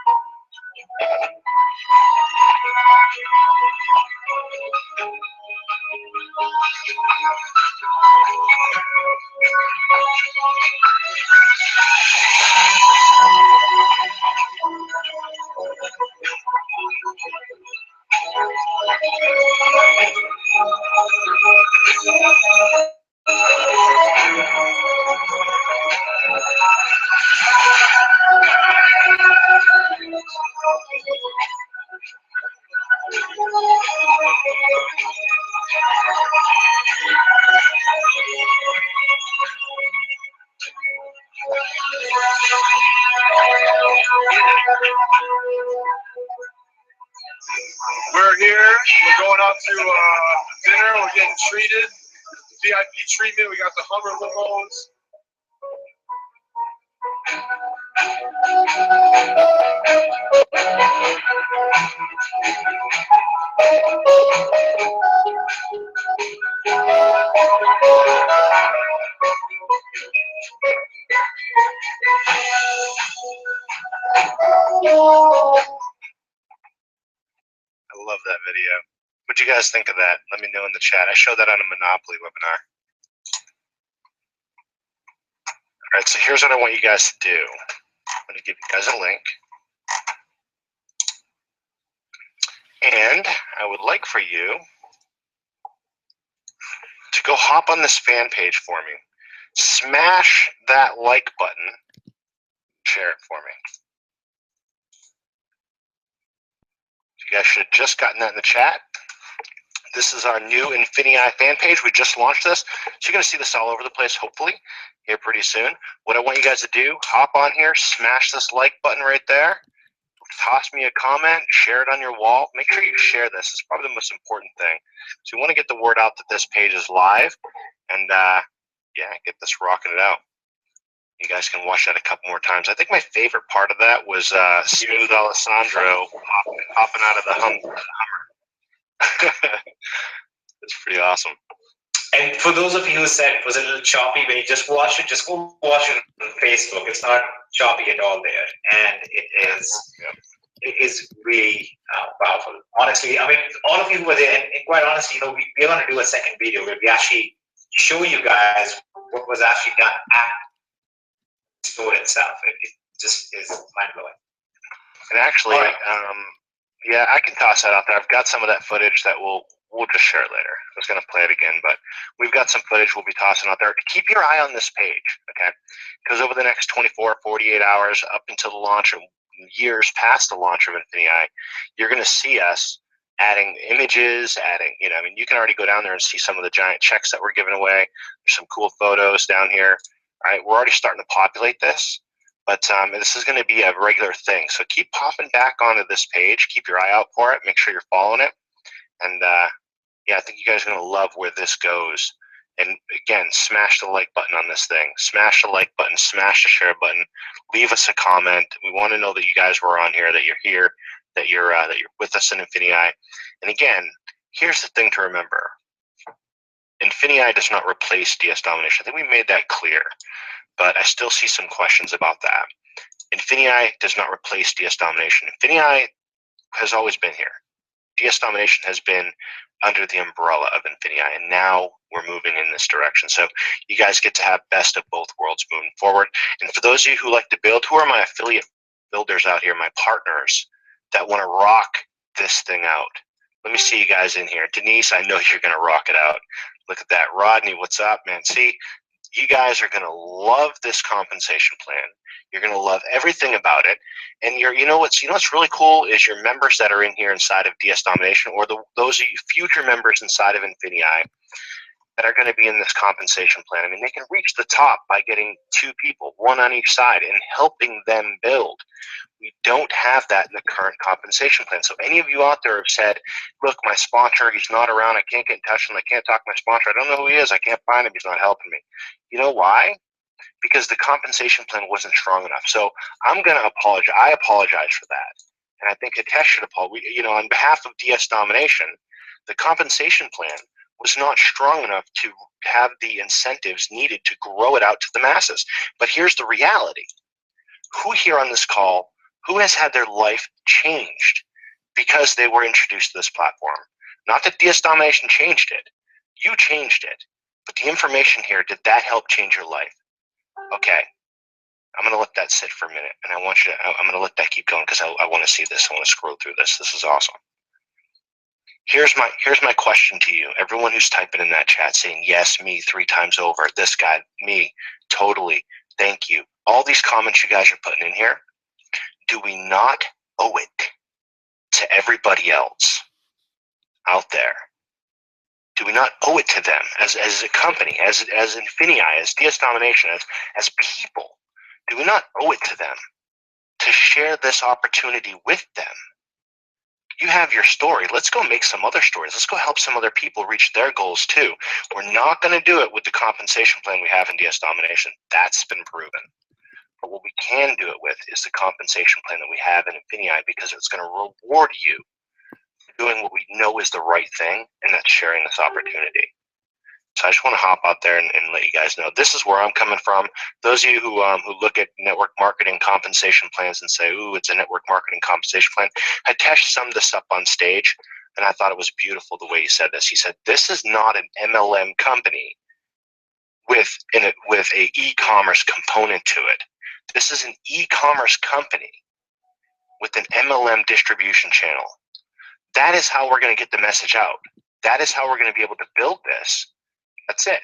We're here. We're going out to dinner. We're getting treated. VIP treatment. We got the Hummer limos. I love that video. What do you guys think of that? Let me know in the chat. I showed that on a Monopoly webinar. All right, so here's what I want you guys to do. I'm going to give you guys a link. And I would like for you to go hop on this fan page for me. Smash that like button. Share it for me. You guys should have just gotten that in the chat. This is our new Infinii fan page. We just launched this. So you're going to see this all over the place, hopefully, here pretty soon. What I want you guys to do, hop on here, smash this like button right there. Toss me a comment, share it on your wall. Make sure you share this. It's probably the most important thing. So we want to get the word out that this page is live. And, yeah, get this rocking it out. You guys can watch that a couple more times. I think my favorite part of that was Smooth Alessandro hopping out of the Hummer. It's pretty awesome. And for those of you who said it was a little choppy when you just watch it, just go watch it on Facebook. It's not choppy at all there, and it is really powerful. Honestly, I mean, all of you who were there, and quite honestly, you know, we're going to do a second video where we actually show you guys what was actually done at the store itself. It just is mind blowing. And actually, right. Yeah, I can toss that out there. I've got some of that footage that we'll just share it later. I was going to play it again, but we've got some footage we'll be tossing out there. Keep your eye on this page, okay? Because over the next 24, 48 hours up until the launch, or years past the launch of Infinii, you're going to see us adding images, you know, I mean, you can already go down there and see some of the giant checks that we're giving away. There's some cool photos down here. All right, we're already starting to populate this. But this is going to be a regular thing. So keep popping back onto this page. Keep your eye out for it. Make sure you're following it. And yeah, I think you guys are going to love where this goes. And again, smash the like button on this thing. Smash the like button. Smash the share button. Leave us a comment. We want to know that you guys were on here, that you're here, that you're with us in Infinii. And again, here's the thing to remember. Infinii does not replace DS domination. I think we made that clear. But I still see some questions about that. Infinii does not replace DS domination. Infinii has always been here. DS domination has been under the umbrella of Infinii, and now we're moving in this direction. So you guys get to have best of both worlds moving forward. And for those of you who like to build, who are my affiliate builders out here, my partners that want to rock this thing out? Let me see you guys in here. Denise, I know you're going to rock it out. Look at that. Rodney, what's up, man? See? You guys are going to love this compensation plan. You're going to love everything about it. And you know what's really cool is your members that are in here inside of DS Domination, or those of you future members inside of Infinii that are going to be in this compensation plan. I mean, they can reach the top by getting 2 people, 1 on each side, and helping them build. We don't have that in the current compensation plan. So any of you out there have said, look, my sponsor, he's not around. I can't get in touch with him. I can't talk to my sponsor. I don't know who he is. I can't find him. He's not helping me. You know why? Because the compensation plan wasn't strong enough. So I'm going to apologize. I apologize for that. And I think Hitesh should apologize. You know, on behalf of DS Domination, the compensation plan was not strong enough to have the incentives needed to grow it out to the masses. But here's the reality. Who here on this call, who has had their life changed because they were introduced to this platform? Not that DS Domination changed it. You changed it. But the information here, did that help change your life? Okay. I'm going to let that sit for a minute. And I'm going to let that keep going because I want to see this. I want to scroll through this. This is awesome. Here's my question to you. Everyone who's typing in that chat saying, yes, me 3 times over. This guy, me, totally. Thank you. All these comments you guys are putting in here, do we not owe it to everybody else out there? Do we not owe it to them as a company, as Infinii, as DS Domination, as people? Do we not owe it to them to share this opportunity with them? You have your story. Let's go make some other stories. Let's go help some other people reach their goals too. We're not going to do it with the compensation plan we have in DS Domination. That's been proven. But what we can do it with is the compensation plan that we have in Infinii, because it's going to reward you for doing what we know is the right thing, and that's sharing this opportunity. So I just want to hop out there and let you guys know this is where I'm coming from. Those of you who look at network marketing compensation plans and say, "Ooh, it's a network marketing compensation plan," Hitesh summed this up on stage, and I thought it was beautiful the way he said this. He said, "This is not an MLM company with a e-commerce component to it. This is an e-commerce company with an MLM distribution channel. That is how we're going to get the message out. That is how we're going to be able to build this. That's it."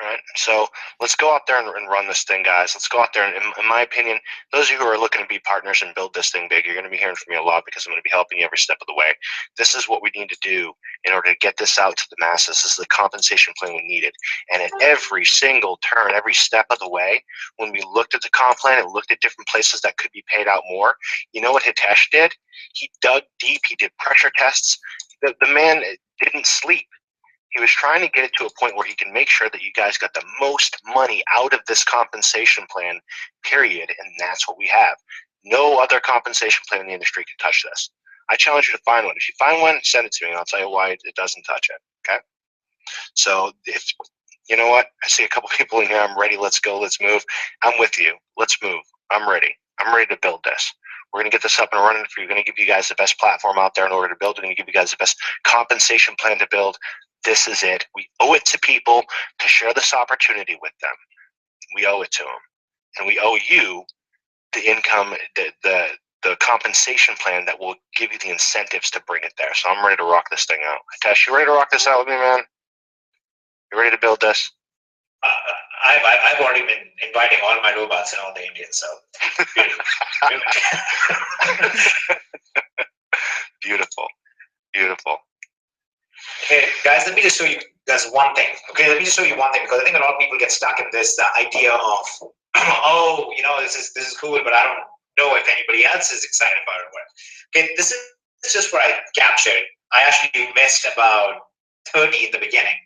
All right, so let's go out there and run this thing, guys. Let's go out there, and in my opinion, those of you who are looking to be partners and build this thing big, you're going to be hearing from me a lot because I'm going to be helping you every step of the way. This is what we need to do in order to get this out to the masses. This is the compensation plan we needed. And at every single turn, every step of the way, when we looked at the comp plan and looked at different places that could be paid out more, you know what Hitesh did? He dug deep. He did pressure tests. The man didn't sleep. He was trying to get it to a point where he can make sure that you guys got the most money out of this compensation plan, period, and that's what we have. No other compensation plan in the industry can touch this. I challenge you to find one. If you find one, send it to me, and I'll tell you why it doesn't touch it, okay? So if, you know what, I see a couple people in here, I'm ready, let's go, let's move. I'm with you, let's move. I'm ready to build this. We're going to get this up and running for you. We're going to give you guys the best platform out there in order to build it. We're going to give you guys the best compensation plan to build. This is it. We owe it to people to share this opportunity with them. We owe it to them. And we owe you the income, the compensation plan that will give you the incentives to bring it there. So I'm ready to rock this thing out. Hitesh, you ready to rock this out with me, man? You ready to build this? I've already been inviting all my robots and all the Indians, so beautiful. Beautiful. Okay, guys, let me just show you guys one thing. Okay, let me just show you one thing because I think a lot of people get stuck in this idea of, oh, you know, this is cool, but I don't know if anybody else is excited about it or what. Okay, this is just what I captured. I actually missed about 30 in the beginning.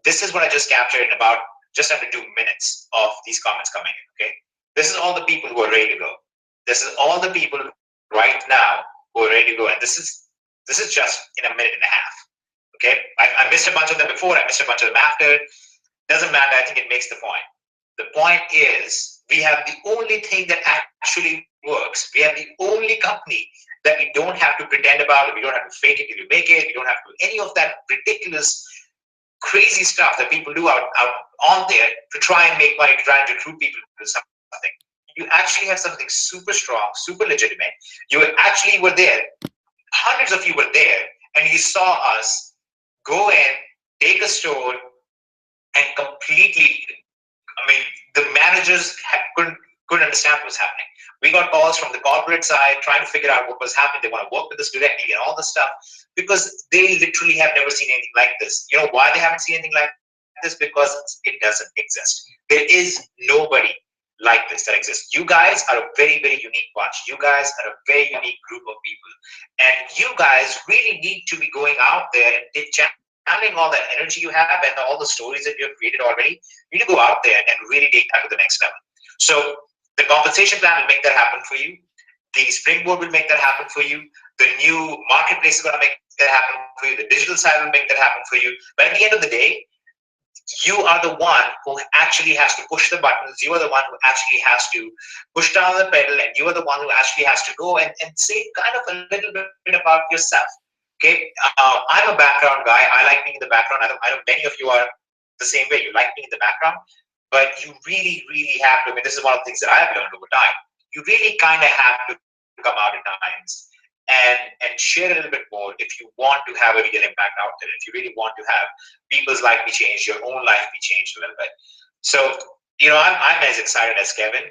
This is what I just captured in about just under 2 minutes of these comments coming in. Okay, this is all the people who are ready to go. This is all the people right now who are ready to go, and this is just in a minute and a half. Okay, I missed a bunch of them before, I missed a bunch of them after. Doesn't matter, I think it makes the point. The point is, we have the only thing that actually works. We have the only company that we don't have to pretend about, we don't have to fake it till you make it, we don't have to do any of that ridiculous, crazy stuff that people do out on there to try and make money, to try and recruit people to do something. You actually have something super strong, super legitimate. You actually were there. Hundreds of you were there, and you saw us go in, take a store, and completely, I mean, the managers couldn't understand what was happening. We got calls from the corporate side trying to figure out what was happening. They want to work with us directly and all this stuff because they literally have never seen anything like this. You know why they haven't seen anything like this? Because it doesn't exist. There is nobody like this that exists. You guys are a very, very unique bunch. You guys are a very unique group of people. And you guys really need to be going out there and channeling all that energy you have and all the stories that you have created already. You need to go out there and really take that to the next level. So the compensation plan will make that happen for you. The springboard will make that happen for you. The new marketplace is going to make that happen for you. The digital side will make that happen for you. But at the end of the day, you are the one who actually has to push the buttons. You are the one who actually has to push down the pedal, and you are the one who actually has to go and say kind of a little bit about yourself. Okay, I'm a background guy. I like being in the background. I know many of you are the same way. You like being in the background, but you really, really have to. I mean, this is one of the things that I have learned over time. You really kind of have to come out at times and share a little bit more if you want to have a real impact out there. If you really want to have people's life be changed, your own life be changed a little bit. So, you know, I'm as excited as Kevin.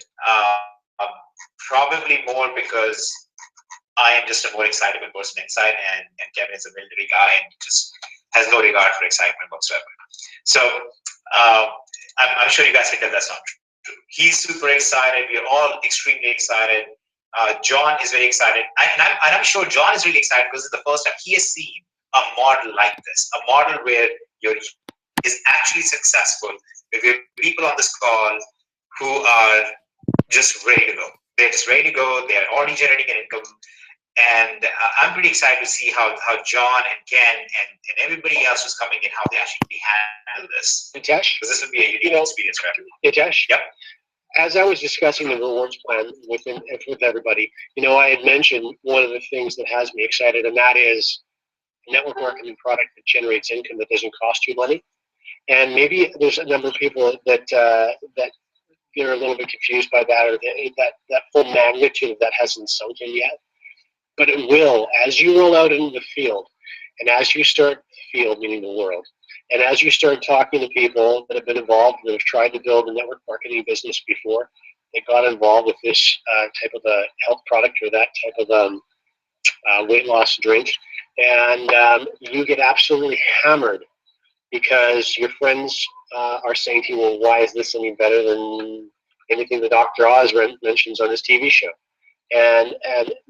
Probably more because I am just a more excitable person inside, and Kevin is a military guy and just has no regard for excitement whatsoever. So I'm sure you guys can tell that's not true. He's super excited. We are all extremely excited. John is very excited, and I'm sure John is really excited because it's the first time he has seen a model like this, a model where is actually successful. We have people on this call who are just ready to go. They're just ready to go. They are already generating an income, And I'm pretty excited to see how John and Ken and everybody else who's coming in, how they actually handle this. Hitesh? Because this will be a unique experience for everyone. Hitesh? Yep. As I was discussing the rewards plan with everybody, I had mentioned one of the things that has me excited, and that is a network marketing product that generates income that doesn't cost you money. And maybe there's a number of people that they're a little bit confused by that, or that full magnitude of that hasn't sunk in yet. But it will, as you roll out into the field, and as you start the field, meaning the world, and as you start talking to people that have been involved, that have tried to build a network marketing business before, they got involved with this type of a health product or that type of weight loss drink, and you get absolutely hammered because your friends are saying to you, well, why is this any better than anything that Dr. Oz mentions on his TV show? And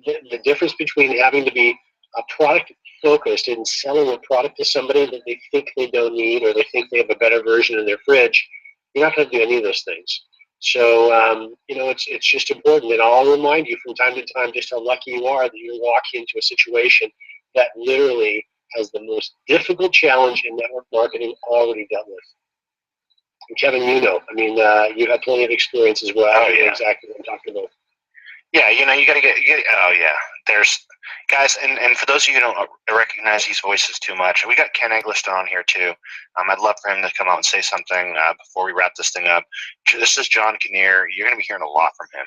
the difference between having to be a product focused and selling a product to somebody that they think they don't need, or they think they have a better version in their fridge, you're not going to do any of those things. So, it's just important. And I'll remind you from time to time just how lucky you are that you're walking into a situation that literally has the most difficult challenge in network marketing already dealt with. And Kevin, you've had plenty of experience as well. Oh, yeah. You know exactly what I'm talking about. Yeah, you got to oh, yeah. There's, guys, and for those of you who don't recognize these voices too much, we got Ken Eggleston on here, too. I'd love for him to come out and say something before we wrap this thing up. This is John Kinnear. You're going to be hearing a lot from him,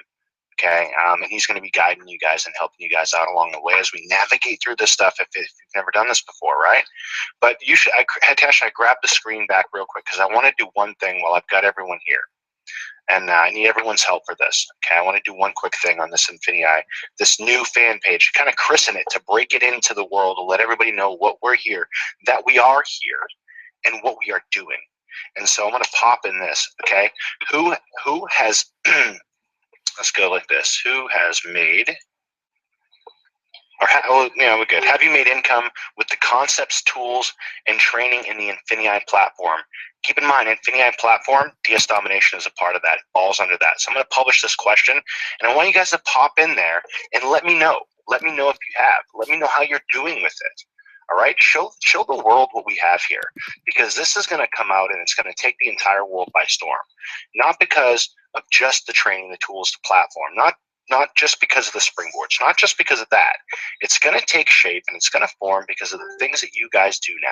okay? And he's going to be guiding you guys and helping you guys out along the way as we navigate through this stuff if you've never done this before, right? But Hitesh, I grabbed the screen back real quick because I want to do one thing while I've got everyone here. And I need everyone's help for this. Okay, I want to do one quick thing on this Infinii, this new fan page, kind of christen it to break it into the world, to let everybody know what we're here, that we are here, and what we are doing. And so I'm going to pop in this. Okay, who has? Let's go like this. Who has made? We're good. Have you made income with the concepts, tools, and training in the Infinii platform? Keep in mind, Infinii platform, DS Domination is a part of that. It falls under that. So I'm going to publish this question, and I want you guys to pop in there and let me know. Let me know if you have. Let me know how you're doing with it. All right? Show the world what we have here, because this is going to come out and it's going to take the entire world by storm. Not because of just the training, the tools, the platform. Not just because of the springboards, not just because of that. It's going to take shape and it's going to form because of the things that you guys do now.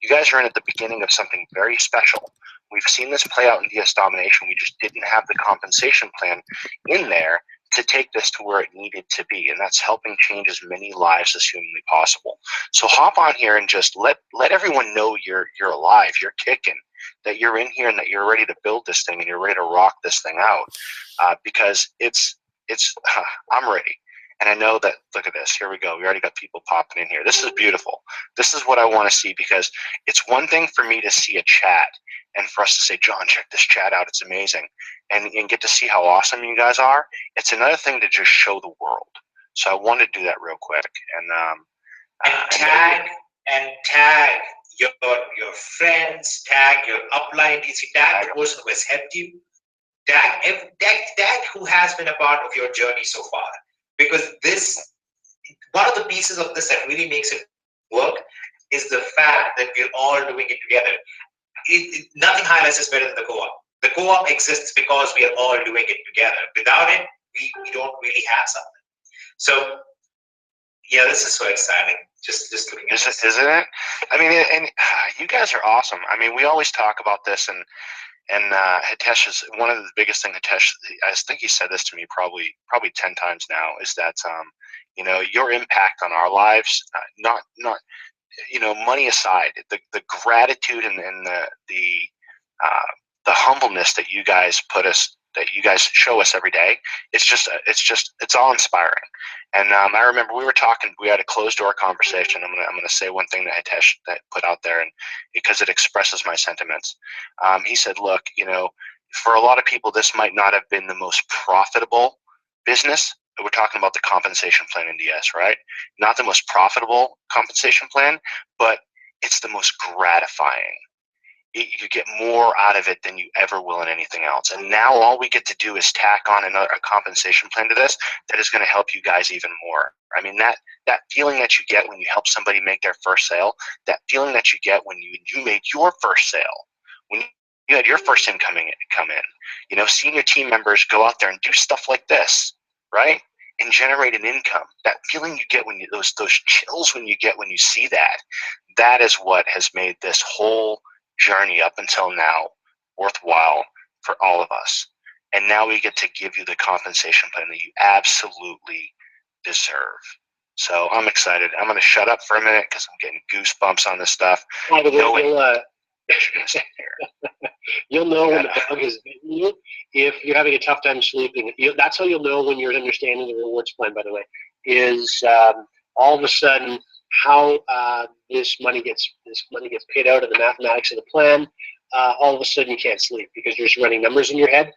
You guys are in at the beginning of something very special. We've seen this play out in DS Domination. We just didn't have the compensation plan in there to take this to where it needed to be, and that's helping change as many lives as humanly possible. So hop on here and just let everyone know you're alive, you're kicking, that you're in here and that you're ready to build this thing and you're ready to rock this thing out, because I'm ready. And I know that, look at this, here we go. We already got people popping in here. This is beautiful. This is what I want to see, because it's one thing for me to see a chat and for us to say, John, check this chat out. It's amazing. And get to see how awesome you guys are. It's another thing to just show the world. So I want to do that real quick. And tag your friends, tag your upline DC, tag the person who has helped you. Tag who has been a part of your journey so far, because one of the pieces of this that really makes it work is the fact that we're all doing it together. Nothing highlights this better than the co-op. The co-op exists because we are all doing it together. Without it, we don't really have something. So yeah, this is so exciting. Just looking at this. Isn't it? I mean, and you guys are awesome. I mean, we always talk about this, and Hitesh is one of the biggest things. Hitesh, I think he said this to me probably 10 times now, is that your impact on our lives, not money aside, the gratitude and the humbleness that you guys show us every day, it's all inspiring. And I remember we were talking, we had a closed door conversation. I'm gonna say one thing that Hitesh that put out there, and because it expresses my sentiments. He said, look, for a lot of people, this might not have been the most profitable business. We're talking about the compensation plan in DS, right? Not the most profitable compensation plan, but it's the most gratifying. you get more out of it than you ever will in anything else. And now all we get to do is tack on a compensation plan to this that is going to help you guys even more. I mean, that feeling that you get when you help somebody make their first sale, that feeling that you get when you made your first sale, when you had your first income come in, you know, seeing your team members go out there and do stuff like this, right? And generate an income. That feeling you get when those chills when you get when you see that is what has made this whole journey up until now worthwhile for all of us. And now we get to give you the compensation plan that you absolutely deserve. So I'm excited. I'm going to shut up for a minute because I'm getting goosebumps on this stuff. By the way, you'll know when the dog is hitting you if you're having a tough time sleeping. That's how you'll know when you're understanding the rewards plan, by the way, is all of a sudden how this money gets paid out of the mathematics of the plan. All of a sudden you can't sleep because you're just running numbers in your head.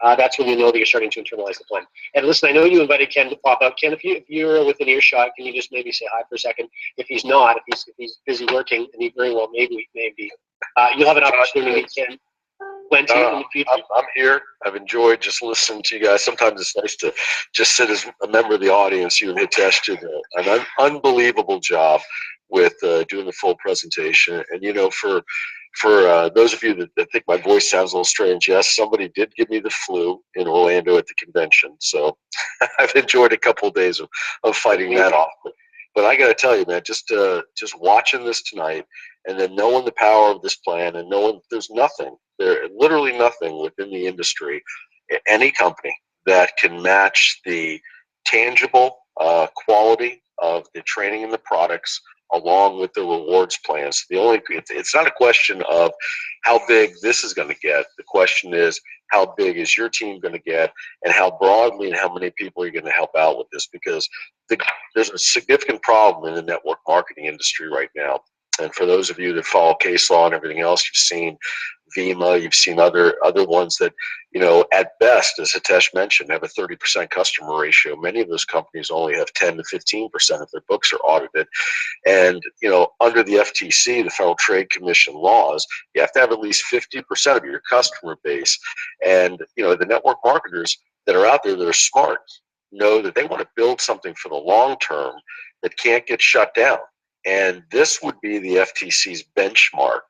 That's when you know that you're starting to internalize the plan. And listen, I know you invited Ken to pop out. Ken, if you're within earshot, can you just maybe say hi for a second? If he's not, if he's busy working, and he very well maybe, you'll have an opportunity to meet Ken plenty in the future. I'm here. I've enjoyed just listening to you guys. Sometimes it's nice to just sit as a member of the audience. You and Hitesh did an unbelievable job with doing the full presentation. And, you know, for those of you that think my voice sounds a little strange, yes, somebody did give me the flu in Orlando at the convention. So I've enjoyed a couple of days of fighting that off. But I got to tell you, man, just watching this tonight and then knowing the power of this plan and knowing there's literally nothing within the industry, any company that can match the tangible quality of the training and the products along with the rewards plans. It's not a question of how big this is going to get. The question is, how big is your team going to get, and how broadly and how many people are you going to help out with this? Because there's a significant problem in the network marketing industry right now. And for those of you that follow case law and everything else, you've seen Vima, you've seen other ones that, you know, at best, as Hitesh mentioned, have a 30% customer ratio. Many of those companies only have 10 to 15% of their books are audited. And, you know, under the FTC, the Federal Trade Commission laws, you have to have at least 50% of your customer base. And, you know, the network marketers that are out there that are smart know that they want to build something for the long term that can't get shut down. And this would be the FTC's benchmark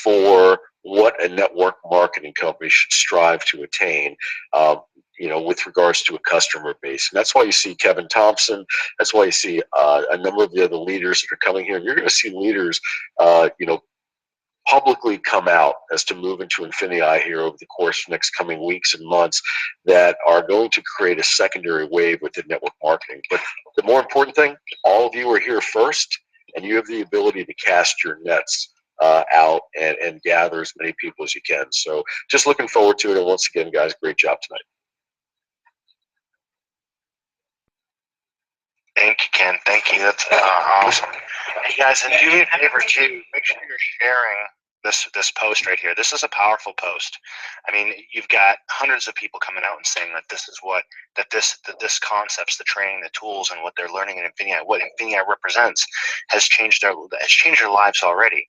for what a network marketing company should strive to attain, you know, with regards to a customer base. And that's why you see Kevin Thompson. That's why you see a number of the other leaders that are coming here. And you're going to see leaders, you know, publicly come out as to move into Infinii here over the course of the next coming weeks and months that are going to create a secondary wave within network marketing. But the more important thing, all of you are here first, and you have the ability to cast your nets out and gather as many people as you can. So just looking forward to it. And once again, guys, great job tonight. Thank you, Ken. Thank you. That's awesome. Hey, guys, and do me a favor, too. Make sure you're sharing this post right here. This is a powerful post. I mean, you've got hundreds of people coming out and saying that this is this concepts, the training, the tools, and what they're learning in Infinii, what Infinii represents, has changed their lives already.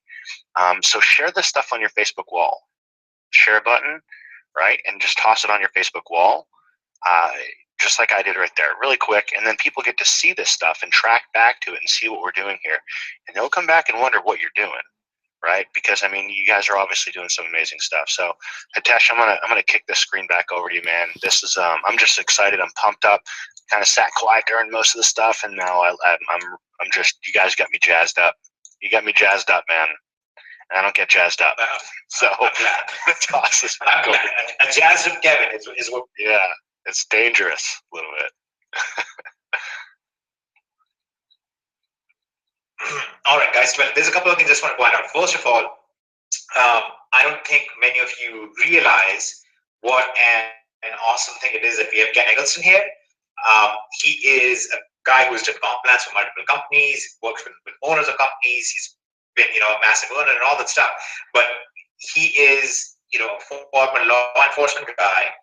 So share this stuff on your Facebook wall. Share button, right, and just toss it on your Facebook wall. Just like I did right there, really quick, and then people get to see this stuff and track back to it and see what we're doing here, and they'll come back and wonder what you're doing, right? Because I mean, you guys are obviously doing some amazing stuff. So, Hitesh, I'm gonna kick this screen back over to you, man. This is I'm just excited. I'm pumped up. Kind of sat quiet during most of the stuff, and now I'm just, you guys got me jazzed up. You got me jazzed up, man. And I don't get jazzed up, so toss this back over. A jazzed up Kevin is what. Yeah. It's dangerous a little bit. All right, guys. Well, there's a couple of things I just want to point out. First of all, I don't think many of you realize what an awesome thing it is that we have Ken Eggleston here. He is a guy who has done comp plans for multiple companies, works with owners of companies. He's been, you know, a massive earner and all that stuff. But he is, you know, a former law enforcement guy.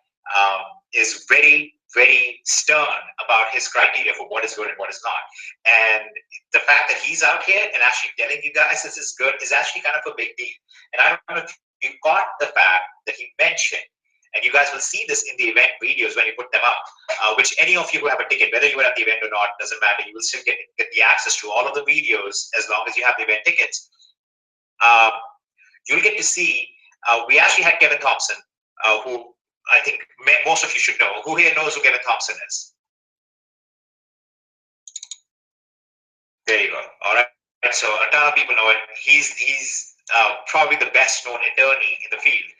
Is very, very stern about his criteria for what is good and what is not. And the fact that he's out here and actually telling you guys this is good is actually kind of a big deal. And I don't know if you caught the fact that he mentioned, and you guys will see this in the event videos when you put them up, which any of you who have a ticket, whether you were at the event or not, doesn't matter. You will still get the access to all of the videos as long as you have the event tickets. You'll get to see, we actually had Kevin Thompson, who I think most of you should know. Who here knows who Kevin Thompson is? There you go. All right. So a ton of people know it. He's probably the best known attorney in the field.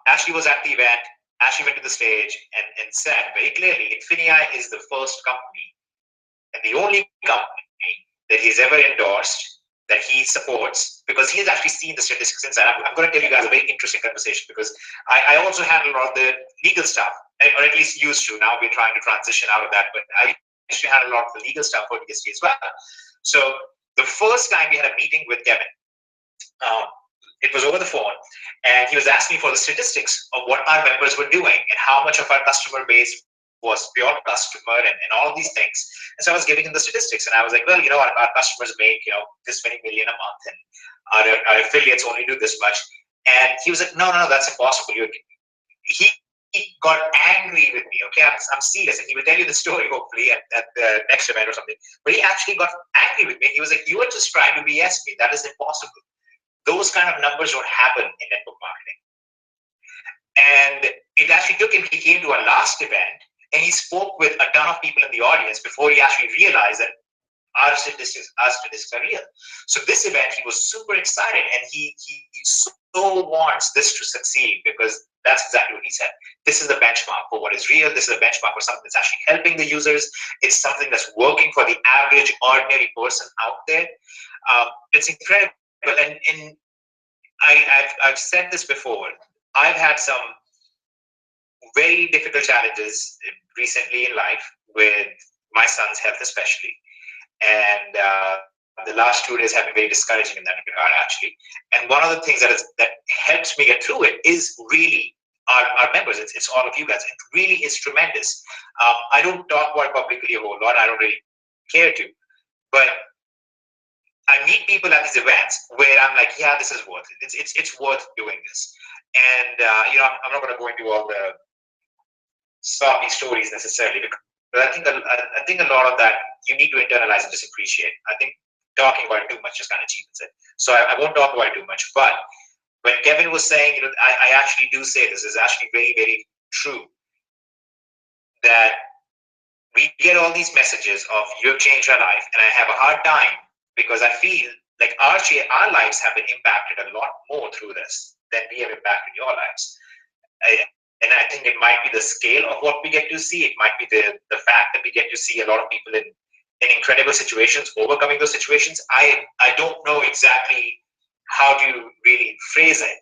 Ashley was at the event. Ashley went to the stage and said very clearly, Infinii is the first company and the only company that he's ever endorsed, that he supports, because he has actually seen the statistics inside. I'm going to tell you guys a very interesting conversation, because I also handle a lot of the legal stuff, or at least used to. Now we're trying to transition out of that, but I used to handle a lot of the legal stuff for DST as well. So the first time we had a meeting with Kevin, it was over the phone, and he was asking for the statistics of what our members were doing and how much of our customer base was pure customer and all of these things. And so I was giving him the statistics, and I was like, well, our customers make, this many million a month, and our affiliates only do this much. And he was like, no, that's impossible. He got angry with me. Okay, I'm serious, and he will tell you the story hopefully at the next event or something. But he actually got angry with me. He was like, you are just trying to BS me. That is impossible. Those kind of numbers don't happen in network marketing. And it actually took him, he came to our last event, and he spoke with a ton of people in the audience before he actually realized that our statistics are real. So this event, he was super excited, and he so wants this to succeed, because that's exactly what he said. This is the benchmark for what is real. This is a benchmark for something that's actually helping the users. It's something that's working for the average, ordinary person out there. It's incredible. And I've said this before. I've had some very difficult challenges recently in life with my son's health, especially. And the last 2 days have been very discouraging in that regard, actually. And one of the things that helps me get through it is really our members. It's all of you guys. It really is tremendous. I don't talk about it publicly a whole lot. I don't really care to. But I meet people at these events where I'm like, yeah, this is worth it. It's worth doing this. And I'm not going to go into all the sloppy stories necessarily, but I think a lot of that you need to internalize and just appreciate. I think talking about it too much just kind of cheapens it. So I won't talk about it too much. But when Kevin was saying, I actually do say this is actually very, very true, that we get all these messages of you've changed our life, and I have a hard time, because I feel like our lives have been impacted a lot more through this than we have impacted your lives. And I think it might be the scale of what we get to see. It might be the fact that we get to see a lot of people in incredible situations, overcoming those situations. I don't know exactly how to really phrase it,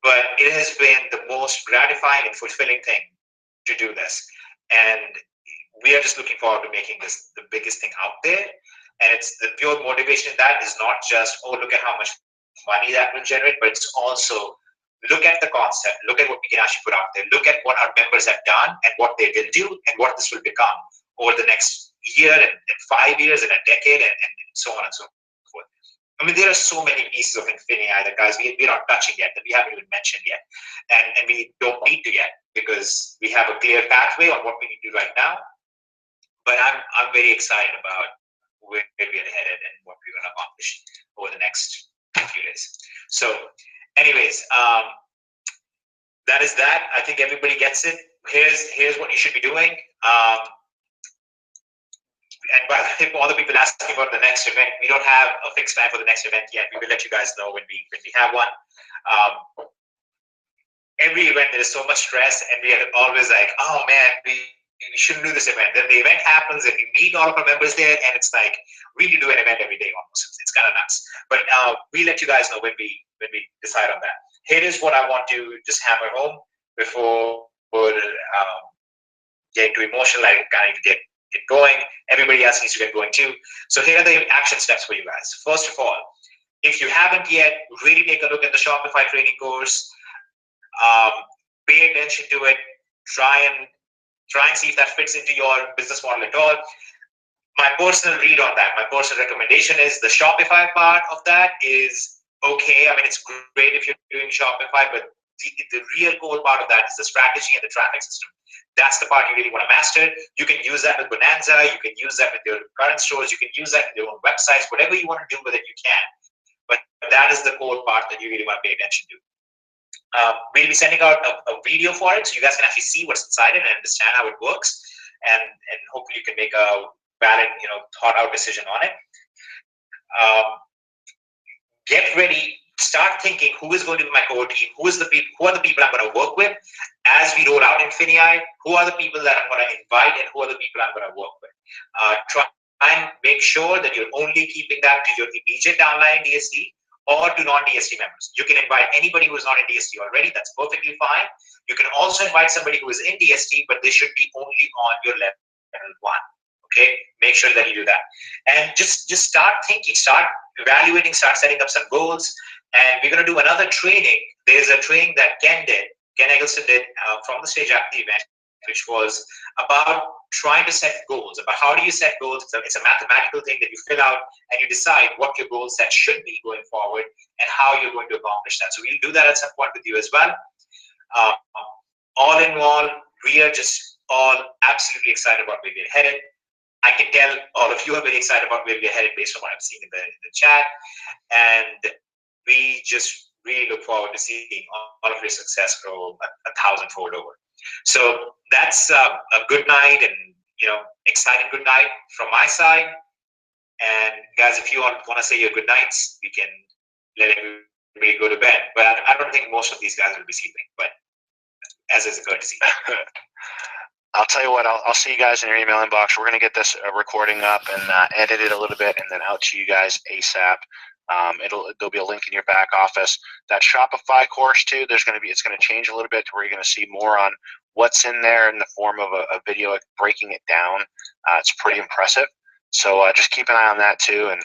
but it has been the most gratifying and fulfilling thing to do this. And we are just looking forward to making this the biggest thing out there. And it's the pure motivation in that is not just, oh, look at how much money that will generate, but it's also look at the concept, look at what we can actually put out there, look at what our members have done and what they will do and what this will become over the next year and 5 years and a decade and so on and so forth. I mean, there are so many pieces of Infinii that, guys, we're not touching yet, that we haven't even mentioned yet. And we don't need to yet, because we have a clear pathway on what we need to do right now. But I'm very excited about where we're headed and what we're going to accomplish over the next few days. So anyways, that is that. I think everybody gets it. Here's what you should be doing. And by the way, all the people asking about the next event, we don't have a fixed time for the next event yet. We will let you guys know when we have one. Every event there is so much stress, and we are always like, oh man, we shouldn't do this event. Then the event happens, and we meet all of our members there, and it's like we need to do an event every day almost. It's kind of nuts. But we let you guys know when we decide on that. Here is what I want to just hammer home before getting too emotional. I kind of need to get going. Everybody else needs to get going too. So here are the action steps for you guys. First of all, if you haven't yet, really take a look at the Shopify training course. Pay attention to it. Try and Try and see if that fits into your business model at all. My personal read on that, my personal recommendation is the Shopify part of that is okay. I mean, it's great if you're doing Shopify, but the real core part of that is the strategy and the traffic system. That's the part you really want to master. You can use that with Bonanza. You can use that with your current stores. You can use that with your own websites. Whatever you want to do with it, you can. But that is the core part that you really want to pay attention to. We'll be sending out a video for it so you guys can actually see what's inside it and understand how it works. And hopefully you can make a valid, thought out decision on it. Get ready. Start thinking who is going to be my core team, who are the people I'm going to work with as we roll out Infinii, who are the people that I'm going to invite, and who are the people I'm going to work with. Try and make sure that you're only keeping that to your immediate downline DSD or to non-DSD members. You can invite anybody who is not in DSD already, that's perfectly fine. You can also invite somebody who is in DSD, but they should be only on your level 1. Okay, make sure that you do that. And just start thinking, start evaluating, start setting up some goals. And we're going to do another training. There's a training that Ken Eggleston did from the stage after the event, which was about trying to set goals, about how do you set goals. It's a mathematical thing that you fill out and you decide what your goal set should be going forward and how you're going to accomplish that. So we'll do that at some point with you as well. All in all, we are just all absolutely excited about where we're headed. I can tell all of you are very excited about where we're headed based on what I'm seeing in the chat. And we just really look forward to seeing all of your success grow 1,000-fold over. So that's a good night and exciting good night from my side. And guys, if you want to say your good nights, we can let everybody go to bed. But I don't think most of these guys will be sleeping. But as is a courtesy. I'll tell you what, I'll see you guys in your email inbox. We're going to get this recording up and edit it a little bit and then out to you guys ASAP. There'll be a link in your back office. That Shopify course too, it's going to change a little bit to where you're going to see more on what's in there in the form of a video breaking it down. It's pretty impressive. So just keep an eye on that too and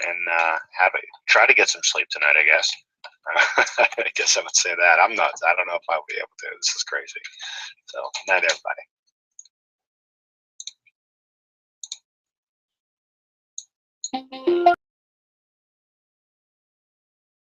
try to get some sleep tonight, I guess. I guess I would say that. I don't know if I'll be able to. This is crazy. So night, everybody.